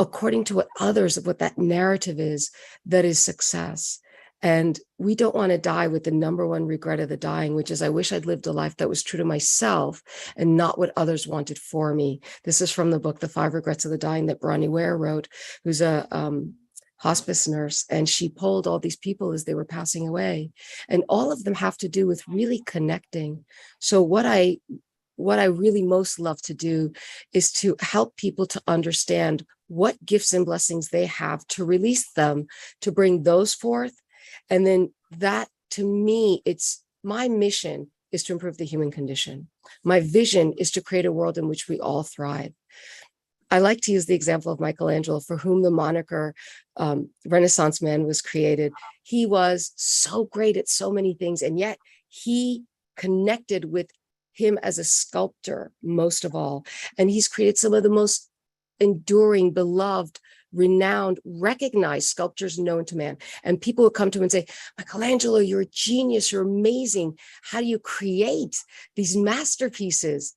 according to what that narrative is that is success. And we don't want to die with the number one regret of the dying, which is I wish I'd lived a life that was true to myself and not what others wanted for me. This is from the book, The 5 Regrets of the Dying, that Bronnie Ware wrote, who's a hospice nurse. And she polled all these people as they were passing away. And all of them have to do with really connecting. So what I really most love to do is to help people to understand what gifts and blessings they have, to release them, to bring those forth. And then that, to me, it's my mission is to improve the human condition. My vision is to create a world in which we all thrive. I like to use the example of Michelangelo, for whom the moniker Renaissance Man was created. He was so great at so many things, and yet he connected with him as a sculptor most of all. And he's created some of the most enduring, beloved, renowned, recognized sculptures known to man. And people would come to him and say, Michelangelo, you're a genius, you're amazing. How do you create these masterpieces?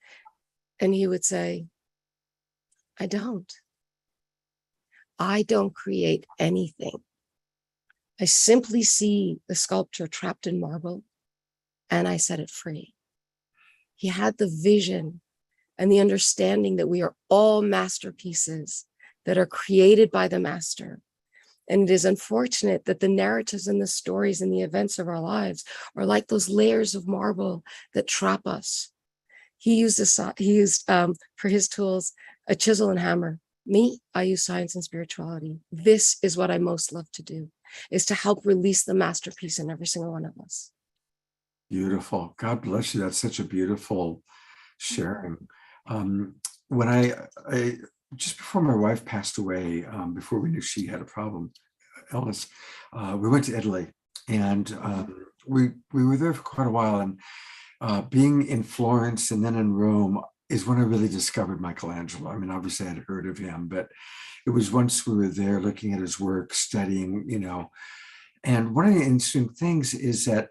And he would say, I don't create anything. I simply see the sculpture trapped in marble and I set it free. He had the vision and the understanding that we are all masterpieces that are created by the master. And it is unfortunate that the narratives and the stories and the events of our lives are like those layers of marble that trap us. He used for his tools a chisel and hammer. Me, I use science and spirituality. This is what I most love to do, is to help release the masterpiece in every single one of us. Beautiful. God bless you. That's such a beautiful sharing. When I just before my wife passed away, before we knew she had a illness, we went to Italy, and we were there for quite a while. And being in Florence and then in Rome is when I really discovered Michelangelo. I mean, obviously I'd heard of him, but it was once we were there looking at his work, studying, and one of the interesting things is that,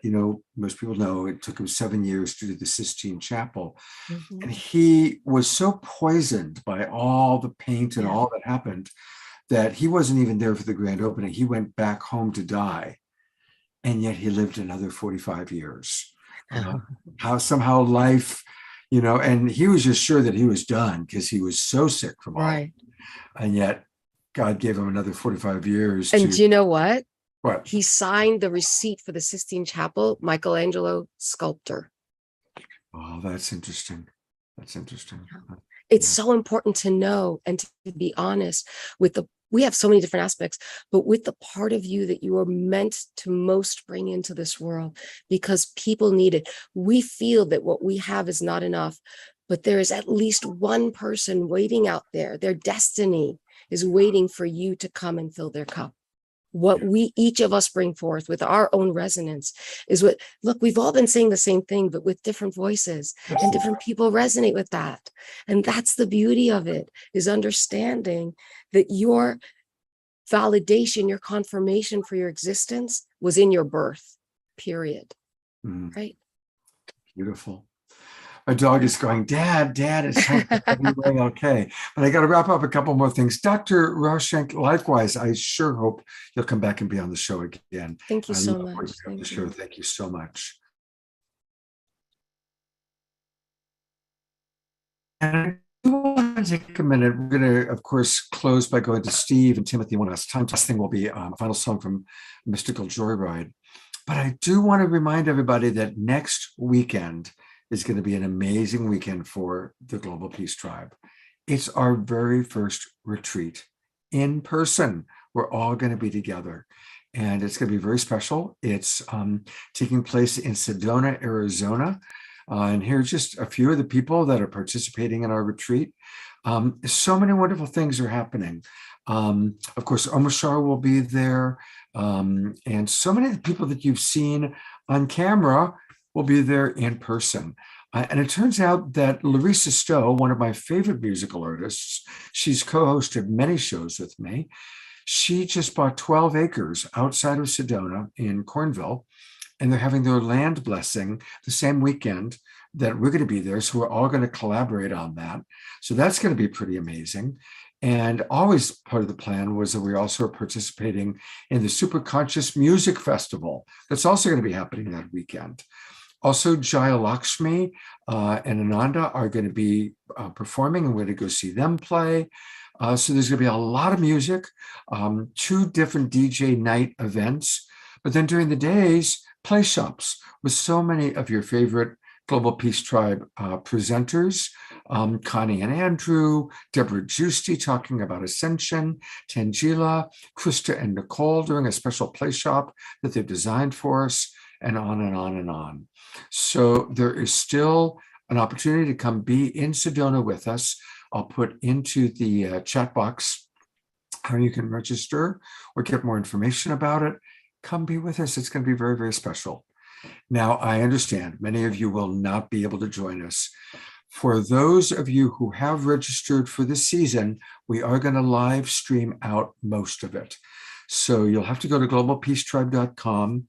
most people know it took him 7 years to do the Sistine Chapel. Mm-hmm. And he was so poisoned by all the paint and all that happened that he wasn't even there for the grand opening. He went back home to die. And yet he lived another 45 years. How somehow life, and he was just sure that he was done because he was so sick from all. Right. And yet God gave him another 45 years. And do you know what? What? He signed the receipt for the Sistine Chapel, Michelangelo, sculptor. Oh, that's interesting. That's interesting. It's so important to know and to be honest with we have so many different aspects, but with the part of you that you are meant to most bring into this world, because people need it. We feel that what we have is not enough, but there is at least one person waiting out there. Their destiny is waiting for you to come and fill their cup. What each of us bring forth with our own resonance is look, we've all been saying the same thing, but with different voices, and different people resonate with that. And that's the beauty of it, is understanding that your validation, your confirmation for your existence was in your birth, period. Mm. Right? Beautiful. My dog is going, Dad, it's everything okay. But I got to wrap up a couple more things. Dr. Rauschenk, likewise, I sure hope you'll come back and be on the show again. Thank you so much. Thank you so much. And I do want to take a minute. We're going to, of course, close by going to Steve and Timothy one last time. Last thing will be a final song from Mystical Joyride. But I do want to remind everybody that next weekend is going to be an amazing weekend for the Global Peace Tribe. It's our very first retreat in person. We're all going to be together, and it's going to be very special. It's taking place in Sedona, Arizona. And here are just a few of the people that are participating in our retreat. So many wonderful things are happening. Of course, Omar Shah will be there. And so many of the people that you've seen on camera will be there in person. And it turns out that Larissa Stowe, one of my favorite musical artists, she's co-hosted many shows with me. She just bought 12 acres outside of Sedona in Cornville, and they're having their land blessing the same weekend that we're going to be there. So we're all going to collaborate on that. So that's going to be pretty amazing. And always part of the plan was that we also are participating in the Super Conscious Music Festival. That's also going to be happening that weekend. Also, Jaya Lakshmi and Ananda are going to be performing, and we're going to go see them play. So there's going to be a lot of music, 2 different DJ night events, but then during the days, play shops with so many of your favorite Global Peace Tribe presenters, Connie and Andrew, Deborah Giusti talking about Ascension, Tangela, Krista and Nicole doing a special play shop that they've designed for us, and on and on and on. So there is still an opportunity to come be in Sedona with us. I'll put into the chat box how you can register or get more information about it. Come be with us. It's going to be very, very special. Now, I understand many of you will not be able to join us For those of you who have registered for this season, we are going to live stream out most of it. So you'll have to go to globalpeacetribe.com.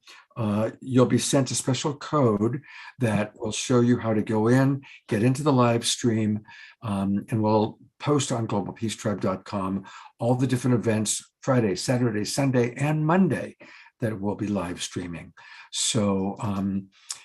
You'll be sent a special code that will show you how to go in, get into the live stream, and we'll post on globalpeacetribe.com all the different events, Friday, Saturday, Sunday, and Monday, that we'll be live streaming. So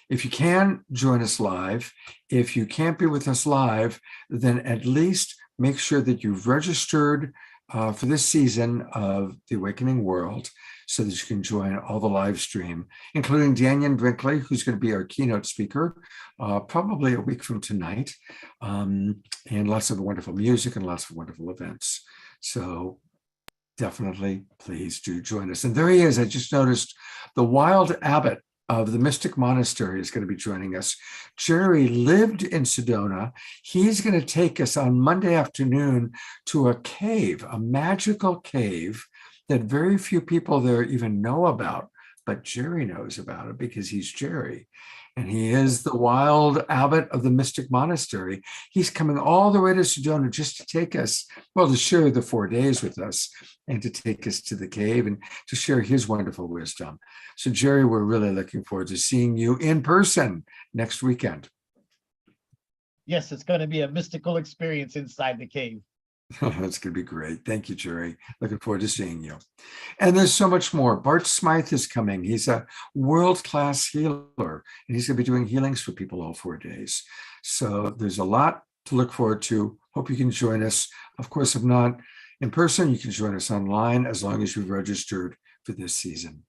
if you can, join us live. If you can't be with us live, then at least make sure that you've registered for this season of The Awakening World so that you can join all the live stream, including Daniel Brinkley, who's going to be our keynote speaker, probably a week from tonight, and lots of wonderful music and lots of wonderful events. So definitely, please do join us. And there he is. I just noticed the wild abbot of the Mystic Monastery is going to be joining us. Jerry lived in Sedona. He's going to take us on Monday afternoon to a cave, a magical cave that very few people there even know about, but Jerry knows about it because he's Jerry. And he is the wild abbot of the Mystic Monastery. He's coming all the way to Sedona just to take us, well, to share the 4 days with us and to take us to the cave and to share his wonderful wisdom. So Jerry, we're really looking forward to seeing you in person next weekend. Yes, it's going to be a mystical experience inside the cave. It's going to be great. Thank you, Jerry. Looking forward to seeing you. And there's so much more. Bart Smythe is coming. He's a world-class healer, and he's going to be doing healings for people all 4 days. So there's a lot to look forward to. Hope you can join us. Of course, if not in person, you can join us online as long as you've registered for this season.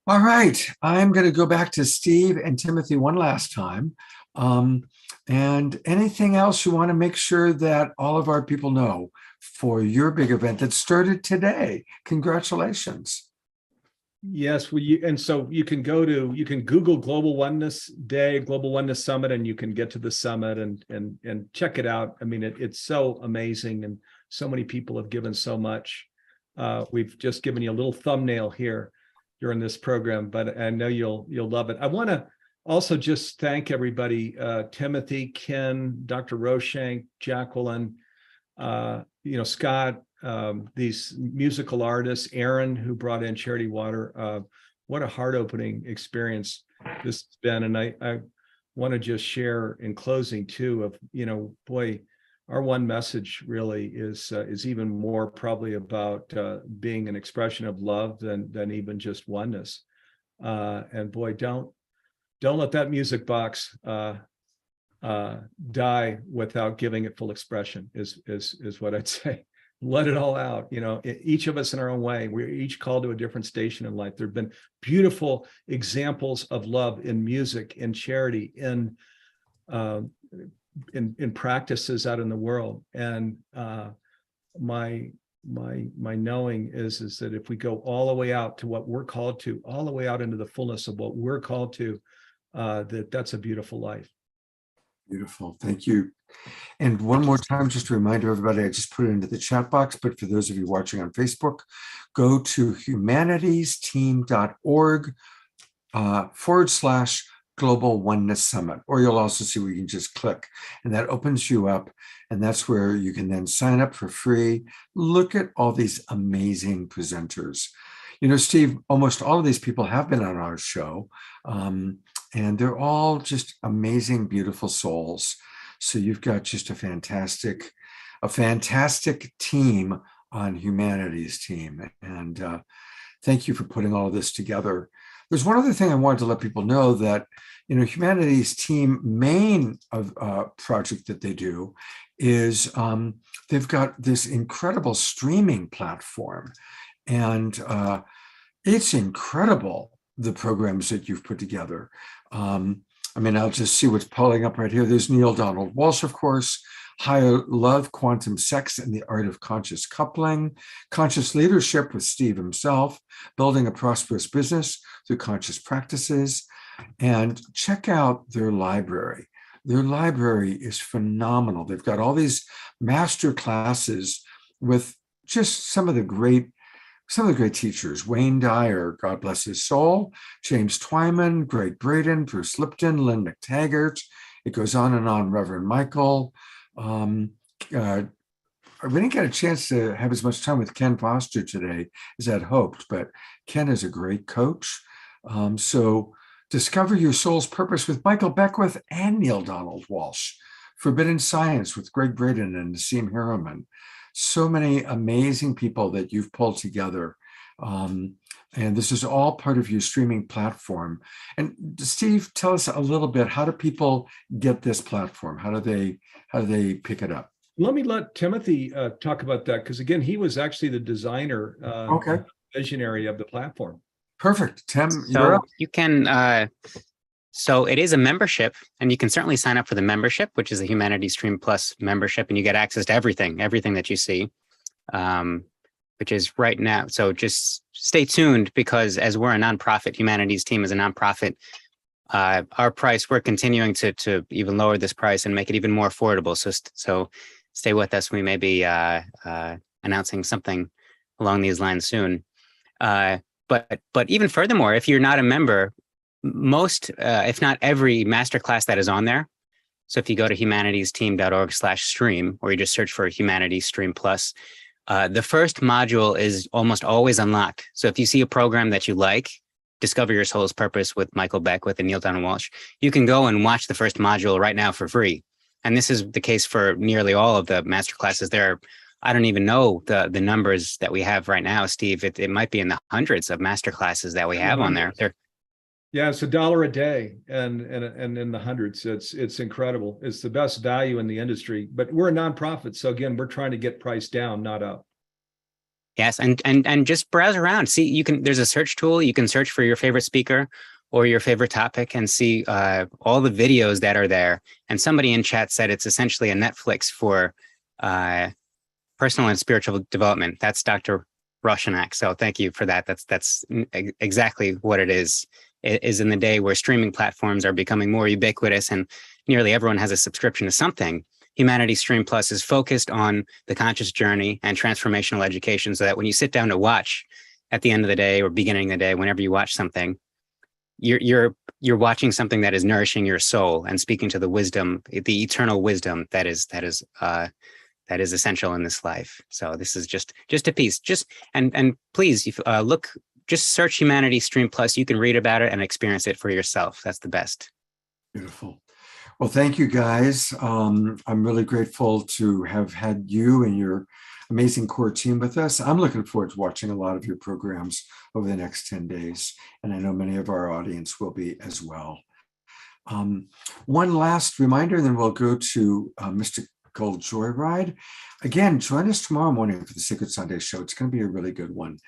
All right. I'm going to go back to Steve and Timothy one last time. And anything else you want to make sure that all of our people know for your big event that started today? Congratulations. Yes, and so you can Google Global Oneness Day, Global Oneness Summit, and you can get to the summit and check it out. I mean, it's so amazing, and so many people have given so much. We've just given you a little thumbnail here during this program, but I know you'll love it. I want to also just thank everybody, Timothy, Ken, Dr. Roshank, Jacqueline, Scott, these musical artists, Aaron, who brought in Charity Water. What a heart-opening experience this has been. And I want to just share in closing too of, boy, our one message really is even more probably about being an expression of love than even just oneness. And boy, don't let that music box die without giving it full expression is what I'd say. Let it all out. Each of us in our own way. We're each called to a different station in life. There have been beautiful examples of love in music, in charity, in practices out in the world. And my knowing is that if we go all the way out to what we're called to, all the way out into the fullness of what we're called to, that's a beautiful life. Beautiful. Thank you. And one more time, just to remind everybody, I just put it into the chat box, but for those of you watching on Facebook, go to humanitiesteam.org /Global Oneness Summit, or you'll also see where you can just click, and that opens you up, and that's where you can then sign up for free. Look at all these amazing presenters. Steve, almost all of these people have been on our show, and they're all just amazing, beautiful souls. So you've got just a fantastic team on Humanity's Team. And thank you for putting all of this together. There's one other thing I wanted to let people know that, Humanity's Team main project that they do is they've got this incredible streaming platform. And it's incredible, the programs that you've put together. I'll just see what's pulling up right here. There's Neale Donald Walsch, of course, Higher Love, Quantum Sex, and the Art of Conscious Coupling, Conscious Leadership with Steve himself, Building a Prosperous Business Through Conscious Practices, and check out their library. Their library is phenomenal. They've got all these master classes with just some of the great teachers: Wayne Dyer, God bless his soul, James Twyman, Greg Braden, Bruce Lipton, Lynn McTaggart, It goes on and on. Reverend Michael. We didn't get a chance to have as much time with Ken Foster today as I'd hoped, but Ken is a great coach. So discover your soul's purpose with Michael Beckwith and Neale Donald Walsch. Forbidden Science with Greg Braden and Nassim Haramein. So many amazing people that you've pulled together. And this is all part of your streaming platform. And Steve, tell us a little bit, how do people get this platform? How do they pick it up? Let me let Timothy talk about that, because again, he was actually the designer, visionary of the platform. Perfect. Tim, so you can, so it is a membership, and you can certainly sign up for the membership, which is the Humanities Stream Plus membership, and you get access to everything that you see, which is right now. So just stay tuned, because as we're a nonprofit, Humanities Team is a nonprofit, our price, we're continuing to even lower this price and make it even more affordable. So stay with us. We may be announcing something along these lines soon. But even furthermore, if you're not a member, most, if not every masterclass that is on there. So if you go to humanitiesteam.org/stream, or you just search for Humanities Stream Plus, the first module is almost always unlocked. So if you see a program that you like, Discover Your Soul's Purpose with Michael Beckwith and Neale Donald Walsch, you can go and watch the first module right now for free. And this is the case for nearly all of the masterclasses. There are, I don't even know the numbers that we have right now, Steve. It might be in the hundreds of masterclasses that we have on there. Yeah, it's $1 a day, and in the hundreds. It's incredible. It's the best value in the industry. But we're a nonprofit, so again, we're trying to get price down, not up. Yes, and just browse around. See, you can. There's a search tool. You can search for your favorite speaker or your favorite topic and see all the videos that are there. And somebody in chat said it's essentially a Netflix for personal and spiritual development. That's Dr. Roshanak. So thank you for that. That's exactly what it is. It is in the day where streaming platforms are becoming more ubiquitous and nearly everyone has a subscription to something. Humanities Stream Plus is focused on the conscious journey and transformational education, so that when you sit down to watch at the end of the day or beginning of the day, whenever you watch something, you're watching something that is nourishing your soul and speaking to the wisdom, the eternal wisdom that is essential in this life. So this is just a piece. And please look. Just search Humanities Stream Plus. You can read about it and experience it for yourself. That's the best. Beautiful. Well, thank you, guys. I'm really grateful to have had you and your amazing core team with us. I'm looking forward to watching a lot of your programs over the next 10 days, and I know many of our audience will be as well. One last reminder, then we'll go to Mystical Joyride. Again, join us tomorrow morning for the Sacred Sunday show. It's going to be a really good one.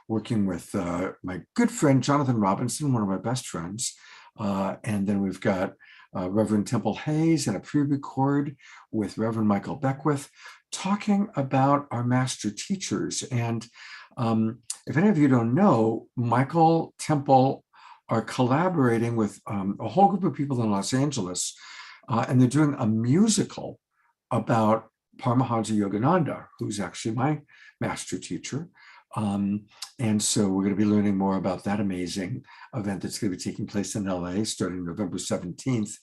Working with my good friend, Jonathan Robinson, one of my best friends. And then we've got Reverend Temple Hayes and a pre-record with Reverend Michael Beckwith talking about our master teachers. And if any of you don't know, Michael Temple are collaborating with a whole group of people in Los Angeles, and they're doing a musical about Paramahansa Yogananda, who's actually my master teacher. And so we're going to be learning more about that amazing event that's going to be taking place in LA starting November 17th.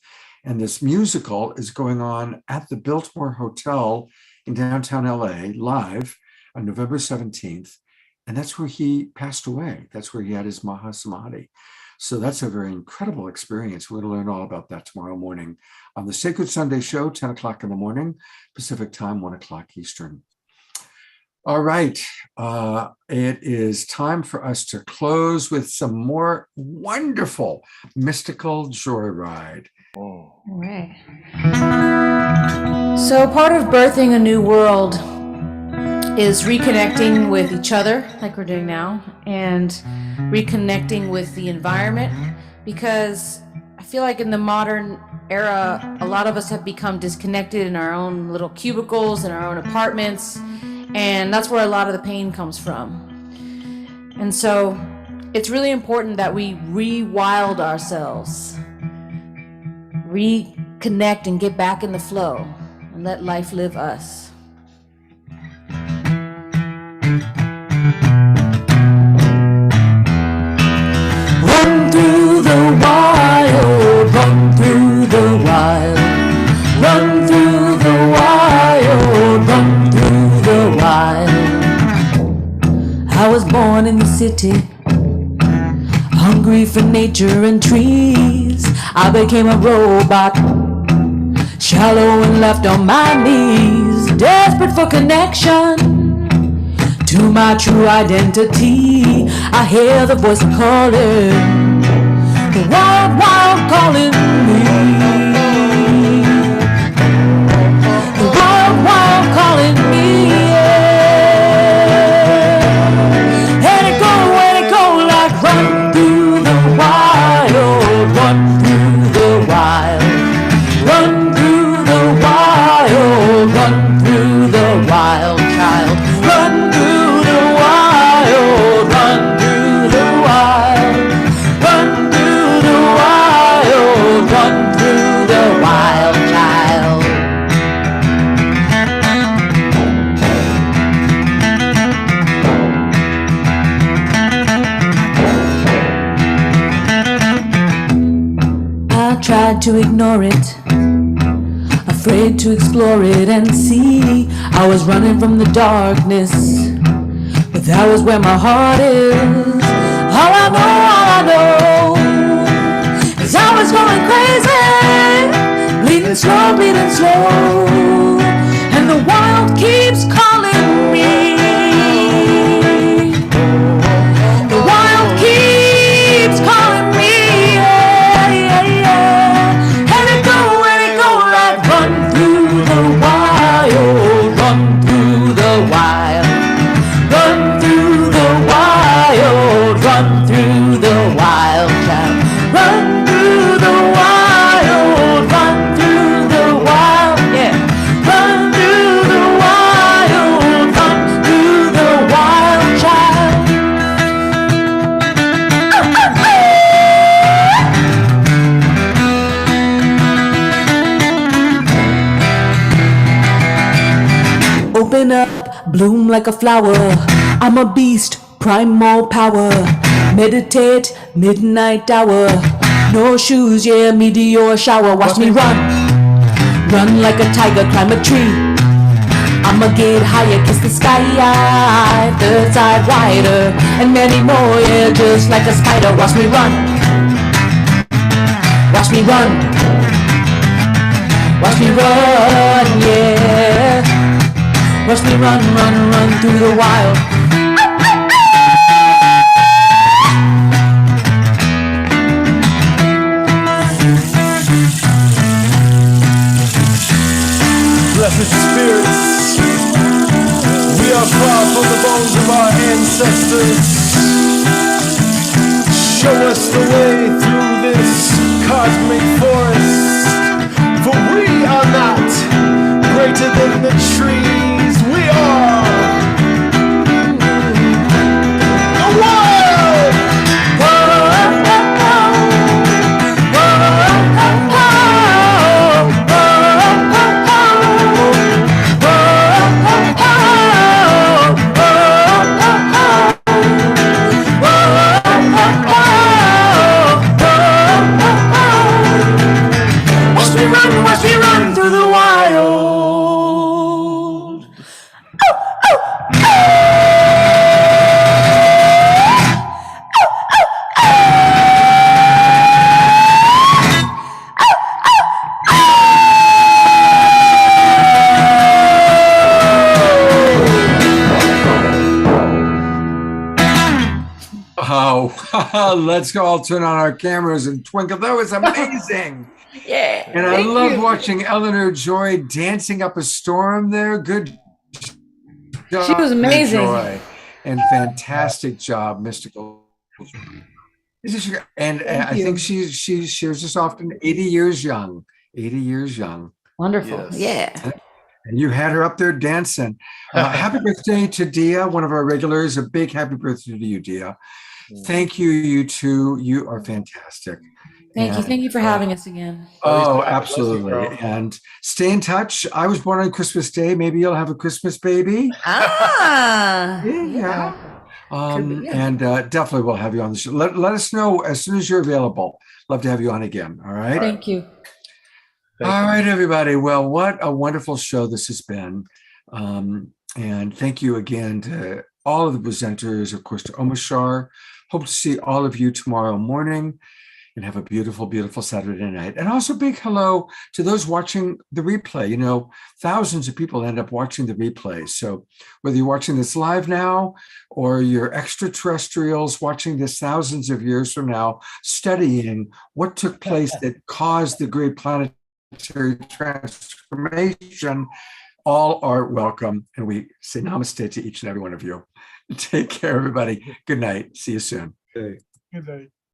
And this musical is going on at the Biltmore Hotel in downtown LA live on November 17th. And that's where he passed away. That's where he had his Mahasamadhi. So that's a very incredible experience. We're going to learn all about that tomorrow morning on the Sacred Sunday show, 10 o'clock in the morning, Pacific time, 1 o'clock Eastern. All right, it is time for us to close with some more wonderful mystical joyride. All right. So part of birthing a new world is reconnecting with each other, like we're doing now, and reconnecting with the environment, because I feel like in the modern era, a lot of us have become disconnected in our own little cubicles, in our own apartments. And that's where a lot of the pain comes from. And so it's really important that we rewild ourselves, reconnect and get back in the flow and let life live us. Run through the wild, run through the city, hungry for nature and trees. I became a robot, shallow and left on my knees, desperate for connection to my true identity. I hear the voice calling, the wild, wild calling me. The wild, wild calling me. Yeah. And it go like run through the wild, run through the wild, run through the wild, run through the wild child, run through the wild, run through the wild, run through the wild, run through the wild child. I tried to ignore it, afraid to explore it and see. I was running from the darkness, but that was where my heart is. All I know is I was going crazy, bleeding slow, and the wild keeps calling me. The wild keeps calling me, yeah. And it go like run through the wild, run through the wild, run through the wild, run through the wild child, run through the wild, run through the wild, yeah, run through the wild, run through the wild child. Open up, bloom like a flower. I'm a beast, primal power. Meditate, midnight hour. No shoes, yeah, meteor shower. Watch me run, run like a tiger, climb a tree. I'ma get higher, kiss the sky, third side wider, and many more, yeah, just like a spider. Watch me run, watch me run, watch me run, yeah. Watch me run, run, run through the wild. Blessed spirits, we are far from the bones of our ancestors. Show us the way through this cosmic forest, for we are not greater than the trees. We are the wild. Watch me run through the wild. Oh, let's go all turn on our cameras and twinkle. That was amazing. Yeah. And I love watching Eleanor Joy dancing up a storm there. Good job. She was amazing. Joy. And fantastic job, Mystical. And I think she shares this often, 80 years young. 80 years young. Wonderful. Yes. Yeah. And you had her up there dancing. Happy birthday to Dia, one of our regulars. A big happy birthday to you, Dia. Thank you, you two. You are fantastic. Thank you. And, Thank you for having us again. Oh, absolutely. And stay in touch. I was born on Christmas Day. Maybe you'll have a Christmas baby. Ah. Yeah. And definitely we'll have you on the show. Let us know as soon as you're available. Love to have you on again. All right. Thank you. All right, everybody. Well, what a wonderful show this has been. And thank you again to all of the presenters, of course, to Omashar. Hope to see all of you tomorrow morning, and have a beautiful, beautiful Saturday night. And also big hello to those watching the replay. You know, thousands of people end up watching the replay. So whether you're watching this live now or you're extraterrestrials watching this thousands of years from now, studying what took place that caused the great planetary transformation, all are welcome. And we say namaste to each and every one of you. Take care, everybody. Good night. See you soon. Okay. Good night.